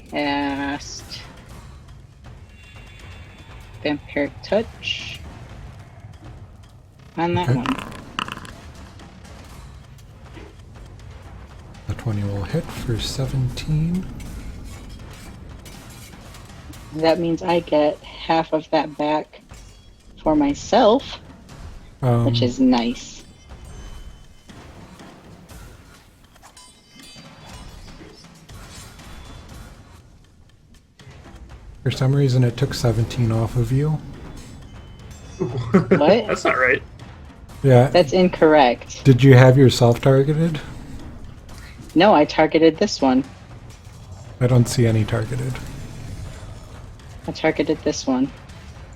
cast Vampiric Touch on that Okay. one. The 20 will hit for 17. That means I get half of that back for myself, which is nice. For some reason, it took 17 off of you. What? That's not right. Yeah. That's incorrect. Did you have yourself targeted? No, I targeted this one. I don't see any targeted. I targeted this one.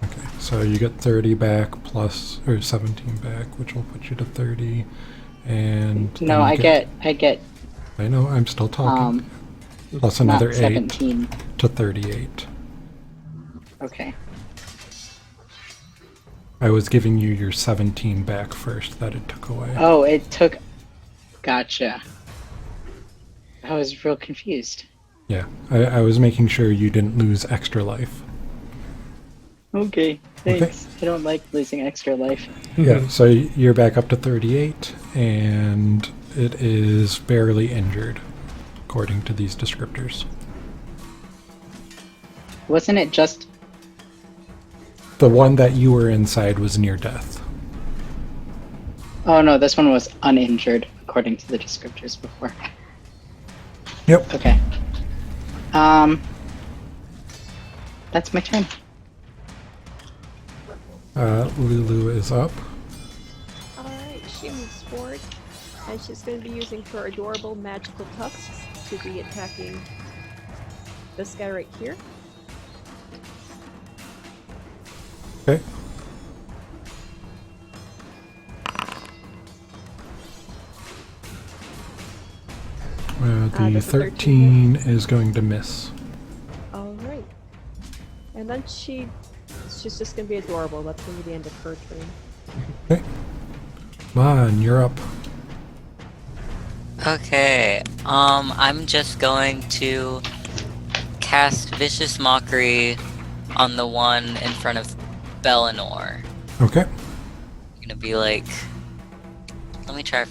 Okay, so you get 30 back plus, or 17 back, which will put you to 30. And No, then I get I know, I'm still talking. Plus another not 8 17. to 38. Okay. I was giving you your 17 back first that it took away. Oh, it took. Gotcha. I was real confused. Yeah, I was making sure you didn't lose extra life. Okay, thanks. I don't like losing extra life. Yeah, so you're back up to 38, and it is barely injured, according to these descriptors. Wasn't it just? The one that you were inside was near death. Oh no, this one was uninjured, according to the descriptors before. Yep. Okay. That's my turn. Lulu is up. Alright, she moves forward. And she's going to be using her adorable magical tusks to be attacking this guy right here. Okay. The Does a 13 is going to miss. Alright. And then she's just going to be adorable. That's going to be the end of her turn. Okay. Come on, you're up. Okay, I'm just going to cast Vicious Mockery on the one in front of Bellinor. Okay. I'm gonna be like... Let me try...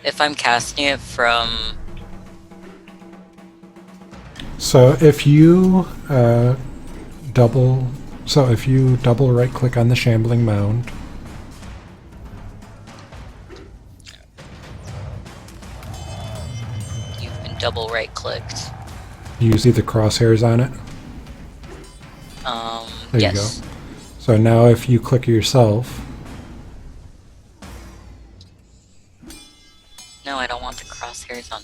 If I'm casting it from... So if you double right click on the shambling mound, You've been double right-clicked. use either crosshairs on it. There Yes. you go. So now if you click yourself, No, I don't want the crosshairs on.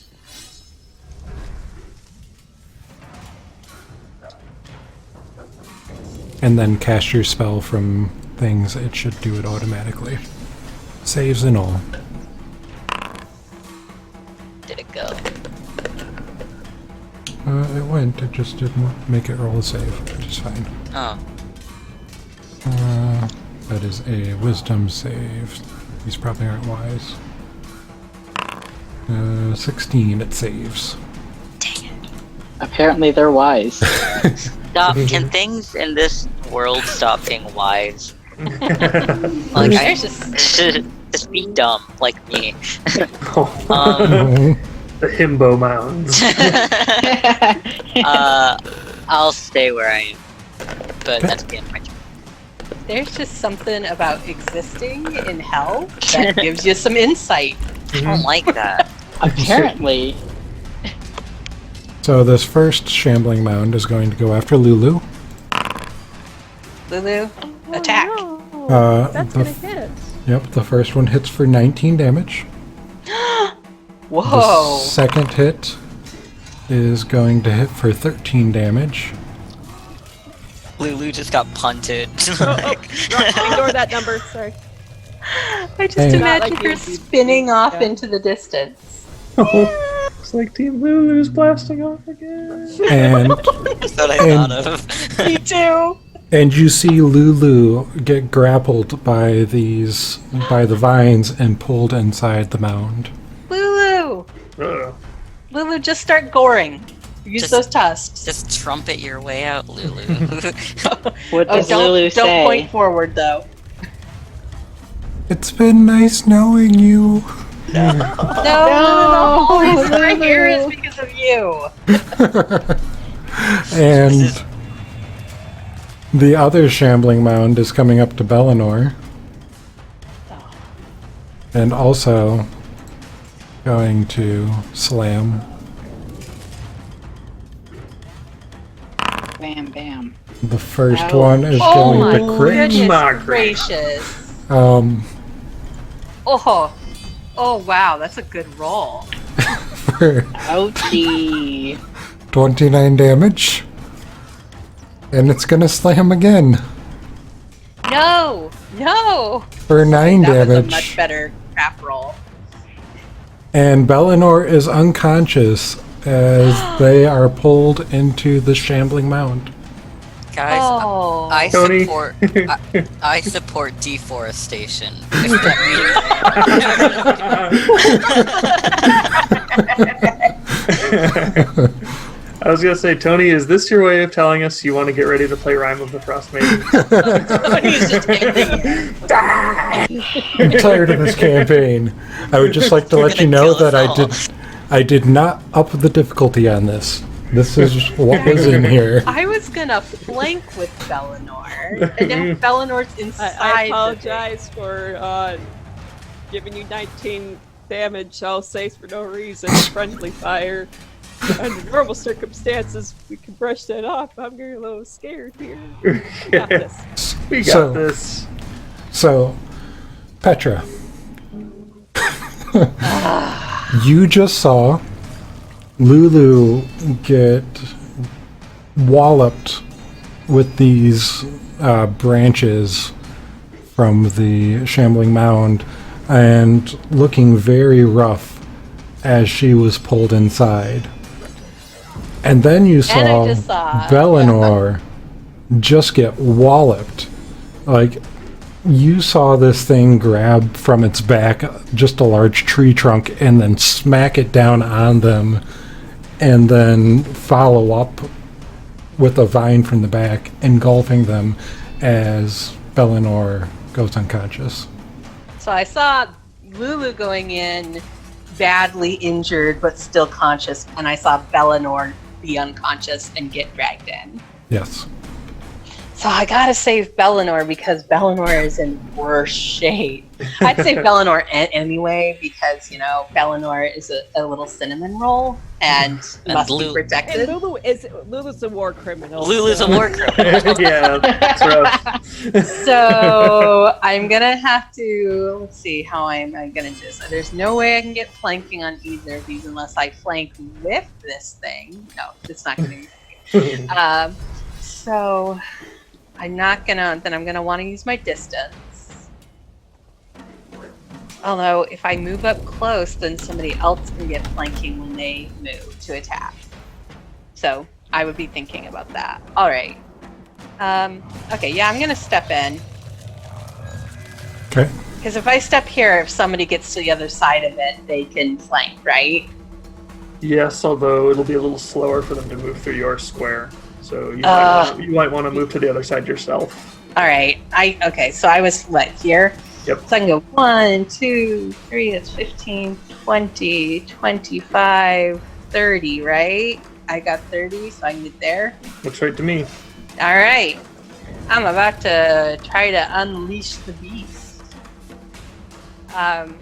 and then cast your spell from things, it should do it automatically. Saves and all. Did it go? It went, it just didn't make it roll a save, which is fine. Oh. That is a wisdom save. These probably aren't wise. 16, it saves. Apparently they're wise. Stop. Can things in this world stop being wise? Like, I just be dumb, like me. The himbo mounds. I'll stay where I am. But that's the end of my turn. There's just something about existing in hell that gives you some insight. I don't like that. Apparently. So this first shambling mound is going to go after Lulu. Lulu, attack. Oh, that's the going to hit. Yep, the first one hits for 19 damage. Whoa. The second hit is going to hit for 13 damage. Lulu just got punted. Ignore that number, sorry. I just Hey. imagine Not like her you. spinning off Yeah. into the distance. It's like Team Lulu's blasting off again. And That's what I thought of. Me too. and you see Lulu get grappled by the vines and pulled inside the mound. Lulu. Uh-oh. Lulu, just start goring. Use Just- those tusks. Just trumpet your way out, Lulu. What does Lulu don't say? point forward though. It's been nice knowing you. No, the reason we're here is because of you. And the other shambling mound is coming up to Bellinor. And also going to slam. Bam, bam. The first Ouch. one is Oh going my to crit. goodness Margaret. gracious. Oh wow, that's a good roll. For Ouchie. 29 damage. And it's going to slam again No, for 9 that was a damage. much better trap roll. And Bellinor is unconscious as they are pulled into the shambling mound. Guys, Oh. Tony. I support deforestation. I was gonna say, Tony, is this your way of telling us you want to get ready to play Rime of the Frost Maiden? Tony's just ending. I'm tired of this campaign. I would just like to let you know that I did not up the difficulty on this. This is what was in here. I was gonna flank with Bellinor, and now Bellinor's inside. I apologize for giving you 19 damage, I'll say, for no reason. Friendly fire. Under normal circumstances, we can brush that off. I'm getting a little scared here. We got this. We got this. So, Petra, you just saw Lulu get walloped with these branches from the shambling mound and looking very rough as she was pulled inside. And then you saw, just saw Bellinor just get walloped. Like, you saw this thing grab from its back just a large tree trunk and then smack it down on them and then follow up with a vine from the back, engulfing them as Bellinor goes unconscious. So I saw Lulu going in badly injured but still conscious, and I saw Bellinor be unconscious and get dragged in. Yes. So I gotta save Bellinor because Bellinor is in worse shape. I'd save Bellinor anyway because, you know, Bellinor is a little cinnamon roll and must be protected. And Lulu's a war criminal. Lulu's a war criminal. Yeah, that's rough. So I'm gonna have to, let's see, how am I gonna do this? There's no way I can get flanking on either of these unless I flank with this thing. No, it's not gonna be. So I'm not gonna, then I'm gonna wanna use my distance. Although if I move up close, then somebody else can get flanking when they move to attack. So I would be thinking about that. All right. Okay, yeah, I'm gonna step in. Okay. Because if I step here, if somebody gets to the other side of it, they can flank, right? Yes, although it'll be a little slower for them to move through your square. So you might want to move to the other side yourself. All right. Okay, so I was, what, here? Yep. So I can go 1, 2, 3, that's 15, 20, 25, 30, right? I got 30, so I can get there. Looks right to me. All right. I'm about to try to unleash the beast. I'm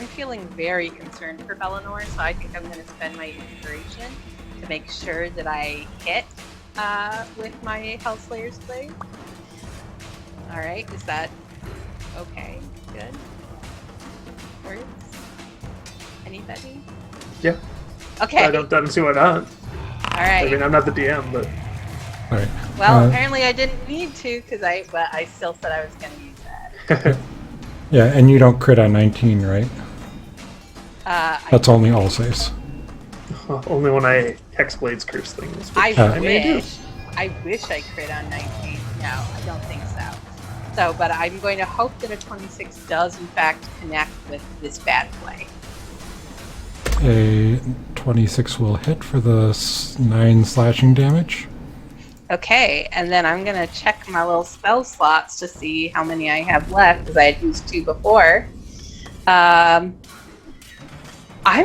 feeling very concerned for Bellinor, so I think I'm going to spend my inspiration to make sure that I hit with my Hellslayer's Blade. All right, is that okay? Good. Words? Anybody? Yeah. Okay. I don't see why not. All right. I mean, I'm not the DM, but All right. Well, apparently I didn't need to because I still said I was going to use that. Yeah, and you don't crit on 19, right? That's only all saves. only when I Hexblade's curse things. I may do. wish I crit on 19. No, I don't think so. So, but I'm going to hope that a 26 does in fact connect with this bad play. A 26 will hit for the 9 slashing damage. Okay, and then I'm going to check my little spell slots to see how many I have left, because I had used 2 before. I'm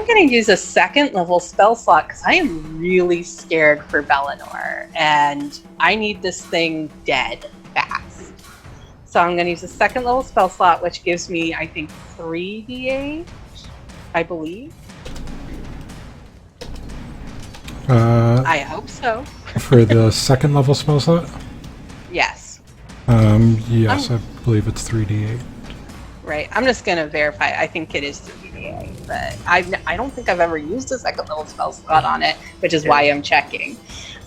going to use a 2nd level spell slot, because I am really scared for Bellinor, and I need this thing dead fast. So I'm going to use a 2nd level spell slot, which gives me, I think, 3d8, I believe. I hope so. For the 2nd level spell slot? Yes. Yes, I believe it's 3d8. Right. I'm just going to verify. I think it is 3d8, but I don't think I've ever used a 2nd level spell slot on it, which is why I'm checking.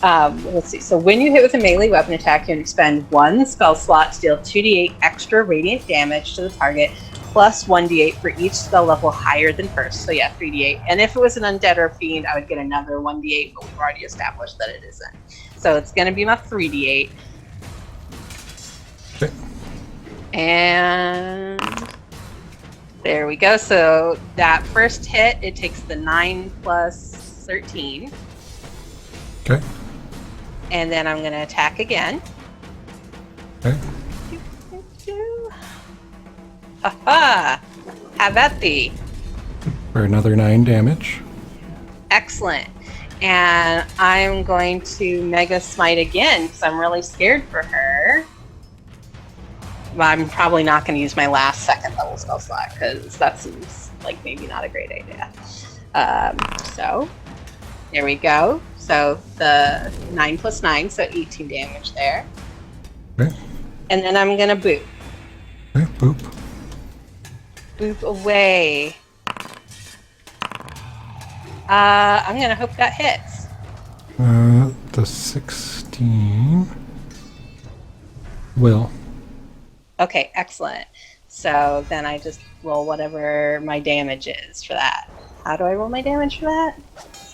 Let's see. So when you hit with a melee weapon attack, you can expend 1 spell slot to deal 2d8 extra radiant damage to the target plus 1d8 for each spell level higher than first. So yeah, 3d8. And if it was an undead or fiend, I would get another 1d8, but we've already established that it isn't. So it's going to be my 3d8. Okay. And there we go. So that first hit, it takes the 9 plus 13. Okay. And then I'm going to attack again. Okay. Ha-ha! Have at thee. For another 9 damage. Excellent. And I'm going to Mega Smite again because I'm really scared for her. But I'm probably not going to use my last second level spell slot because that seems like maybe not a great idea. So, there we go. So the 9 plus 9, so 18 damage there. Okay. And then I'm going to boop. Okay, boop. Boop away. I'm going to hope that hits. The 16 will. Okay, excellent. So then I just roll whatever my damage is for that. How do I roll my damage for that?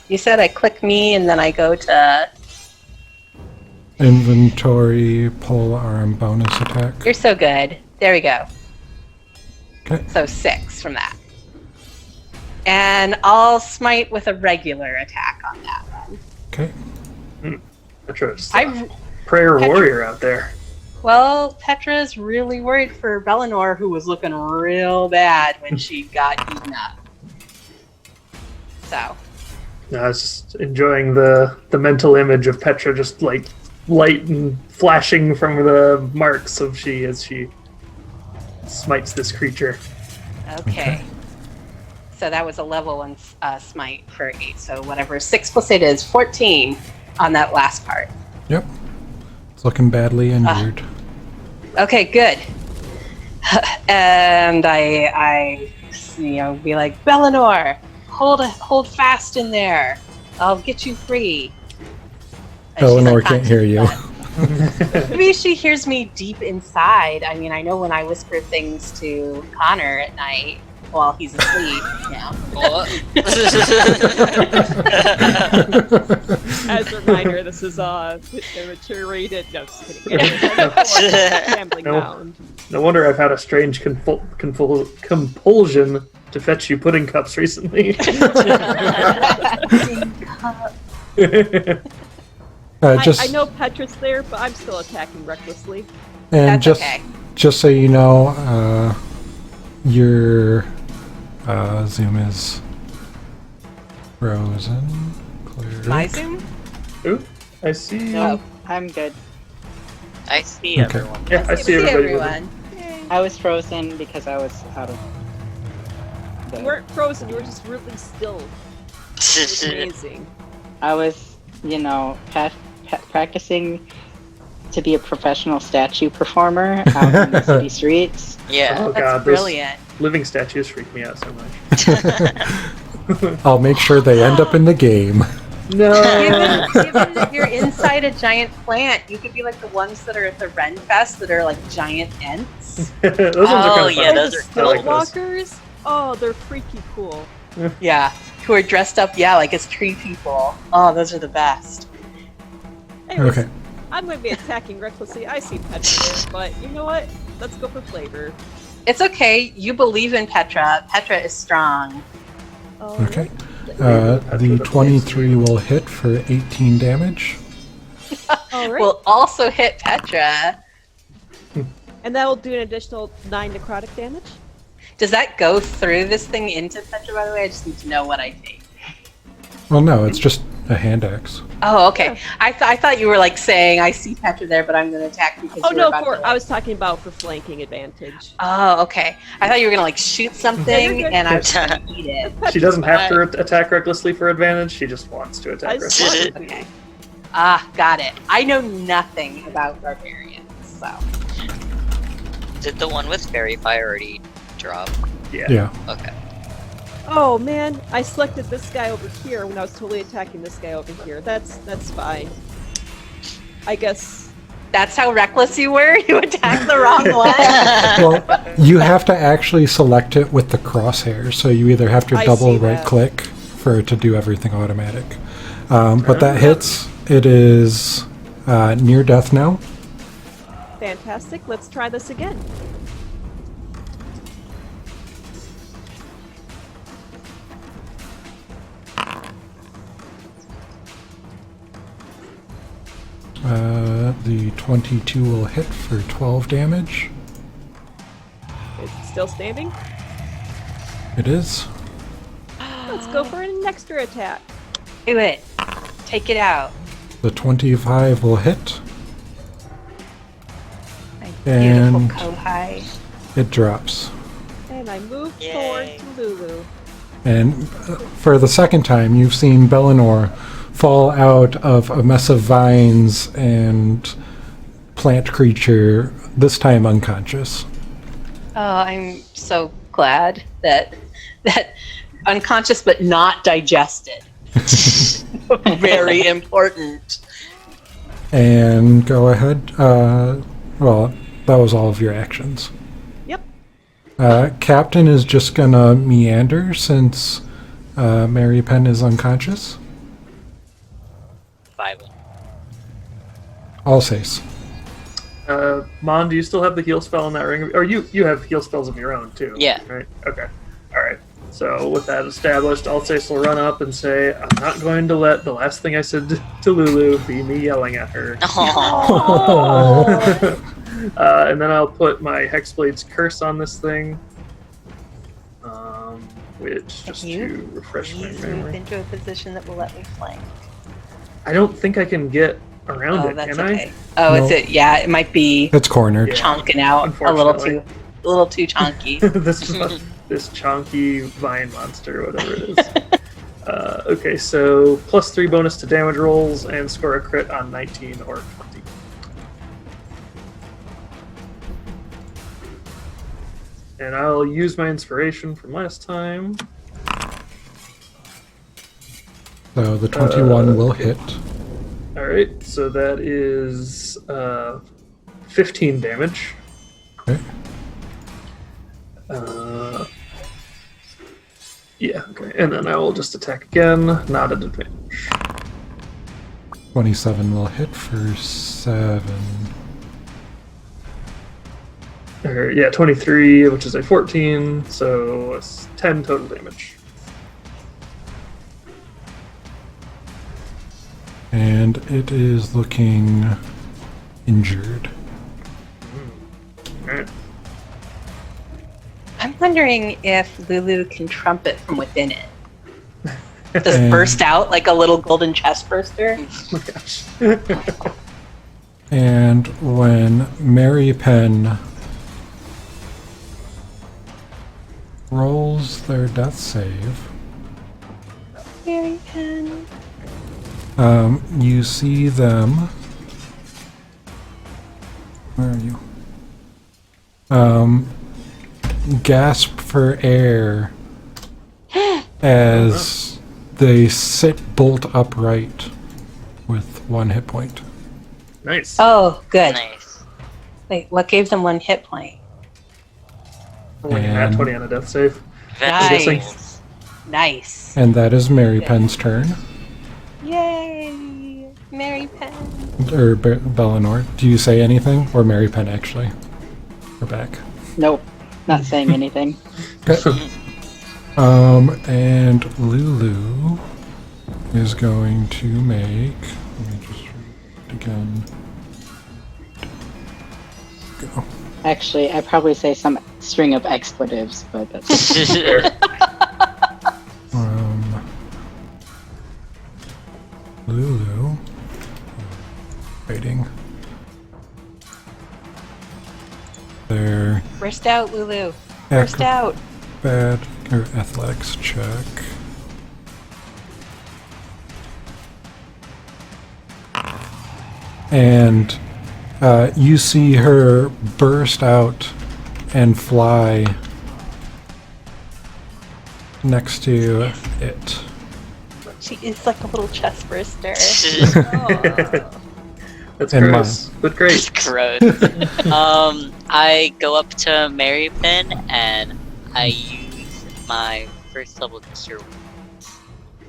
You said I click me and then I go to... Inventory, pole arm, bonus attack. You're so good. There we go. Okay. So 6 from that. And I'll smite with a regular attack on that one. Okay. Petra's I prayer Petra- warrior out there. Well, Petra's really worried for Bellinor, who was looking real bad when she got eaten up. So. No, I was just enjoying the mental image of Petra just like light and flashing from the marks of she as she smites this creature. Okay. So that was a level 1 smite for 8. So whatever 6 plus 8 is, 14 on that last part. Yep. It's looking badly injured. Okay, good. And I be like, Bellinor, hold fast in there. I'll get you free. And she's Eleanor can't hear you. Maybe she hears me deep inside. I mean, I know when I whisper things to Connor at night while he's asleep. As a reminder, this is a mature rated. No, just kidding. Gambling mound. No wonder I've had a strange compulsion to fetch you pudding cups recently. I know Petra's there, but I'm still attacking recklessly. And That's okay. just so you know, your Zoom is frozen. Clear. My Zoom? Ooh, I see. No, I'm good. I see Okay. everyone. Yeah, I see everybody. everyone. I was frozen because I was out of. You weren't frozen, you were just really still. It was amazing. I was, practicing to be a professional statue performer out in the city streets. Yeah. Oh That's god, brilliant. those living statues freak me out so much. I'll make sure they end up in the game. No. Given that you're inside a giant plant, you could be like the ones that are at the Ren Fest that are like giant Ents. Those ones are kind Oh, of yeah, fun. those The are I like those. Skillwalkers? Oh, they're freaky cool. Yeah, who are dressed up, like as tree people. Oh, those are the best. Anyways, Okay. I'm going to be attacking recklessly. I see Petra there, but you know what? Let's go for flavor. It's okay. You believe in Petra. Petra is strong. Oh, Okay. The 23 will hit for 18 damage. All right. Will also hit Petra. And that will do an additional 9 necrotic damage. Does that go through this thing into Petra, by the way? I just need to know what I take. Well, no, it's just a hand axe. Oh, okay. I thought you were like saying, I see Petra there, but I'm going to attack because Oh you're no, about to, I was talking about for flanking advantage. Oh, okay. I thought you were going to like shoot something good. and I was going to eat it. She doesn't have to attack recklessly for advantage. She just wants to attack I just recklessly. wanted to. Okay. Ah, got it. I know nothing about barbarians, so. Did the one with fairy fire already drop? Yeah. Okay. Oh man, I selected this guy over here when I was totally attacking this guy over here. That's fine. I guess That's how reckless you were? You attacked the wrong one? Well, you have to actually select it with the crosshair, so you either have to I double see right that. click for it to do everything automatic. But that hits. It is near death now. Fantastic. Let's try this again. The 22 will hit for 12 damage. It's still standing. It is. Let's go for an extra attack. Do it. Take it out. The 25 will hit. My And- beautiful Kohai. It drops. And I move Yay. forward to Lulu. And for the second time, you've seen Bellinor fall out of a mess of vines and plant creature, this time unconscious. Oh, I'm so glad that unconscious but not digested. Very important. And go ahead. Well, that was all of your actions. Yep. Captain is just gonna meander since Mary Penn is unconscious. 5. I'll say so. Mon, do you still have the heal spell in that ring? Or you have heal spells of your own too? Yeah. Right. Okay. All right. So with that established, Alsace will run up and say, "I'm not going to let the last thing I said to Lulu be me yelling at her." And then I'll put my Hexblade's curse on this thing, which just to refresh my Please move memory. into a position that will let me flank. I don't think I can get around Oh, it, that's can okay. Oh, No. it's it. Yeah, it might be It's cornered. Yeah. chonking out a little too chonky. I? this chonky vine monster, whatever it is. Okay, so +3 bonus to damage rolls and score a crit on 19 or 20. And I'll use my inspiration from last time. So the 21 will hit. Alright, so that is 15 damage. Okay. Yeah, okay. And then I will just attack again, not at advantage. 27 will hit for 7. Yeah, 23, which is a 14, so it's 10 total damage. And it is looking injured. Alright. I'm wondering if Lulu can trumpet from within it. Just And- burst out like a little golden chest burster. Oh my gosh. And when Mary Penn rolls their death save, Mary Penn. you see them. Where are you? Gasp for air as they sit bolt upright with 1 hit point. Nice. Oh, good. Nice. Wait, what gave them 1 hit point? Only a nat 20 on a death save. Vegetables. Nice. And that is Mary Penn's turn. Yay! Mary Penn. Or Bellinor. Do you say anything? Or Mary Penn, actually? We're back. Nope, not saying anything. Okay. And Lulu is going to make. Let me just read it again. Go. Actually, I'd probably say some string of expletives, but that's Lulu. Waiting. Their Burst out, Lulu. Burst out. bad or athletics check. And you see her burst out and fly next to it. She is like a little chest burster. That's And gross, but great. Gross. I go up to Mary Pin and I use my first level cure.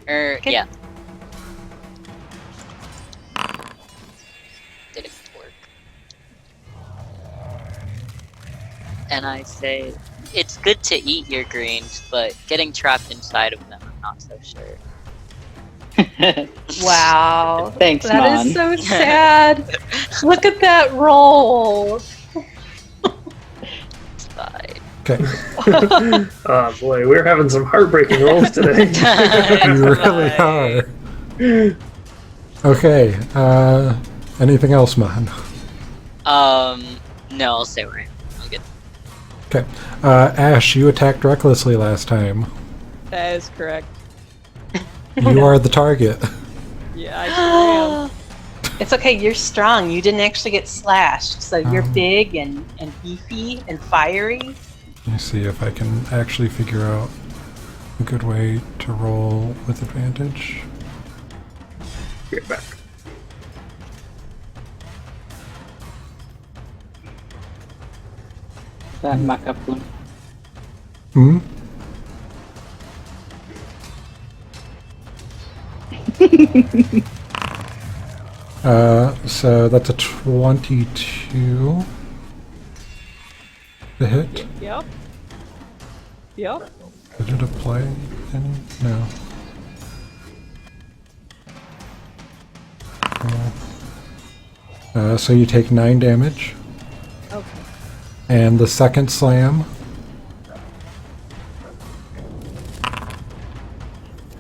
Okay. Yeah. Didn't work. And I say, it's good to eat your greens, but getting trapped inside of them, I'm not so sure. Wow. Thanks, That Mon. is so sad. Look at that roll. It's fine. Okay. Oh boy, we're having some heartbreaking rolls today. You really are. Okay. Anything else, man? No, I'll stay where I am. I'm good. Okay. Ash, you attacked recklessly last time. That is correct. You are the target. Yeah, I sure am. It's okay, you're strong. You didn't actually get slashed. So you're big and beefy and fiery. Let me see if I can actually figure out a good way to roll with advantage. Get back. That mock-up one. Hmm? So that's a 22 to hit. Yep. Yep. Did it apply any? No. So you take 9 damage. Okay. And the second slam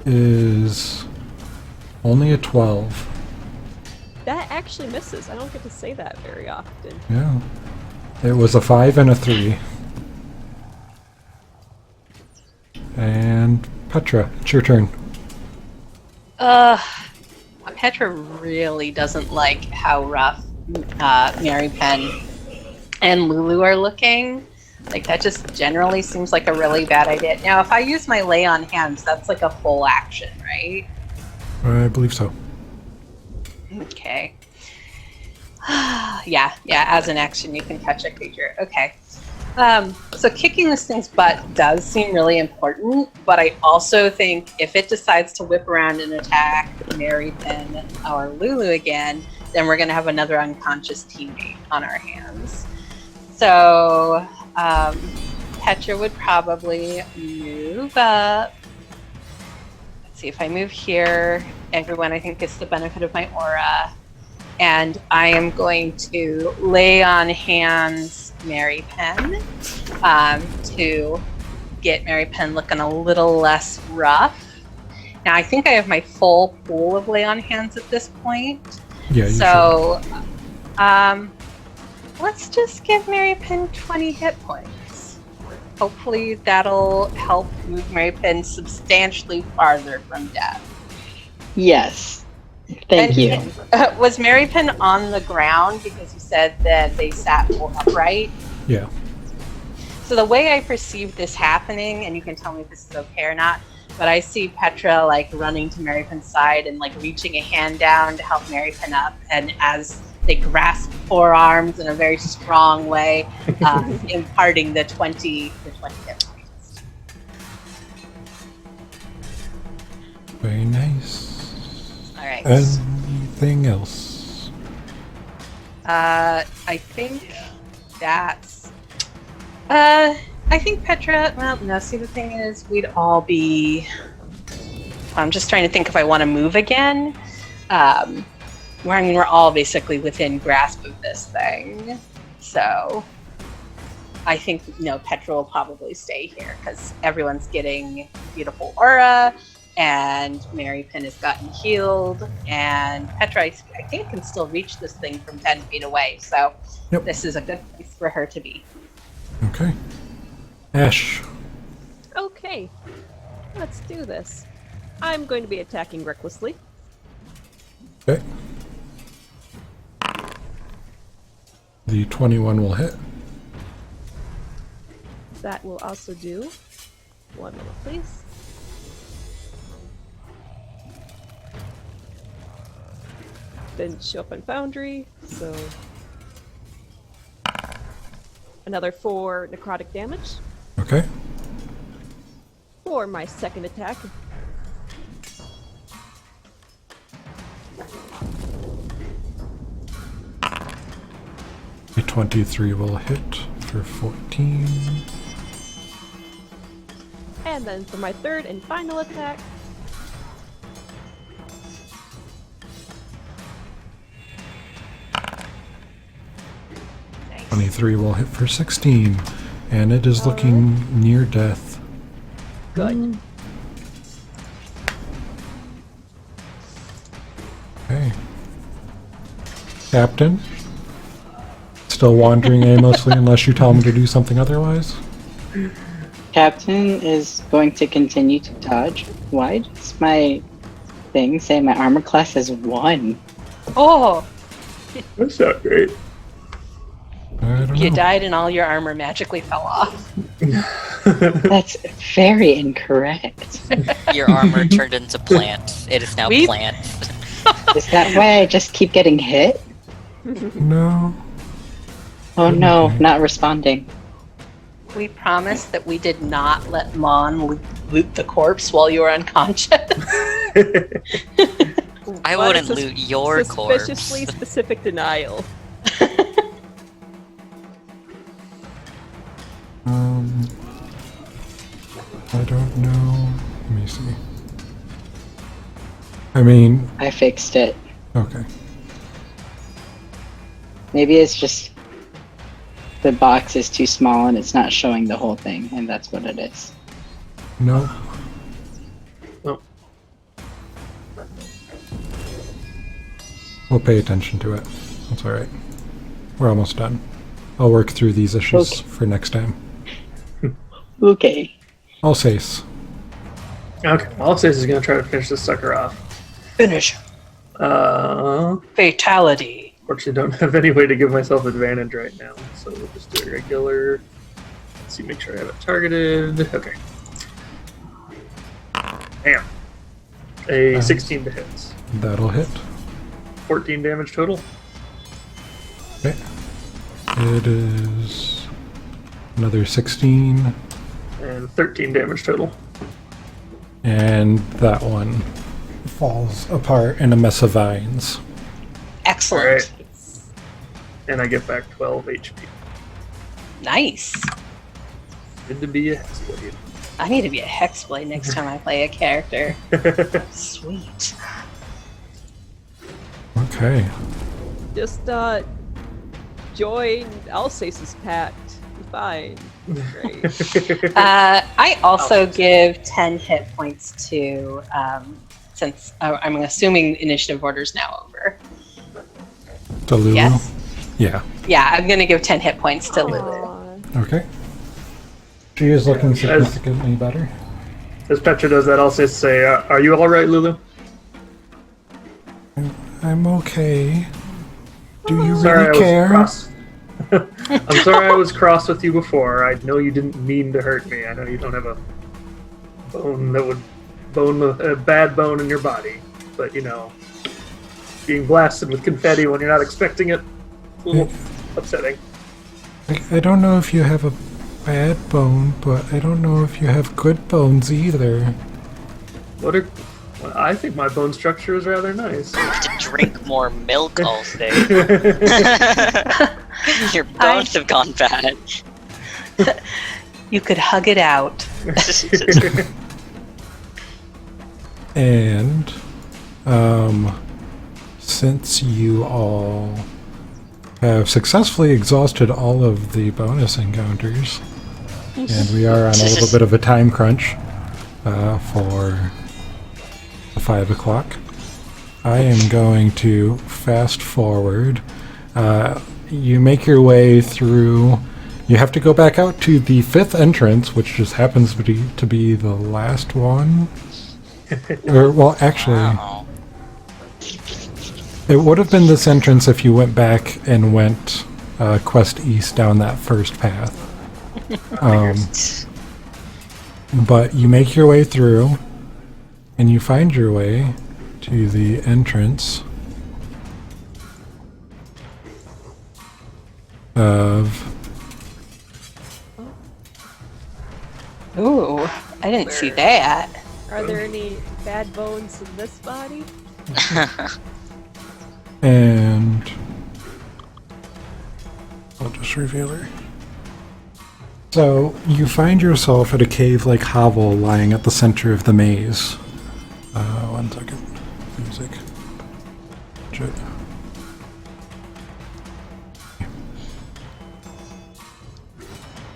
is only a 12. That actually misses. I don't get to say that very often. Yeah. It was a 5 and a 3. And Petra, it's your turn. Petra really doesn't like how rough Mary Penn and Lulu are looking. Like, that just generally seems like a really bad idea. Now, if I use my lay on hands, that's like a full action, right? I believe so. Okay. yeah, as an action, you can touch a creature. Okay. So kicking this thing's butt does seem really important, but I also think if it decides to whip around and attack Mary Penn or Lulu again, then we're going to have another unconscious teammate on our hands. So Petra would probably move up. Let's see, if I move here, everyone I think gets the benefit of my aura. And I am going to lay on hands Mary Penn to get Mary Penn looking a little less rough. Now I think I have my full pool of lay on hands at this point. Yeah, you So let's just give Mary Penn 20 hit points. Hopefully that'll help move Mary Penn substantially farther from death. Yes. Thank you. Was Mary Penn on the ground because you said that they sat upright? Yeah. So the way I perceive this happening, and you can tell me if this is okay or not, but I see Petra like running to Mary Penn's side and like reaching a hand down to help Mary Penn up, and as they grasp forearms in a very strong way, imparting the 20 hit points. Very nice. All right. Anything else? I think that's. I think Petra. Well, no. See, the thing is, we'd all be. I'm just trying to think if I want to move again. We're all basically within grasp of this thing, so I think Petra will probably stay here because everyone's getting beautiful aura. And Mary Penn has gotten healed, and Petra, I think, can still reach this thing from 10 feet away, so Yep. This is a good place for her to be. Okay. Ash. Okay. Let's do this. I'm going to be attacking recklessly. Okay. The 21 will hit. That will also do. 1 moment, please. Didn't show up on Foundry, so another 4 necrotic damage Okay. for my second attack. A 23 will hit for 14. And then for my third and final attack, Nice. 23 will hit for 16. And it is looking near death. good. Okay. Captain? Still wandering aimlessly unless you tell me to do something otherwise? Captain is going to continue to dodge. Why does my thing say my armor class is 1? Oh, That's not great. I don't you know. died and all your armor magically fell off. That's very incorrect. Your armor turned into plant. It is now We- plant. Is that why I just keep getting hit? No. Oh no, Okay. not responding. We promised that we did not let Mon loot the corpse while you were unconscious. I What a wouldn't loot your corpse. suspiciously specific denial. I don't know. Let me see. I mean, I fixed it. okay. Maybe it's just the box is too small and it's not showing the whole thing, and that's what it is. No. Oh. We'll pay attention to it. That's alright. We're almost done. I'll work through these issues Okay. for next time. Okay. Alsace. Okay, all it says is going to try to finish this sucker off. Finish. Fatality. Fortunately, don't have any way to give myself advantage right now, so we'll just do a regular. Let's see, make sure I have it targeted. Okay. Bam. A 16 to hit. That'll hit. 14 damage total. Okay. It is another 16. And 13 damage total. And that one falls apart in a mess of vines. Excellent. Alright. And I get back 12 HP. Nice. Good to be a Hexblade. I need to be a Hexblade next time I play a character. Sweet. Okay. Just join Alsace's pact. Be fine. Great. I also give 10 hit points to, since I'm assuming initiative order's now over. To Lulu? Yes? Yeah. Yeah, I'm going to give 10 hit points to Lulu. Aw. Okay. She is looking significantly better. As Petra does that, I'll say, are you alright, Lulu? I'm okay. Do you Sorry, really care? I was cross. I'm sorry I was cross with you before. I know you didn't mean to hurt me. I know you don't have a bone that would a bad bone in your body, but you know, being blasted with confetti when you're not expecting it, a little upsetting. I don't know if you have a bad bone, but I don't know if you have good bones either. Well, I think my bone structure is rather nice. To drink more milk, I'll say. Your bones have gone bad. You could hug it out. And, since you all have successfully exhausted all of the bonus encounters, and we are on a little bit of a time crunch for the 5 o'clock, I am going to fast forward. You make your way through. You have to go back out to the 5th entrance, which just happens to be the last one. Or, well, actually, Wow. it would have been this entrance if you went back and went quest east down that first path. But you make your way through, and you find your way to the entrance of... Ooh, I didn't see that. Are there any bad bones in this body? And... I'll just reveal her. So, you find yourself at a cave-like hovel lying at the center of the maze. 1 second. Music. Shit.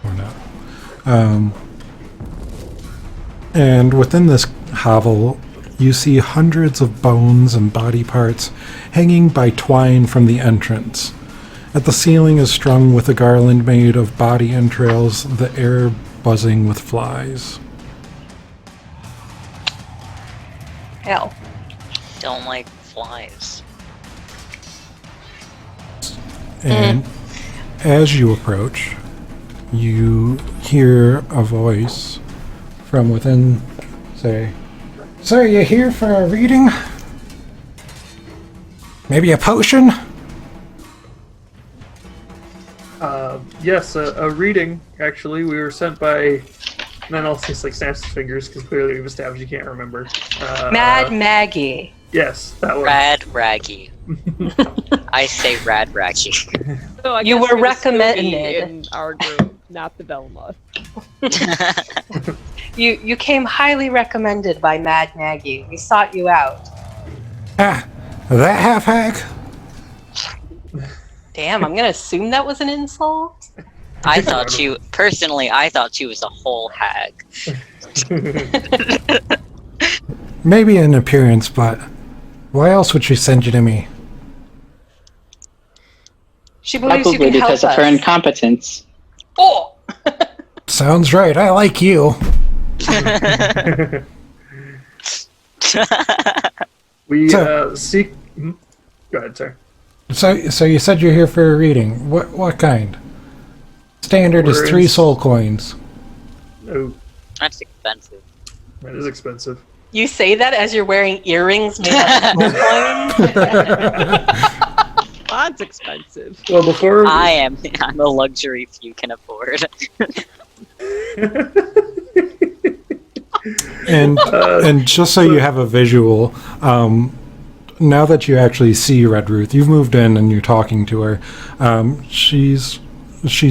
Or not. And within this hovel, you see hundreds of bones and body parts hanging by twine from the entrance. At the ceiling is strung with a garland made of body entrails, the air buzzing with flies. Hell. Don't like flies. And as you approach, you hear a voice from within say, "So you here for a reading? Maybe a potion?" Yes, a reading, actually. We were sent by... And then also just like snaps his fingers, because clearly we've established you can't remember. Mad Maggie. Yes, that one. Rad Raggy. I say Rad Raggy. So I You guess were it was Scooby recommended. in our group, not the Velma. You came highly recommended by Mad Maggie. We sought you out. Ah, that half-hag? Damn, I'm gonna assume that was an insult. I thought she was a whole hag. Maybe in appearance, but why else would she send you to me? She believes you Probably can help because of her us. incompetence. Oh! Sounds right, I like you. We So- seek... Go ahead, sir. So you said you're here for a reading. What kind? Standard is We're 3 in- soul coins. Oh, That's expensive. that is expensive. You say that as you're wearing earrings made out of gold coins? That's expensive. Well, before... I'm a luxury few can afford. And just so you have a visual, now that you actually see Red Ruth, you've moved in and you're talking to her. She's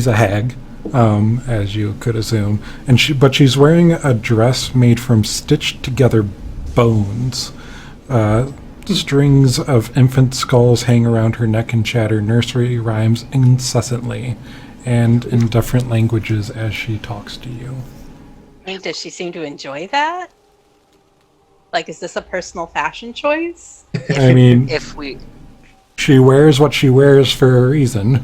a hag, as you could assume, but she's wearing a dress made from stitched together bones. Strings of infant skulls hang around her neck and chatter nursery rhymes incessantly, and in different languages as she talks to you. I mean, does she seem to enjoy that? Like, is this a personal fashion choice? I mean, If we she wears what she wears for a reason.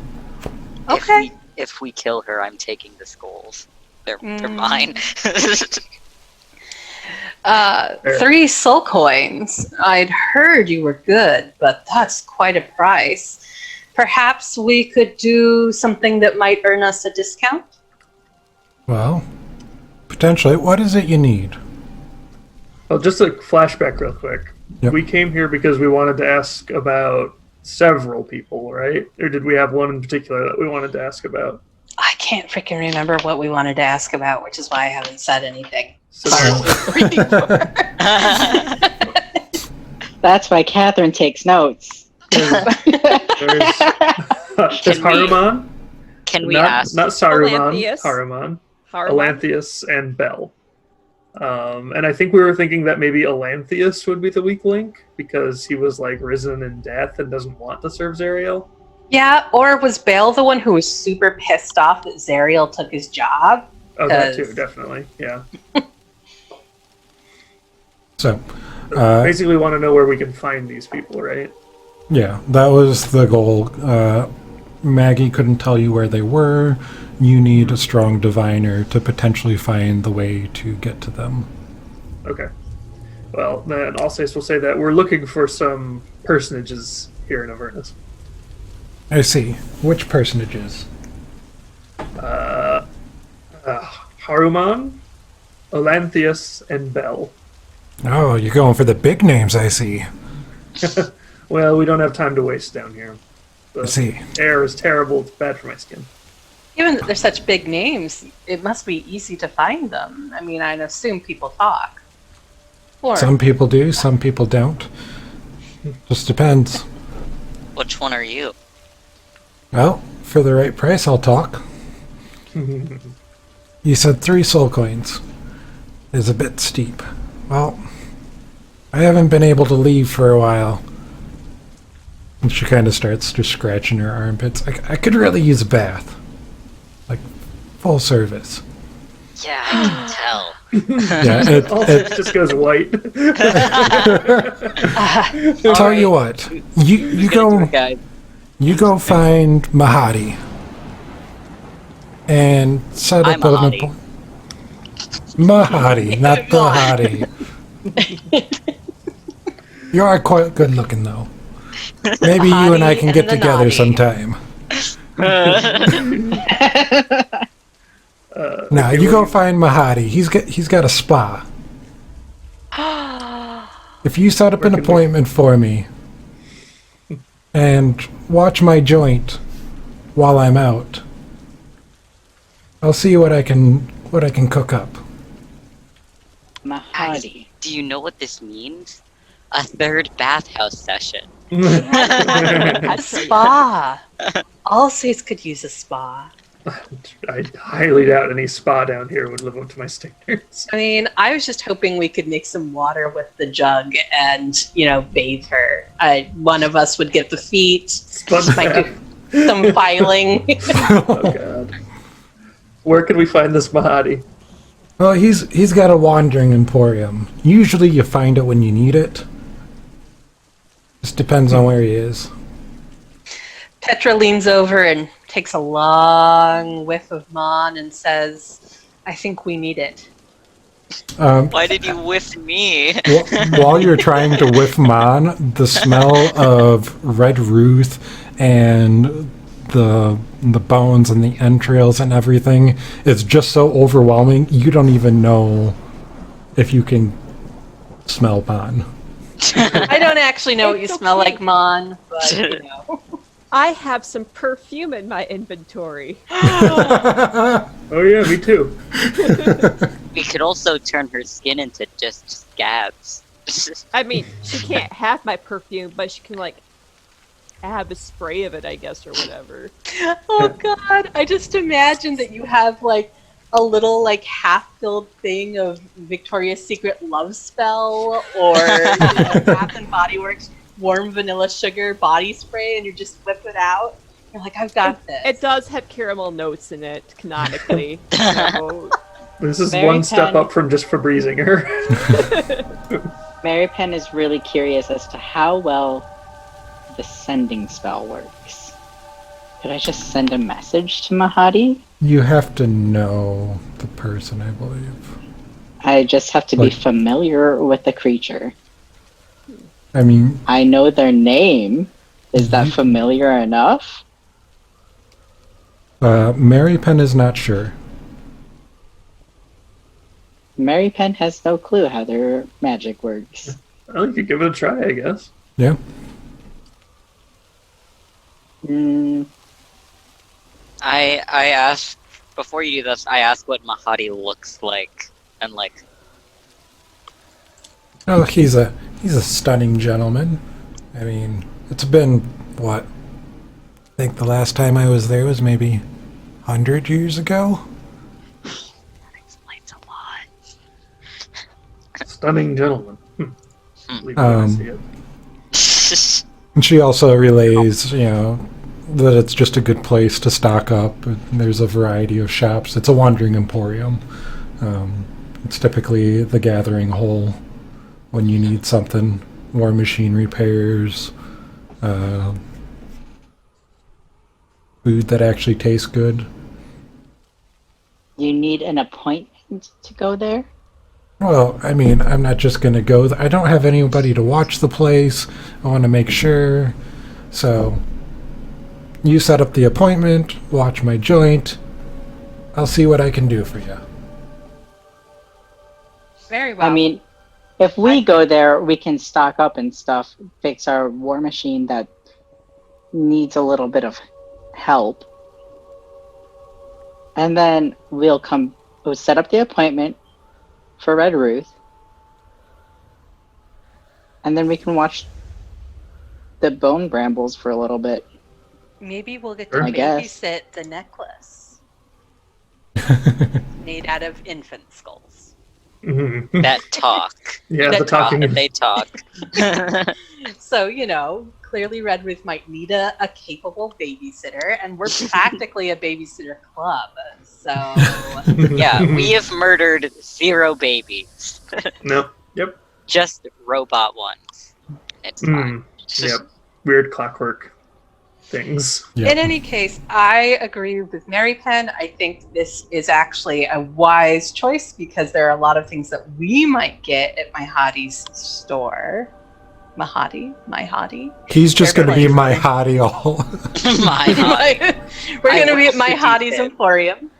Okay. if we kill her, I'm taking the skulls. They're Mm. mine. 3 soul coins. I'd heard you were good, but that's quite a price. Perhaps we could do something that might earn us a discount? Well, potentially. What is it you need? Well, just a flashback real quick. Yep. We came here because we wanted to ask about several people, right? Or did we have one in particular that we wanted to ask about? I can't freaking remember what we wanted to ask about, which is why I haven't said anything. So That's why Catherine takes notes. there's Haruman, Can we not, ask? not Saruman, Alanthius. Haruman, Harlan. Alanthius, and Bell. And I think we were thinking that maybe Alanthius would be the weak link because he was like risen in death and doesn't want to serve Zariel. Yeah, or was Bale the one who was super pissed off that Zariel took his job? Oh, that too, 'Cause- definitely. Yeah. So, Basically, want to know where we can find these people, right? yeah, that was the goal. Maggie couldn't tell you where they were. You need a strong diviner to potentially find the way to get to them. Okay. Well, then Alsace will say that we're looking for some personages here in Avernus. I see. Which personages? Haruman, Alanthius, and Bell. Oh, you're going for the big names, I see. Well, we don't have time to waste down here. The see. air is terrible. It's bad for my skin. Given that they're such big names, it must be easy to find them. I mean, I'd assume people talk. Or Some people do, some people don't. Just depends. Which one are you? Well, for the right price, I'll talk. You said 3 soul coins. Is a bit steep. Well, I haven't been able to leave for a while. And she kind of starts just scratching her armpits. I could really use a bath. Like, full service. Yeah, I can tell. Yeah, It just goes white. tell you what, you go find Mahadi and set I'm up an Mahadi. appointment. Mahadi, not the hottie. You are quite good looking though. Maybe you and I can get and the together naughty. sometime. Now you go find Mahadi. He's got a spa. If you set up an appointment for me and watch my joint while I'm out, I'll see what I can cook up. Mahadi. Do you know what this means? A 3rd bathhouse session. a spa. All states could use a spa. I highly doubt any spa down here would live up to my standards. I mean, I was just hoping we could mix some water with the jug and, bathe her. One of us would get the feet, Sponge might bath. do some filing. Oh god. Where can we find this Mahadi? Well, he's got a wandering emporium. Usually you find it when you need it. Just depends on where he is. Petra leans over and takes a long whiff of Mon and says, I think we need it. Why did you whiff me? While you're trying to whiff Mon, the smell of red Ruth and the bones and the entrails and everything is just so overwhelming, you don't even know if you can smell Mon. I don't actually know what you It's smell okay. like, Mon, but I have some perfume in my inventory. Oh yeah, me too. We could also turn her skin into just scabs. I mean, she can't have my perfume, but she can have a spray of it, I guess, or whatever. Oh god, I just imagine that you have a little half-filled thing of Victoria's Secret love spell or Bath and Body Works warm vanilla sugar body spray, and you just whip it out. You're like, I've got this. It does have caramel notes in it, canonically. So, This is Very one step pen. up from just Febrezing her. Mary Penn is really curious as to how well the sending spell works. Could I just send a message to Mahadi? You have to know the person, I believe. I just have to be Like- familiar with the creature. I mean, I know their name. Is that familiar enough? Mary Penn is not sure. Mary Penn has no clue how their magic works. Well, you could give it a try, I guess. Yeah. Mm, I asked, before you do this, I asked what Mahadi looks like. And Oh, he's a stunning gentleman. I mean, it's been what? I think the last time I was there was maybe 100 years ago. that explains a lot. Stunning gentleman. Leave it when I see it. And she also relays, that it's just a good place to stock up. There's a variety of shops. It's a wandering emporium. It's typically the gathering hole when you need something. War machine repairs, food that actually tastes good. you need an appointment to go there? Well, I mean, I'm not just going to go. I don't have anybody to watch the place. I want to make sure. So, you set up the appointment, watch my joint. I'll see what I can do for you. Very well. I mean, if we go there, we can stock up and stuff, fix our war machine that needs a little bit of help. And then we'll set up the appointment for Red Ruth. And then we can watch the bone brambles for a little bit. Maybe we'll get to I guess. babysit the necklace made out of infant skulls. Mhm. That talk. Yeah, That the talking. They talk. So, clearly Red Ruth might need a capable babysitter, and we're practically a babysitter club. So, Yeah, we have murdered 0 babies. Nope. Yep. Just robot ones. It's fine. Yep. Weird clockwork things. Yeah. in any case, I agree with Mary Penn. I think this is actually a wise choice because there are a lot of things that we might get at my hottie's store. My hottie. He's just They're going to be playing my for hottie all. My God. We're I going to be at wish my that you hottie's did. emporium.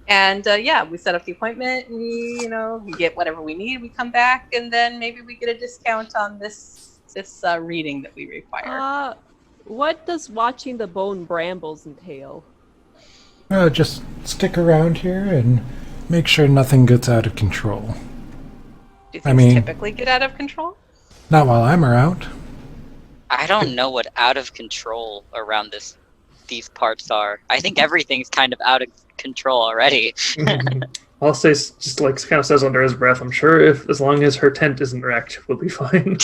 And we set up the appointment. We get whatever we need. We come back, and then maybe we get a discount on this reading that we require. What does watching the bone brambles entail? Just stick around here and make sure nothing gets out of control. Do I things mean- typically get out of control? Not while I'm around. I don't know what out of control around these parts are. I think everything's kind of out of control already. I'll say, just like kind of says under his breath, I'm sure as long as her tent isn't wrecked, we'll be fine.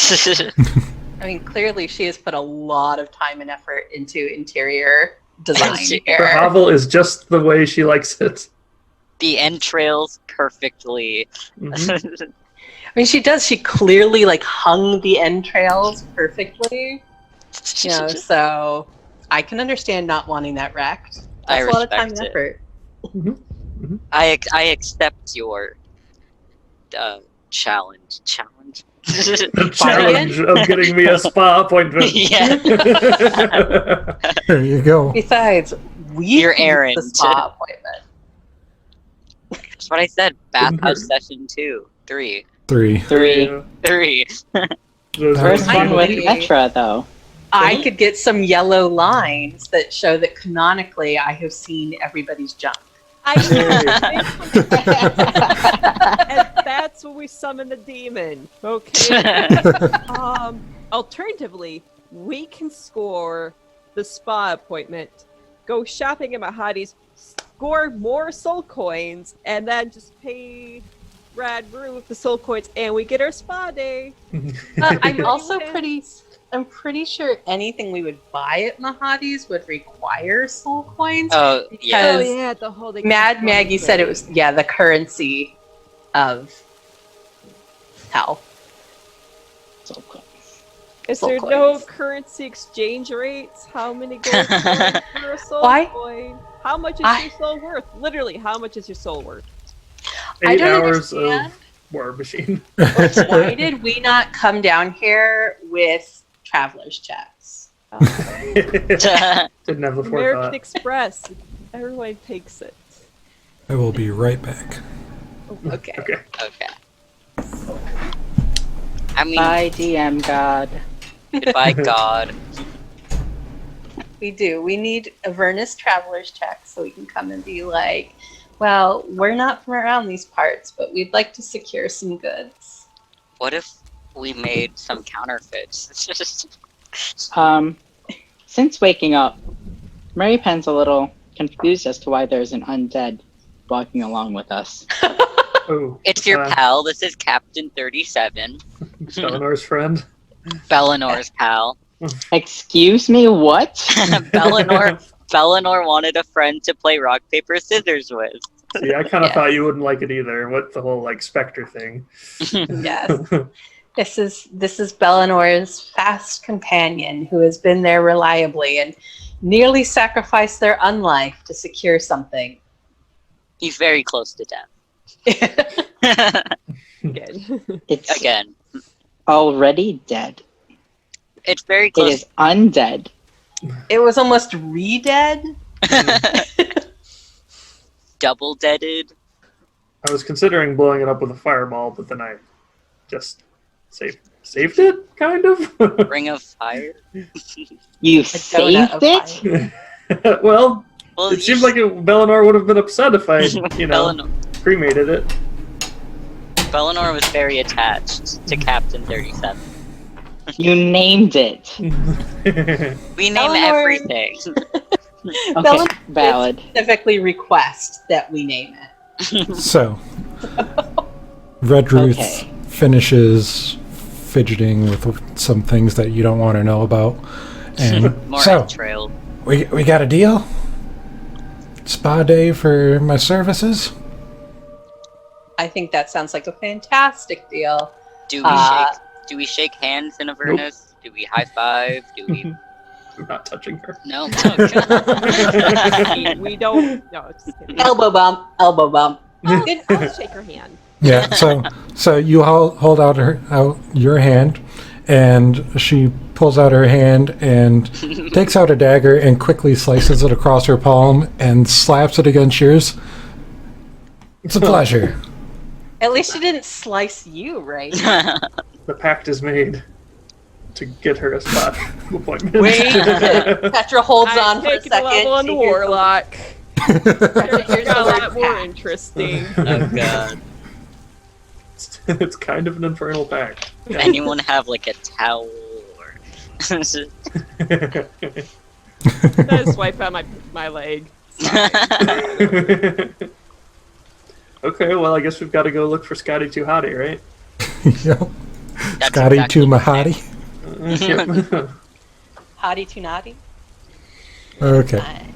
I mean, clearly she has put a lot of time and effort into interior design Her here. hovel is just the way she likes it. The entrails perfectly. Mhm. I mean, she does. She clearly hung the entrails perfectly. So I can understand not wanting that wrecked. I That's a lot of time and respect effort. I accept your challenge. The challenge of getting me a spa appointment. Yeah. There you go. Besides, we Your can use errand. the spa appointment. That's what I said. Bathhouse session 2, 3, 3. 3. Yeah. 3. Those Where's are one with Finally. Petra, though? I could get some yellow lines that show that canonically I have seen everybody's junk. And that's when we summon the demon. Okay. Alternatively, we can score the spa appointment, go shopping at Mahadi's, score more soul coins, and then just pay Rad Ruth the soul coins, and we get our spa day. I'm also I'm pretty sure anything we would buy at Mahadi's would require soul coins. Oh, yeah. Oh Because yeah, the whole thing. Mad Maggie said it was the currency of hell. So cool. Is soul there no coins. currency exchange rates? How many gold coins for a soul Why? coin? How much is your soul worth? Literally, how much is your soul worth? I 8 don't hours understand. of War Machine. Why did we not come down here with traveler's checks? Didn't have the American forethought. Express. Everyone takes it. I will be right back. Okay. Okay. Okay. I mean, Bye, DM God. goodbye, God. We do. We need Avernus traveler's check so we can come and be like, well, we're not from around these parts, but we'd like to secure some goods. What if we made some counterfeits? Since waking up, Mary Penn's a little confused as to why there's an undead walking along with us. Oh, It's your pal. This is Captain 37. Eleanor's friend. Bellinor's pal. Excuse me, what? Bellinor wanted a friend to play rock, paper, scissors with. See, I kind of Yes. thought you wouldn't like it either. What the whole specter thing? Yes. This is Bellinor's fast companion who has been there reliably and nearly sacrificed their unlife to secure something. He's very close to death. Again. It's Again. already dead. It's very It close. is undead. It was almost re-dead. Double deaded. I was considering blowing it up with a fireball, but then I just saved saved it, kind of. Ring of Fire? You donut of saved it? fire. Well, Well, it seems like Bellinor would have been upset if I, Bellinor, cremated it. Bellinor was very attached to Captain 37. You named it. We name Bellinor- everything. Okay, Bellinor valid. Specifically request that we name it. So, Red Ruth Okay. finishes fidgeting with some things that you don't want to know about. And More so, trail. we got a deal? Spa day for my services? I think that sounds like a fantastic deal. Do we shake hands in Avernus? Do we high five? Do we I'm not touching her. No. Oh, we don't. No, just kidding. Elbow bump, elbow bump. I'll shake her hand. Yeah, so you hold out your hand, and she pulls out her hand and takes out a dagger and quickly slices it across her palm and slaps it against yours. It's a pleasure. At least she didn't slice you, right? The pact is made to get her a spot appointment. Wait, Petra holds on I'm for a taking a second. level on the She hears warlock. Petra hears Got a the lot word more pact. interesting. Oh god. It's kind of an infernal pact. Does anyone have like a towel or I just wipe out my leg. Okay, well, I guess we've got to go look for Scotty Too Hottie, right? Yep. That's Scotty exactly to what Mahadi. Yep. Hottie to naughty. Okay.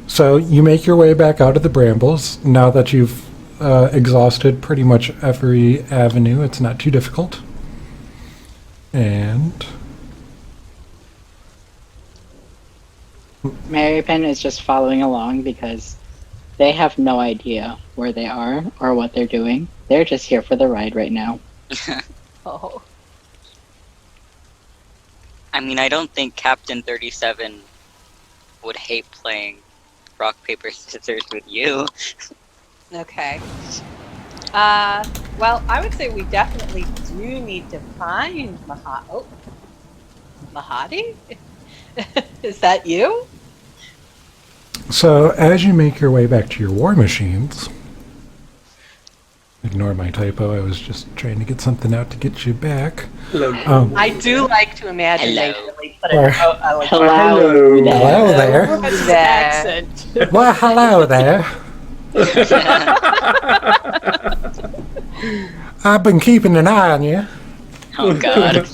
So you make your way back out of the brambles. Now that you've exhausted pretty much every avenue, it's not too difficult. And Mary Penn is just following along because they have no idea where they are or what they're doing. They're just here for the ride right now. Oh. I mean, I don't think Captain 37 would hate playing rock, paper, scissors with you. Okay. Well, I would say we definitely do need to find Mahadi? Is that you? so as you make your way back to your war machines, ignore my typo, I was just trying to get something out to get you back. Hello. I do like to imagine they Hello. really put it. Like, Hello there. Hello there. That's his There. accent. Well, hello there. I've been keeping an eye on you. Oh god.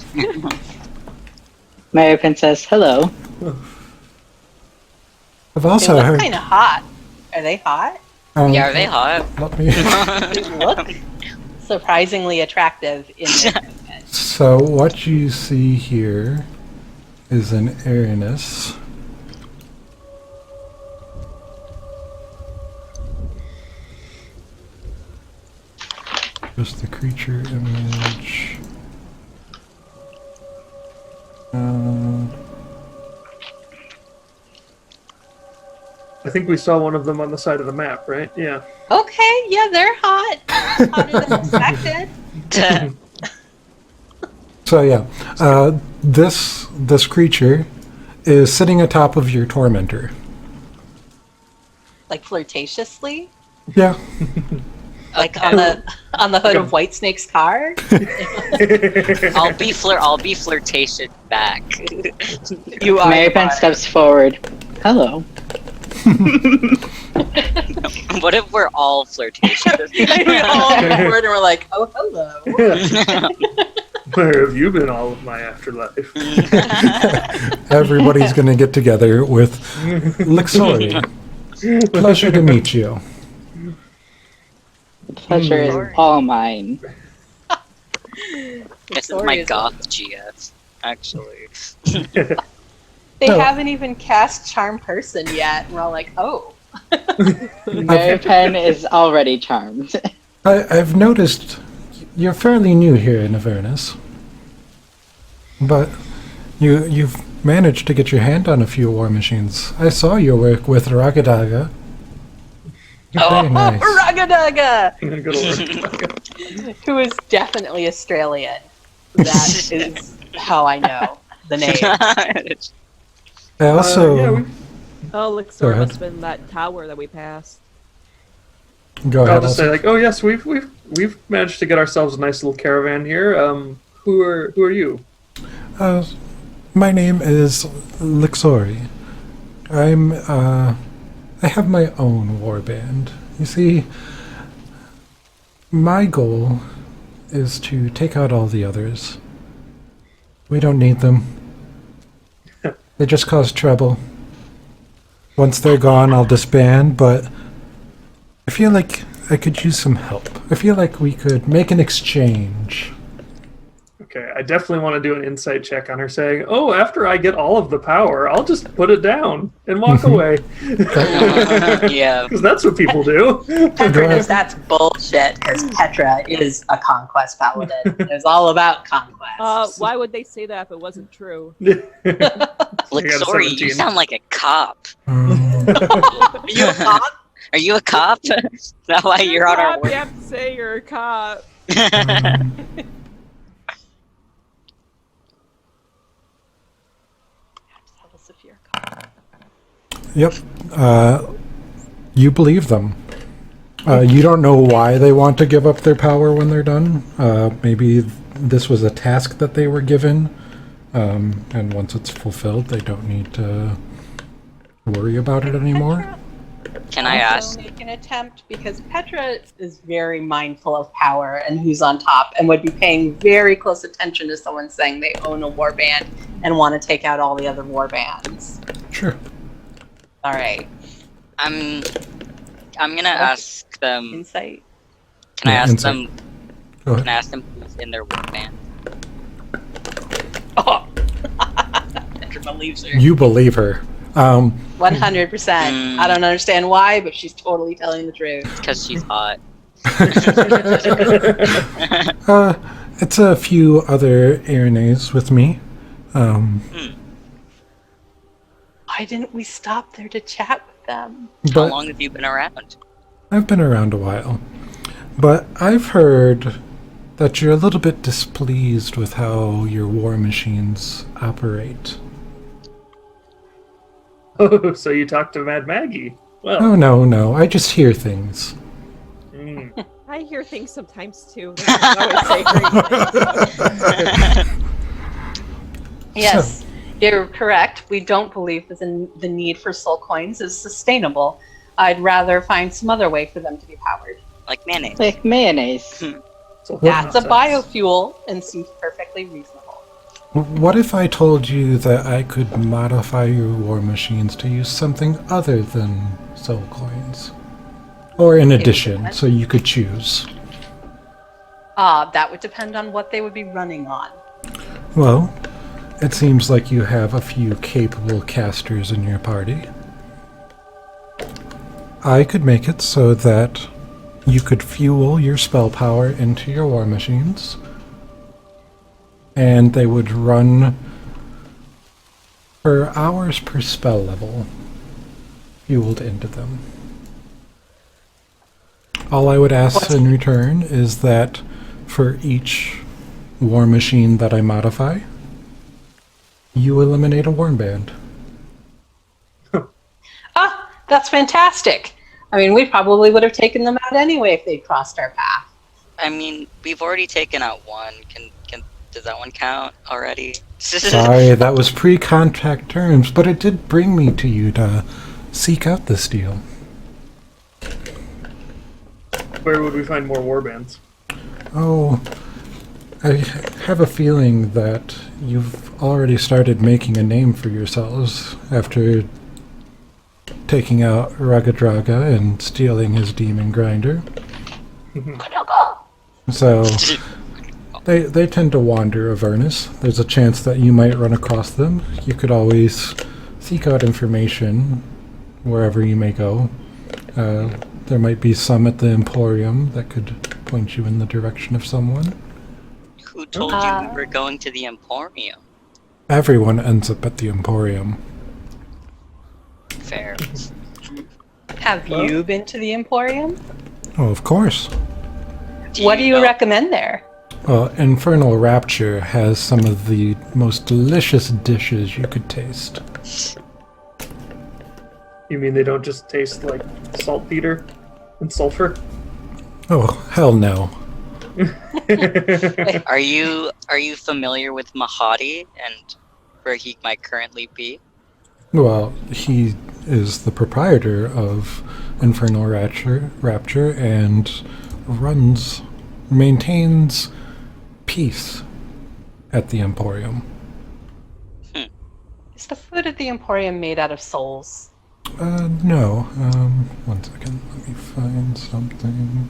Mary Penn says hello. I've They also look heard. kind of hot. Are they hot? Yeah, are they hot? Let me. They look surprisingly attractive in this movement. So what you see here is an Avernus. Just the creature image. I think we saw one of them on the side of the map, right? Yeah. Okay, yeah, they're hot. Hotter than expected. So yeah, this creature is sitting atop of your tormentor. Like flirtatiously, Yeah. like Okay. on the hood of Whitesnake's car. I'll be flirtatious back. You are. Mary Penn steps forward. Hello. What if we're all flirtatious? We all on board and we're like, oh, hello. Where have you been all of my afterlife? Everybody's gonna get together with Lixori. Pleasure to meet you. The pleasure is all mine. This is Sorry, my is- goth GF, actually. They Oh. haven't even cast Charm Person yet. And we're all like, oh. Mary Penn is already charmed. I've noticed you're fairly new here in Avernus, but you've managed to get your hand on a few war machines. I saw your work with Ragadaga. Very nice. Ragadaga! Good old- Who is definitely Australian. That is how I know the name. I also yeah, we, Oh, Go Luxor ahead. must have been that tower that we passed. go I'll ahead. just say Also. like, oh yes, we've managed to get ourselves a nice little caravan here. Who are you? My name is Lixori. I have my own warband. You see, my goal is to take out all the others. We don't need them. They just cause trouble. Once they're gone, I'll disband, but I feel like I could use some help. I feel like we could make an exchange. Okay, I definitely want to do an insight check on her, saying, "Oh, after I get all of the power, I'll just put it down and walk away." Yeah. Because that's what people do. Petra knows that's bullshit because Petra is a conquest paladin. It's all about conquest. Why would they say that if it wasn't true? Luxori, you 17. sound like a cop. Are you a cop? Are you a cop? Is that why you're on our You have to say you're a cop. Tell us if you're a cop. Yep. You believe them. You don't know why they want to give up their power when they're done. Maybe this was a task that they were given, and once it's fulfilled, they don't need to worry about it anymore. Can I ask? Make an attempt because Petra is very mindful of power and who's on top, and would be paying very close attention to someone saying they own a warband and want to take out all the other warbands. Sure. All right, I'm gonna ask them. insight. Can I Yeah, ask insight. them? Go Can I ahead. ask them who's in their warband? Oh, Petra believes her. You believe her. 100%. I don't understand why, but she's totally telling the truth. Because she's hot. It's a few other Arenes with me. Why didn't we stop there to chat with them? How But long have you been around? I've been around a while. But I've heard that you're a little bit displeased with how your war machines operate. Oh, so you talked to Mad Maggie? Well, Oh, no. I just hear things. I hear things sometimes too. I would say great Yes, you're correct. We don't believe that the need for soul coins is sustainable. I'd rather find some other way for them to be powered. Like mayonnaise. Like mayonnaise. so That's a nonsense. biofuel and seems perfectly reasonable. What if I told you that I could modify your war machines to use something other than soul coins? Or in addition, so you could choose? That would depend on what they would be running on. Well, it seems like you have a few capable casters in your party. I could make it so that you could fuel your spell power into your war machines, and they would run for hours per spell level, fueled into them. All I would ask in return is that for each war machine that I modify, you eliminate a warband. Ah, that's fantastic. I mean, we probably would have taken them out anyway if they'd crossed our path. I mean, we've already taken out one. Does that one count already? Sorry, that was pre-contract terms, but it did bring me to you to seek out this deal. Where would we find more warbands? Oh, I have a feeling that you've already started making a name for yourselves after taking out Ragadraga and stealing his demon grinder. So they tend to wander Avernus. There's a chance that you might run across them. You could always seek out information wherever you may go. There might be some at the Emporium that could point you in the direction of someone. Who told you we were going to the Emporium? Everyone ends up at the Emporium. Fair. Have you been to the Emporium? Oh, of course. What do you know- recommend there? Well, Infernal Rapture has some of the most delicious dishes you could taste. You mean they don't just taste like saltpeter and sulfur? Oh, hell no. Are you familiar with Mahadi and where he might currently be? Well, he is the proprietor of Infernal Rapture and maintains peace at the Emporium. Is the food at the Emporium made out of souls? No. 1 second. Let me find something.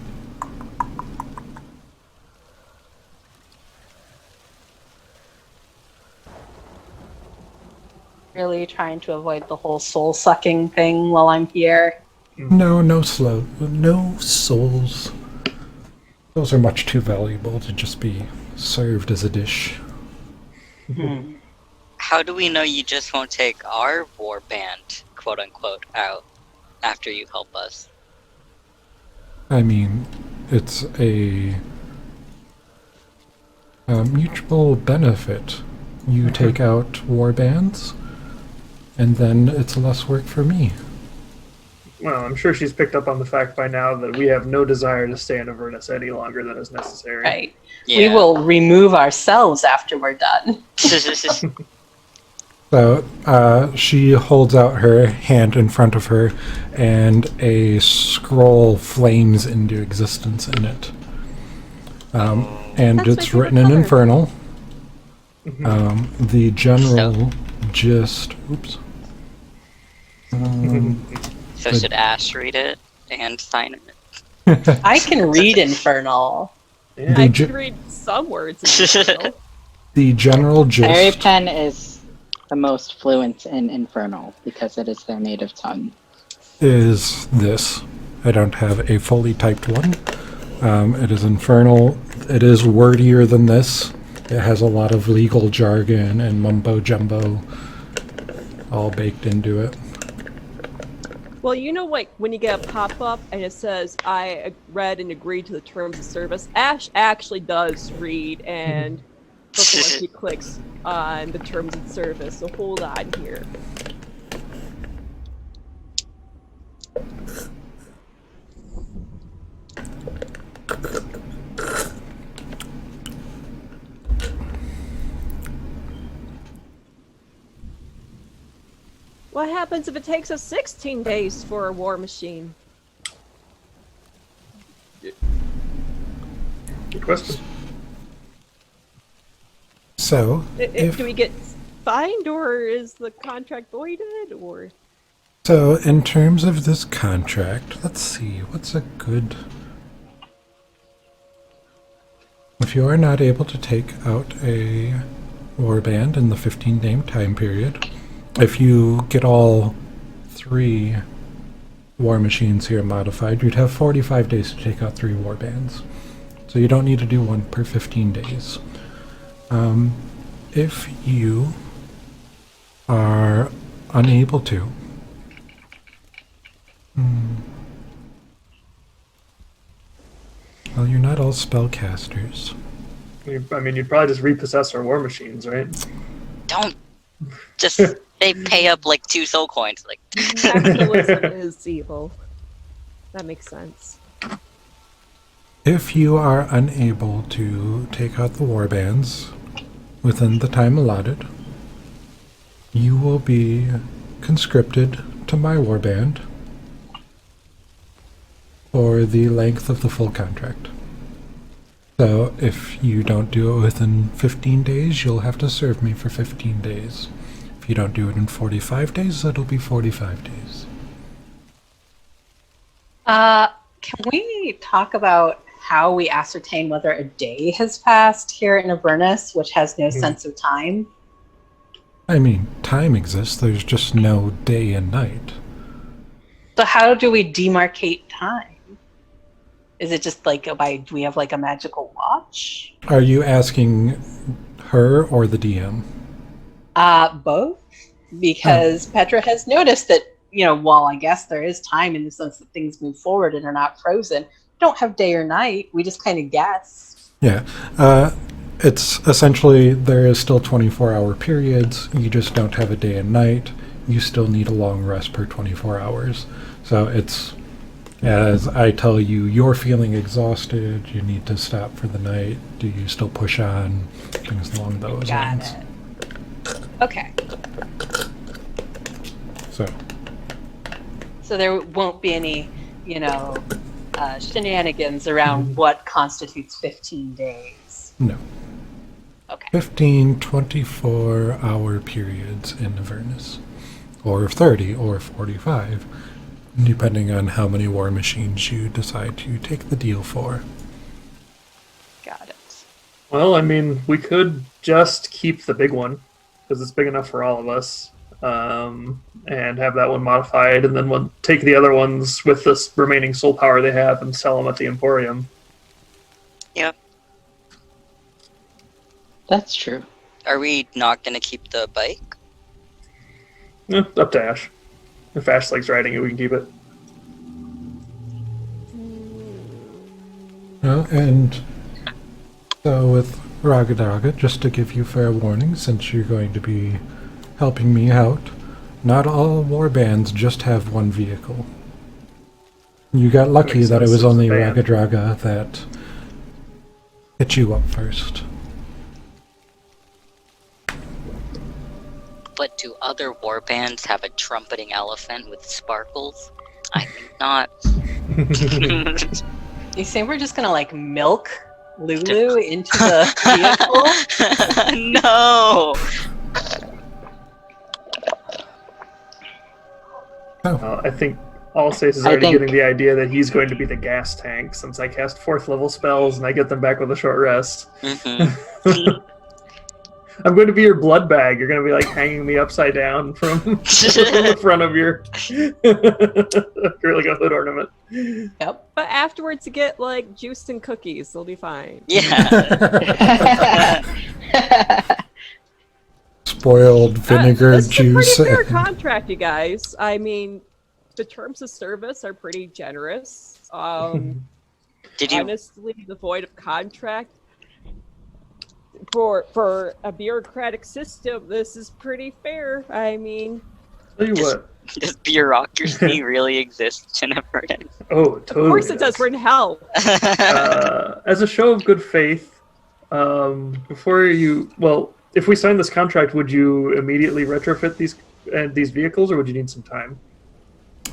Really trying to avoid the whole soul sucking thing while I'm here. No souls. Those are much too valuable to just be served as a dish. How do we know you just won't take our warband, quote unquote, out after you help us? I mean, it's a mutual benefit. You take out warbands, and then it's less work for me. Well, I'm sure she's picked up on the fact by now that we have no desire to stay in Avernus any longer than is necessary. Right. Yeah. We will remove ourselves after we're done. So she holds out her hand in front of her, and a scroll flames into existence in it. And That's it's my written in favorite Infernal. The general gist. Oops. So should Ash read it and sign it? I can read Infernal. Yeah. I ge- can read some words. In Infernal. The general Fairy gist Pen is the most fluent in Infernal because it is their native tongue. is this. I don't have a fully typed one. It is Infernal. It is wordier than this. It has a lot of legal jargon and mumbo jumbo all baked into it. Well, you know, like when you get a pop-up and it says, I read and agreed to the terms of service, Ash actually does read and before he clicks on the terms of service, so hold on here. What happens if it takes us 16 days for a war machine? Good question. So, if, Do we get fined, or is the contract voided, or? so in terms of this contract, let's see, what's a good... If you are not able to take out a warband in the 15-day time period, if you get all 3 war machines here modified, you'd have 45 days to take out 3 warbands. So you don't need to do one per 15 days. If you are unable to, well, you're not all spellcasters. I mean, you'd probably just repossess our war machines, right? Don't just they pay up like 2 soul coins. Like Capitalism is evil. That makes sense. If you are unable to take out the warbands within the time allotted, you will be conscripted to my warband for the length of the full contract. So if you don't do it within 15 days, you'll have to serve me for 15 days. If you don't do it in 45 days, it'll be 45 days. Can we talk about how we ascertain whether a day has passed here in Avernus, which has no sense of time? I mean, time exists, there's just no day and night. So how do we demarcate time? Is it just like do we have like a magical watch? Are you asking her or the DM? Both. Because Petra has noticed that, while I guess there is time in the sense that things move forward and are not frozen, we don't have day or night. We just kind of guess. Yeah. It's essentially, there is still 24-hour periods. You just don't have a day and night. You still need a long rest per 24 hours. So it's, as I tell you, you're feeling exhausted, you need to stop for the night. Do you still push on? Things along those Got lines. it. Okay. So there won't be any, shenanigans around what constitutes 15 days. No. Okay. 15 24-hour periods in Avernus. Or 30 or 45, depending on how many war machines you decide to take the deal for. Got it. Well, I mean, we could just keep the big one, because it's big enough for all of us, and have that one modified, and then we'll take the other ones with this remaining soul power they have and sell them at the Emporium. Yep. That's true. Are we not going to keep the bike? Up to Ash. If Ash likes riding it, we can keep it. Well, and so with Ragadaga, just to give you fair warning, since you're going to be helping me out, not all war bands just have one vehicle. You got lucky Makes that it sense, was it's a only band. Ragadaga that hit you up first. But do other war bands have a trumpeting elephant with sparkles? I think not. You say we're just gonna milk Lulu into the vehicle? No! I think Alsace is already getting the idea that he's going to be the gas tank, since I cast 4th level spells and I get them back with a short rest. Mm-hmm. I'm going to be your blood bag. You're going to be hanging me upside down from the front of your you're like a hood ornament. Yep. But afterwards, you get juice and cookies. They'll be fine. Yeah. Spoiled vinegar This is a juice. pretty fair contract, you guys. I mean, the terms of service are pretty generous. Did you? Honestly, the void of contract for a bureaucratic system, this is pretty fair. I mean, Tell you what. Does bureaucracy really exist in Avernus? Oh, totally. of course it does. We're in hell. As a show of good faith, if we sign this contract, would you immediately retrofit these vehicles, or would you need some time?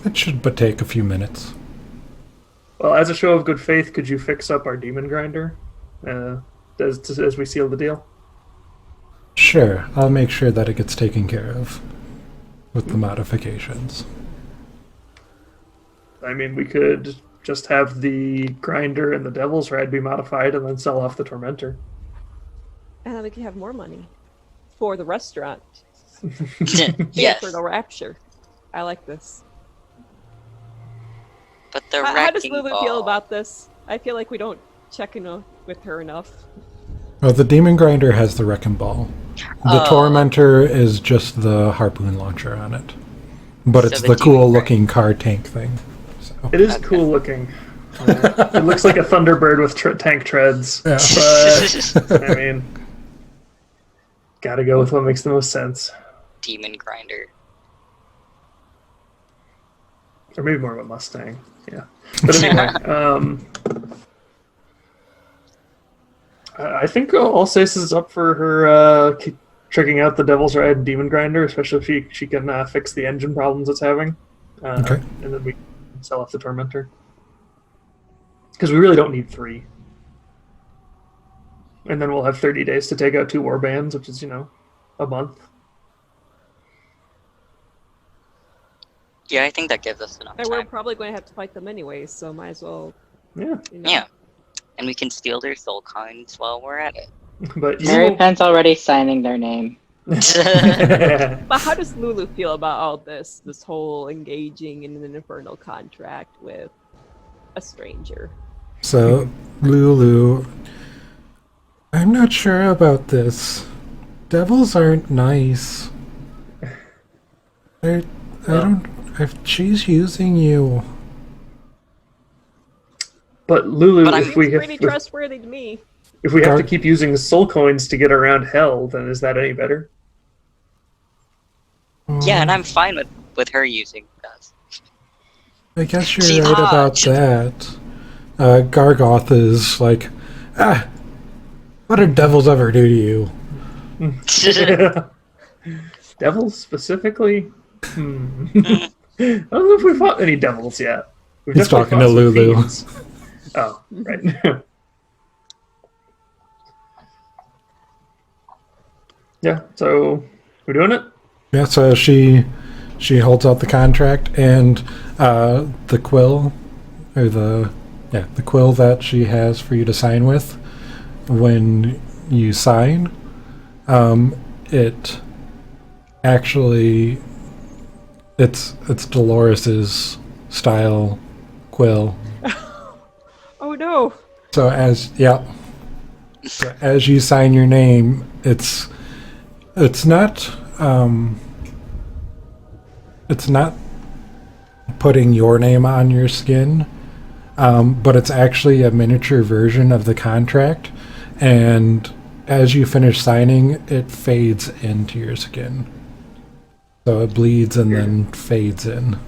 It should but take a few minutes. Well, as a show of good faith, could you fix up our demon grinder as we seal the deal? Sure, I'll make sure that it gets taken care of with the modifications. I mean, we could just have the grinder and the devil's ride be modified and then sell off the tormentor. And then we can have more money for the restaurant. Yes. For the rapture. I like this. But the How does wrecking Lulu ball. feel about this? I feel like we don't check in with her enough. Well, the demon grinder has the wrecking ball. The tormentor is just the harpoon launcher on it. But So it's the the demon cool looking car tank thing. So. It is cool looking. It looks like a Thunderbird with tank treads. Yeah. But, I mean, gotta go with what makes the most sense. Demon grinder. Or maybe more of a Mustang. Yeah. But anyway, I think Alsace is up for her checking out the Devil's Ride and Demon Grinder, especially if she can fix the engine problems it's having. Okay. And then we can sell off the Tormentor. Because we really don't need 3. And then we'll have 30 days to take out 2 war bands, which is, a month. Yeah, I think that gives us enough And we're time. probably going to have to fight them anyways, so might as well. Yeah. Yeah. And we can steal their soul coins while we're at it. But Mary Penn's already signing their name. But how does Lulu feel about all this whole engaging in an infernal contract with a stranger? So, Lulu, I'm not sure about this. Devils aren't nice. She's using you. But Lulu, But if we Seems have, pretty trustworthy to me. If we have to keep using soul coins to get around hell, then is that any better? Yeah, and I'm fine with her using us. I guess you're She right about dodged. that. Gargoth is like, what do devils ever do to you? Devils specifically? I don't know if we've fought any devils yet. We've He's definitely talking fought to some Lulu. fiends. Oh, right. Yeah, so we're doing it? Yeah, so she holds out the contract, and the quill, or the quill that she has for you to sign with. When you sign, it actually it's Dolores's style quill. Oh no. So as you sign your name, it's not putting your name on your skin, but it's actually a miniature version of the contract, and as you finish signing, it fades into your skin. So it bleeds and then fades in.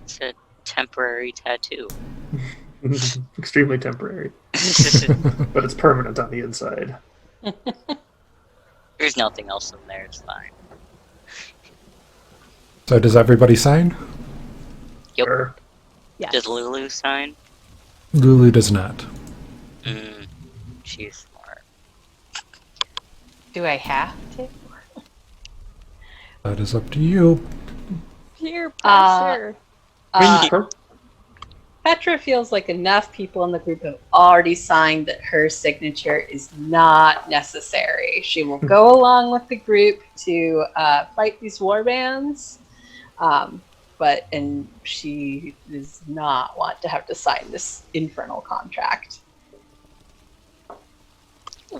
It's a temporary tattoo. Extremely temporary. But it's permanent on the inside. There's nothing else in there, it's fine. So does everybody sign? Yep. Sure. Yes. Does Lulu sign? Lulu does not. She's smart. Do I have to? That is up to you. Peer pressure. Petra feels like enough people in the group have already signed that her signature is not necessary. She will go along with the group to fight these warbands, and she does not want to have to sign this infernal contract.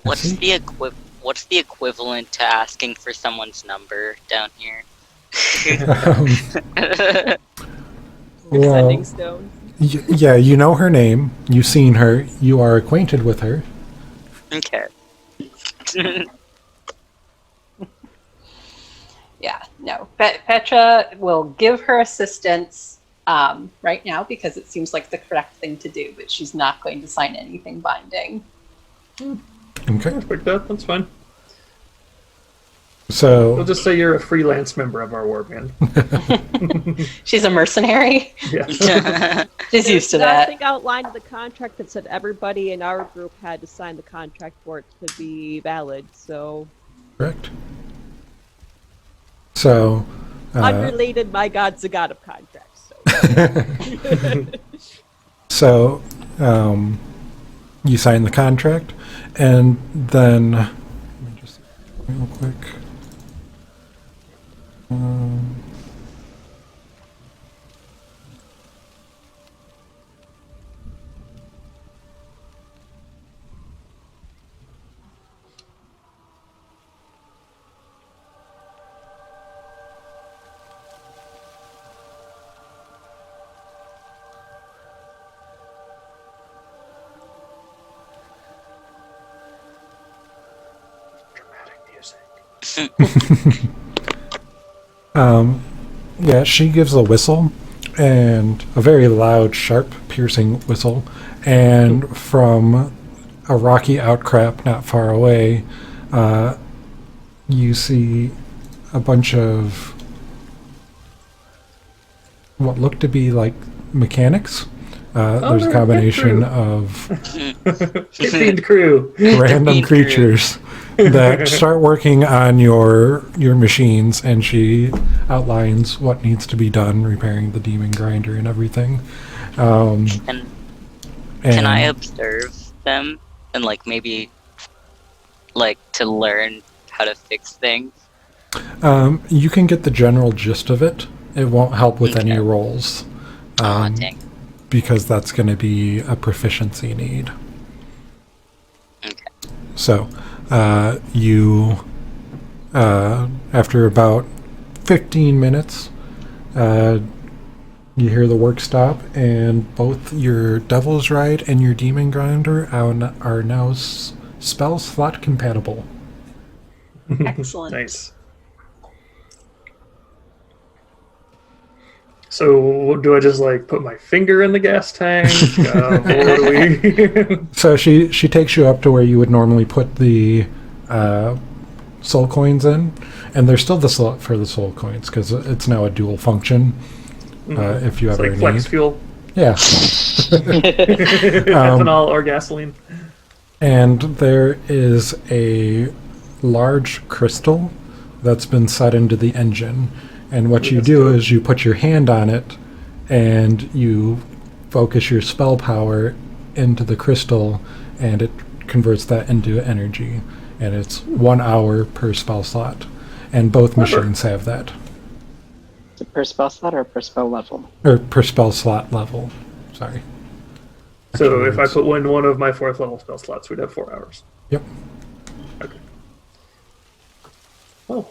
What's the equivalent to asking for someone's number down here? Sending stone. Yeah, you know her name. You've seen her. You are acquainted with her. Okay. Yeah, no. Petra will give her assistance right now because it seems like the correct thing to do, but she's not going to sign anything binding. Okay. Respect that. That's fine. So We'll just say you're a freelance member of our warband. She's a mercenary. Yeah. She's used to There's that. nothing outlined in the contract that said everybody in our group had to sign the contract for it to be valid. So correct. So unrelated, my god's the god of contracts. So. you sign the contract, and then let me just real quick. Yeah, she gives a whistle, and a very loud, sharp, piercing whistle, and from a rocky outcrop not far away, you see a bunch of what look to be like mechanics. There's a combination of Fiend crew. random Fiend crew. creatures that start working on your machines, and she outlines what needs to be done, repairing the demon grinder and everything. Can I observe them and maybe to learn how to fix things? You can get the general gist of it. It won't help with any Okay. rolls. Aw, dang. Because that's going to be a proficiency need. Okay. So, you, after about 15 minutes, you hear the work stop, and both your Devil's Ride and your Demon Grinder are now spell slot compatible. Excellent. Nice. So do I just like put my finger in the gas tank? What do we? So she takes you up to where you would normally put the soul coins in, and there's still the slot for the soul coins because it's now a dual function. If you It's ever like flex need, fuel, yeah. ethanol or gasoline. And there is a large crystal that's been set into the engine. And what you do is you put your hand on it and you focus your spell power into the crystal, and it converts that into energy. And it's 1 hour per spell slot. And both machines have that. Is it per spell slot or per spell level? Or per spell slot level. Sorry. So if I put in one of my 4th level spell slots, we'd have 4 hours. Yep. Okay. Oh,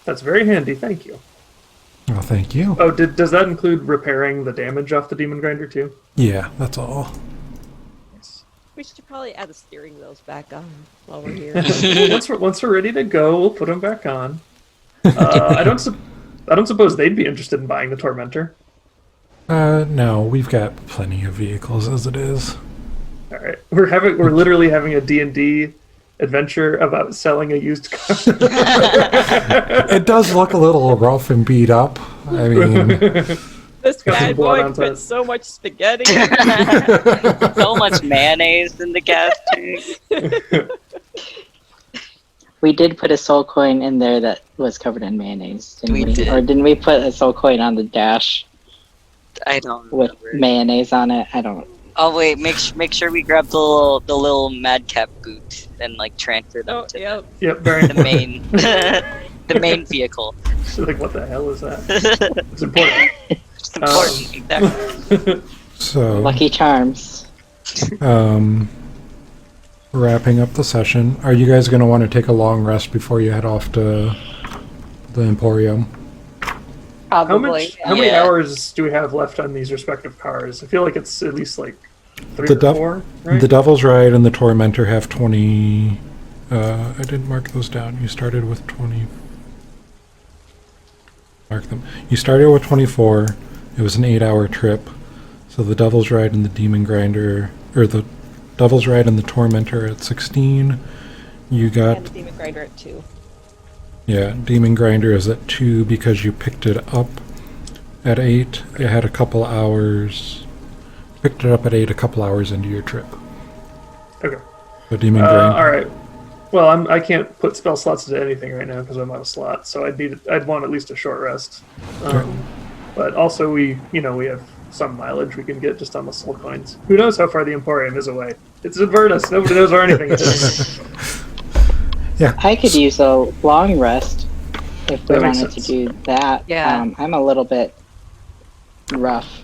that's very handy. Thank you. Well, thank you. Oh, does that include repairing the damage off the demon grinder too? Yeah, that's all. We should probably add the steering wheels back on while we're here. once we're ready to go, we'll put them back on. I don't suppose they'd be interested in buying the Tormentor. No, we've got plenty of vehicles as it is. All right, we're literally having a D&D adventure about selling a used car. It does look a little rough and beat up. I mean, This got some bad blood boy on put top. so much spaghetti. So much mayonnaise in the gas tank. We did put a soul coin in there that was covered in mayonnaise, didn't We we? did. Or didn't we put a soul coin on the dash I don't with remember. mayonnaise on it? I don't. Oh wait, make sure we grab the little madcap boot and like transfer them Oh, to yep. Yep, very the main the main vehicle. Like, what the hell is that? It's important. It's important. Exactly. so Lucky Charms. wrapping up the session. Are you guys going to want to take a long rest before you head off to the Emporium? Probably. How many Yeah. hours do we have left on these respective cars? I feel like it's at least like 3 The or 4, right? The Devil's Ride and the Tormentor have 20. I didn't mark those down. You started with 20. Mark them. You started with 24. It was an 8-hour trip. So the Devil's Ride and the Demon Grinder, or the Devil's Ride and the Tormentor at 16. You got, And the demon grinder at 2. yeah, Demon Grinder is at 2 because you picked it up at 8. It had a couple hours. Picked it up at 8, a couple hours into your trip. Okay. So Demon Grinder. All right. Well, I can't put spell slots into anything right now because I'm out of slot. So I'd want at least a short rest. But also we have some mileage we can get just on the soul coins. Who knows how far the Emporium is away? It's Avernus. Nobody knows where anything is. I could use a long rest if we That makes wanted to sense. do that. Yeah. I'm a little bit rough.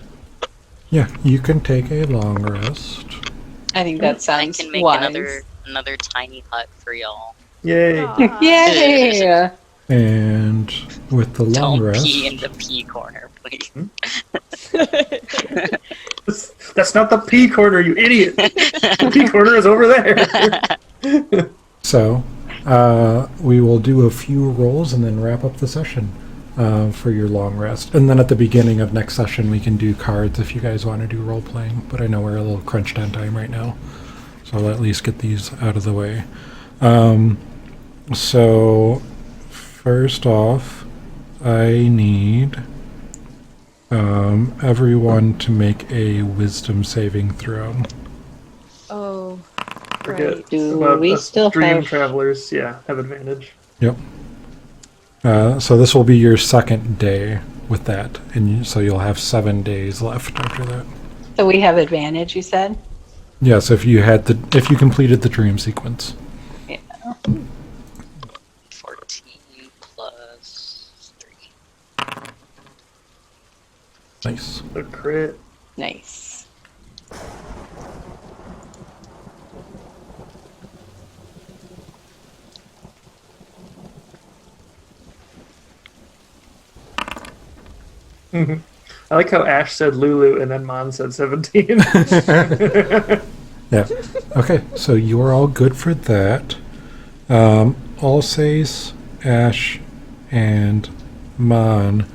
Yeah, you can take a long rest. I think that I sounds can make wise. another tiny hut for y'all. Yay. Aw. Yay! And with the long Don't rest, pee in the pee corner, please. That's not the P corner, you idiot. The P corner is over there. so we will do a few rolls and then wrap up the session for your long rest. And then at the beginning of next session, we can do cards if you guys want to do role playing. But I know we're a little crunched on time right now, so I'll at least get these out of the way. So first off, I need everyone to make a wisdom saving throw. Oh, Forget right. Do about we us still dream have- travelers. Yeah, have advantage. Yep. So this will be your second day with that, and so you'll have 7 days left after that. So we have advantage, you said? Yes, if you completed the dream sequence. Yeah. 14 plus 3. Nice. The crit. Nice. I like how Ash said Lulu and then Mon said 17. Yeah. Okay, so you are all good for that. Alsace, Ash, and Mon,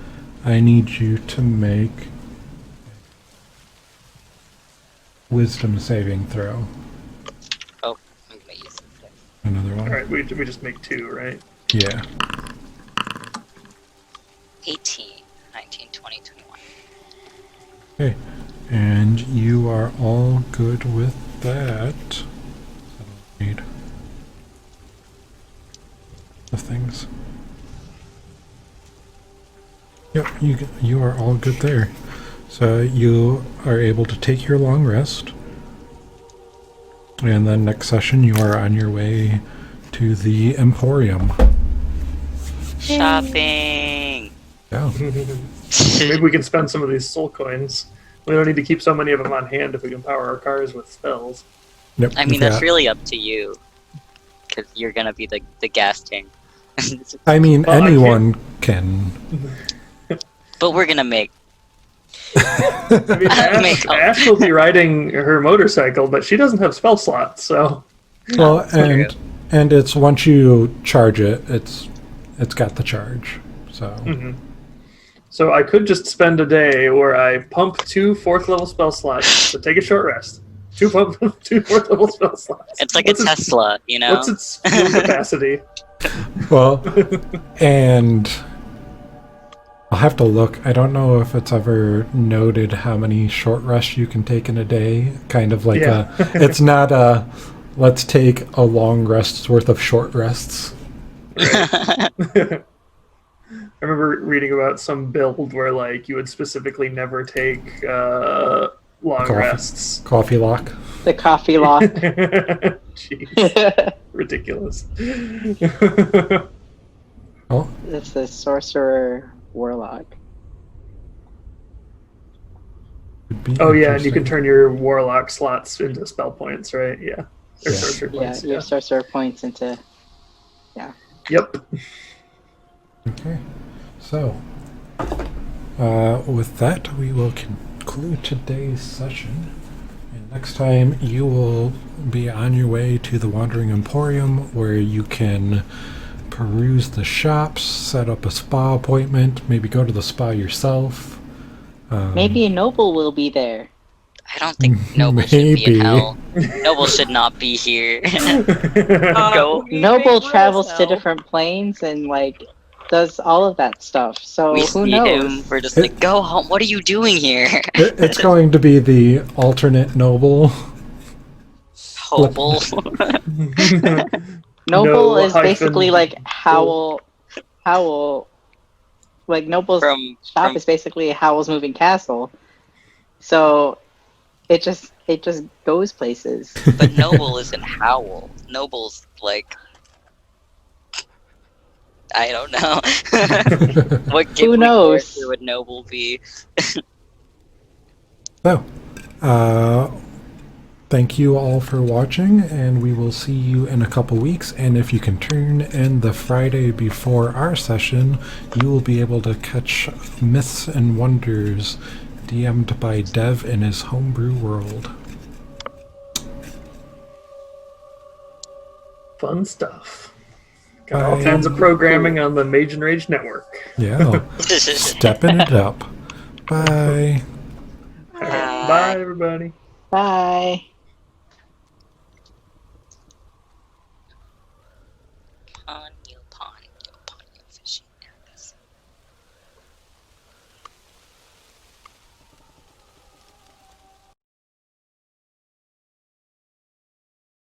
I need you to make wisdom saving throw. Oh, I'm gonna use it. Another one. All right, we just make 2, right? Yeah. 18, 19, 20, 21. Okay, and you are all good with that. So I don't need the things. Yep, you are all good there. So you are able to take your long rest. And then next session you are on your way to the Emporium. Shopping! Yeah. Maybe we can spend some of these soul coins. We don't need to keep so many of them on hand if we can power our cars with spells. Yep. I mean, yeah. that's really up to you. Because you're gonna be the gas tank. I mean, Well, anyone can. But we're gonna make. I mean, Ash will be riding her motorcycle, but she doesn't have spell slots, so. Well, true. and it's once you charge it, it's got the charge. So. Mm-hmm. So I could just spend a day where I pump 2 4th level spell slots to take a short rest. 2 4th level spell slots. It's like a Tesla, you know? What's its fuel capacity? Well, and I'll have to look. I don't know if it's ever noted how many short rests you can take in a day. Kind of like it's not a, let's take a long rest's worth of short rests. Right. I remember reading about some build where like you would specifically never take long rests. Coffee lock. The coffee lock. Jeez. Ridiculous. Oh, It's the sorcerer warlock. would be Oh yeah, and you can interesting. turn your warlock slots into spell points, right? Yeah. Or Yeah. sorcerer Yeah, points. your sorcerer points into. Yep. Okay. So, with that, we will conclude today's session. And next time, you will be on your way to the Wandering Emporium, where you can peruse the shops, set up a spa appointment, maybe go to the spa yourself. Maybe a noble will be there. I don't think Noble should be in Maybe. hell. Noble should not be here. Go. We Noble made travels rules to now. different planes and like does all of that stuff. So We who see knows? him. We're just like, go home. What are you doing here? It's going to be the alternate noble. Hobble. Noble No is basically hyphen. like Howl. Like Noble's shop is basically Howl's moving castle. So it just goes places. But Noble isn't Howl. Noble's like, I don't know. What Who knows? character would Noble be? So, thank you all for watching, and we will see you in a couple weeks. And if you can turn in the Friday before our session, you will be able to catch Myths and Wonders, DM'd by Dev in his homebrew world. Fun stuff. Got all kinds of programming on the Mage and Rage network. Yeah, stepping it up. Bye. All right, bye, everybody. Bye.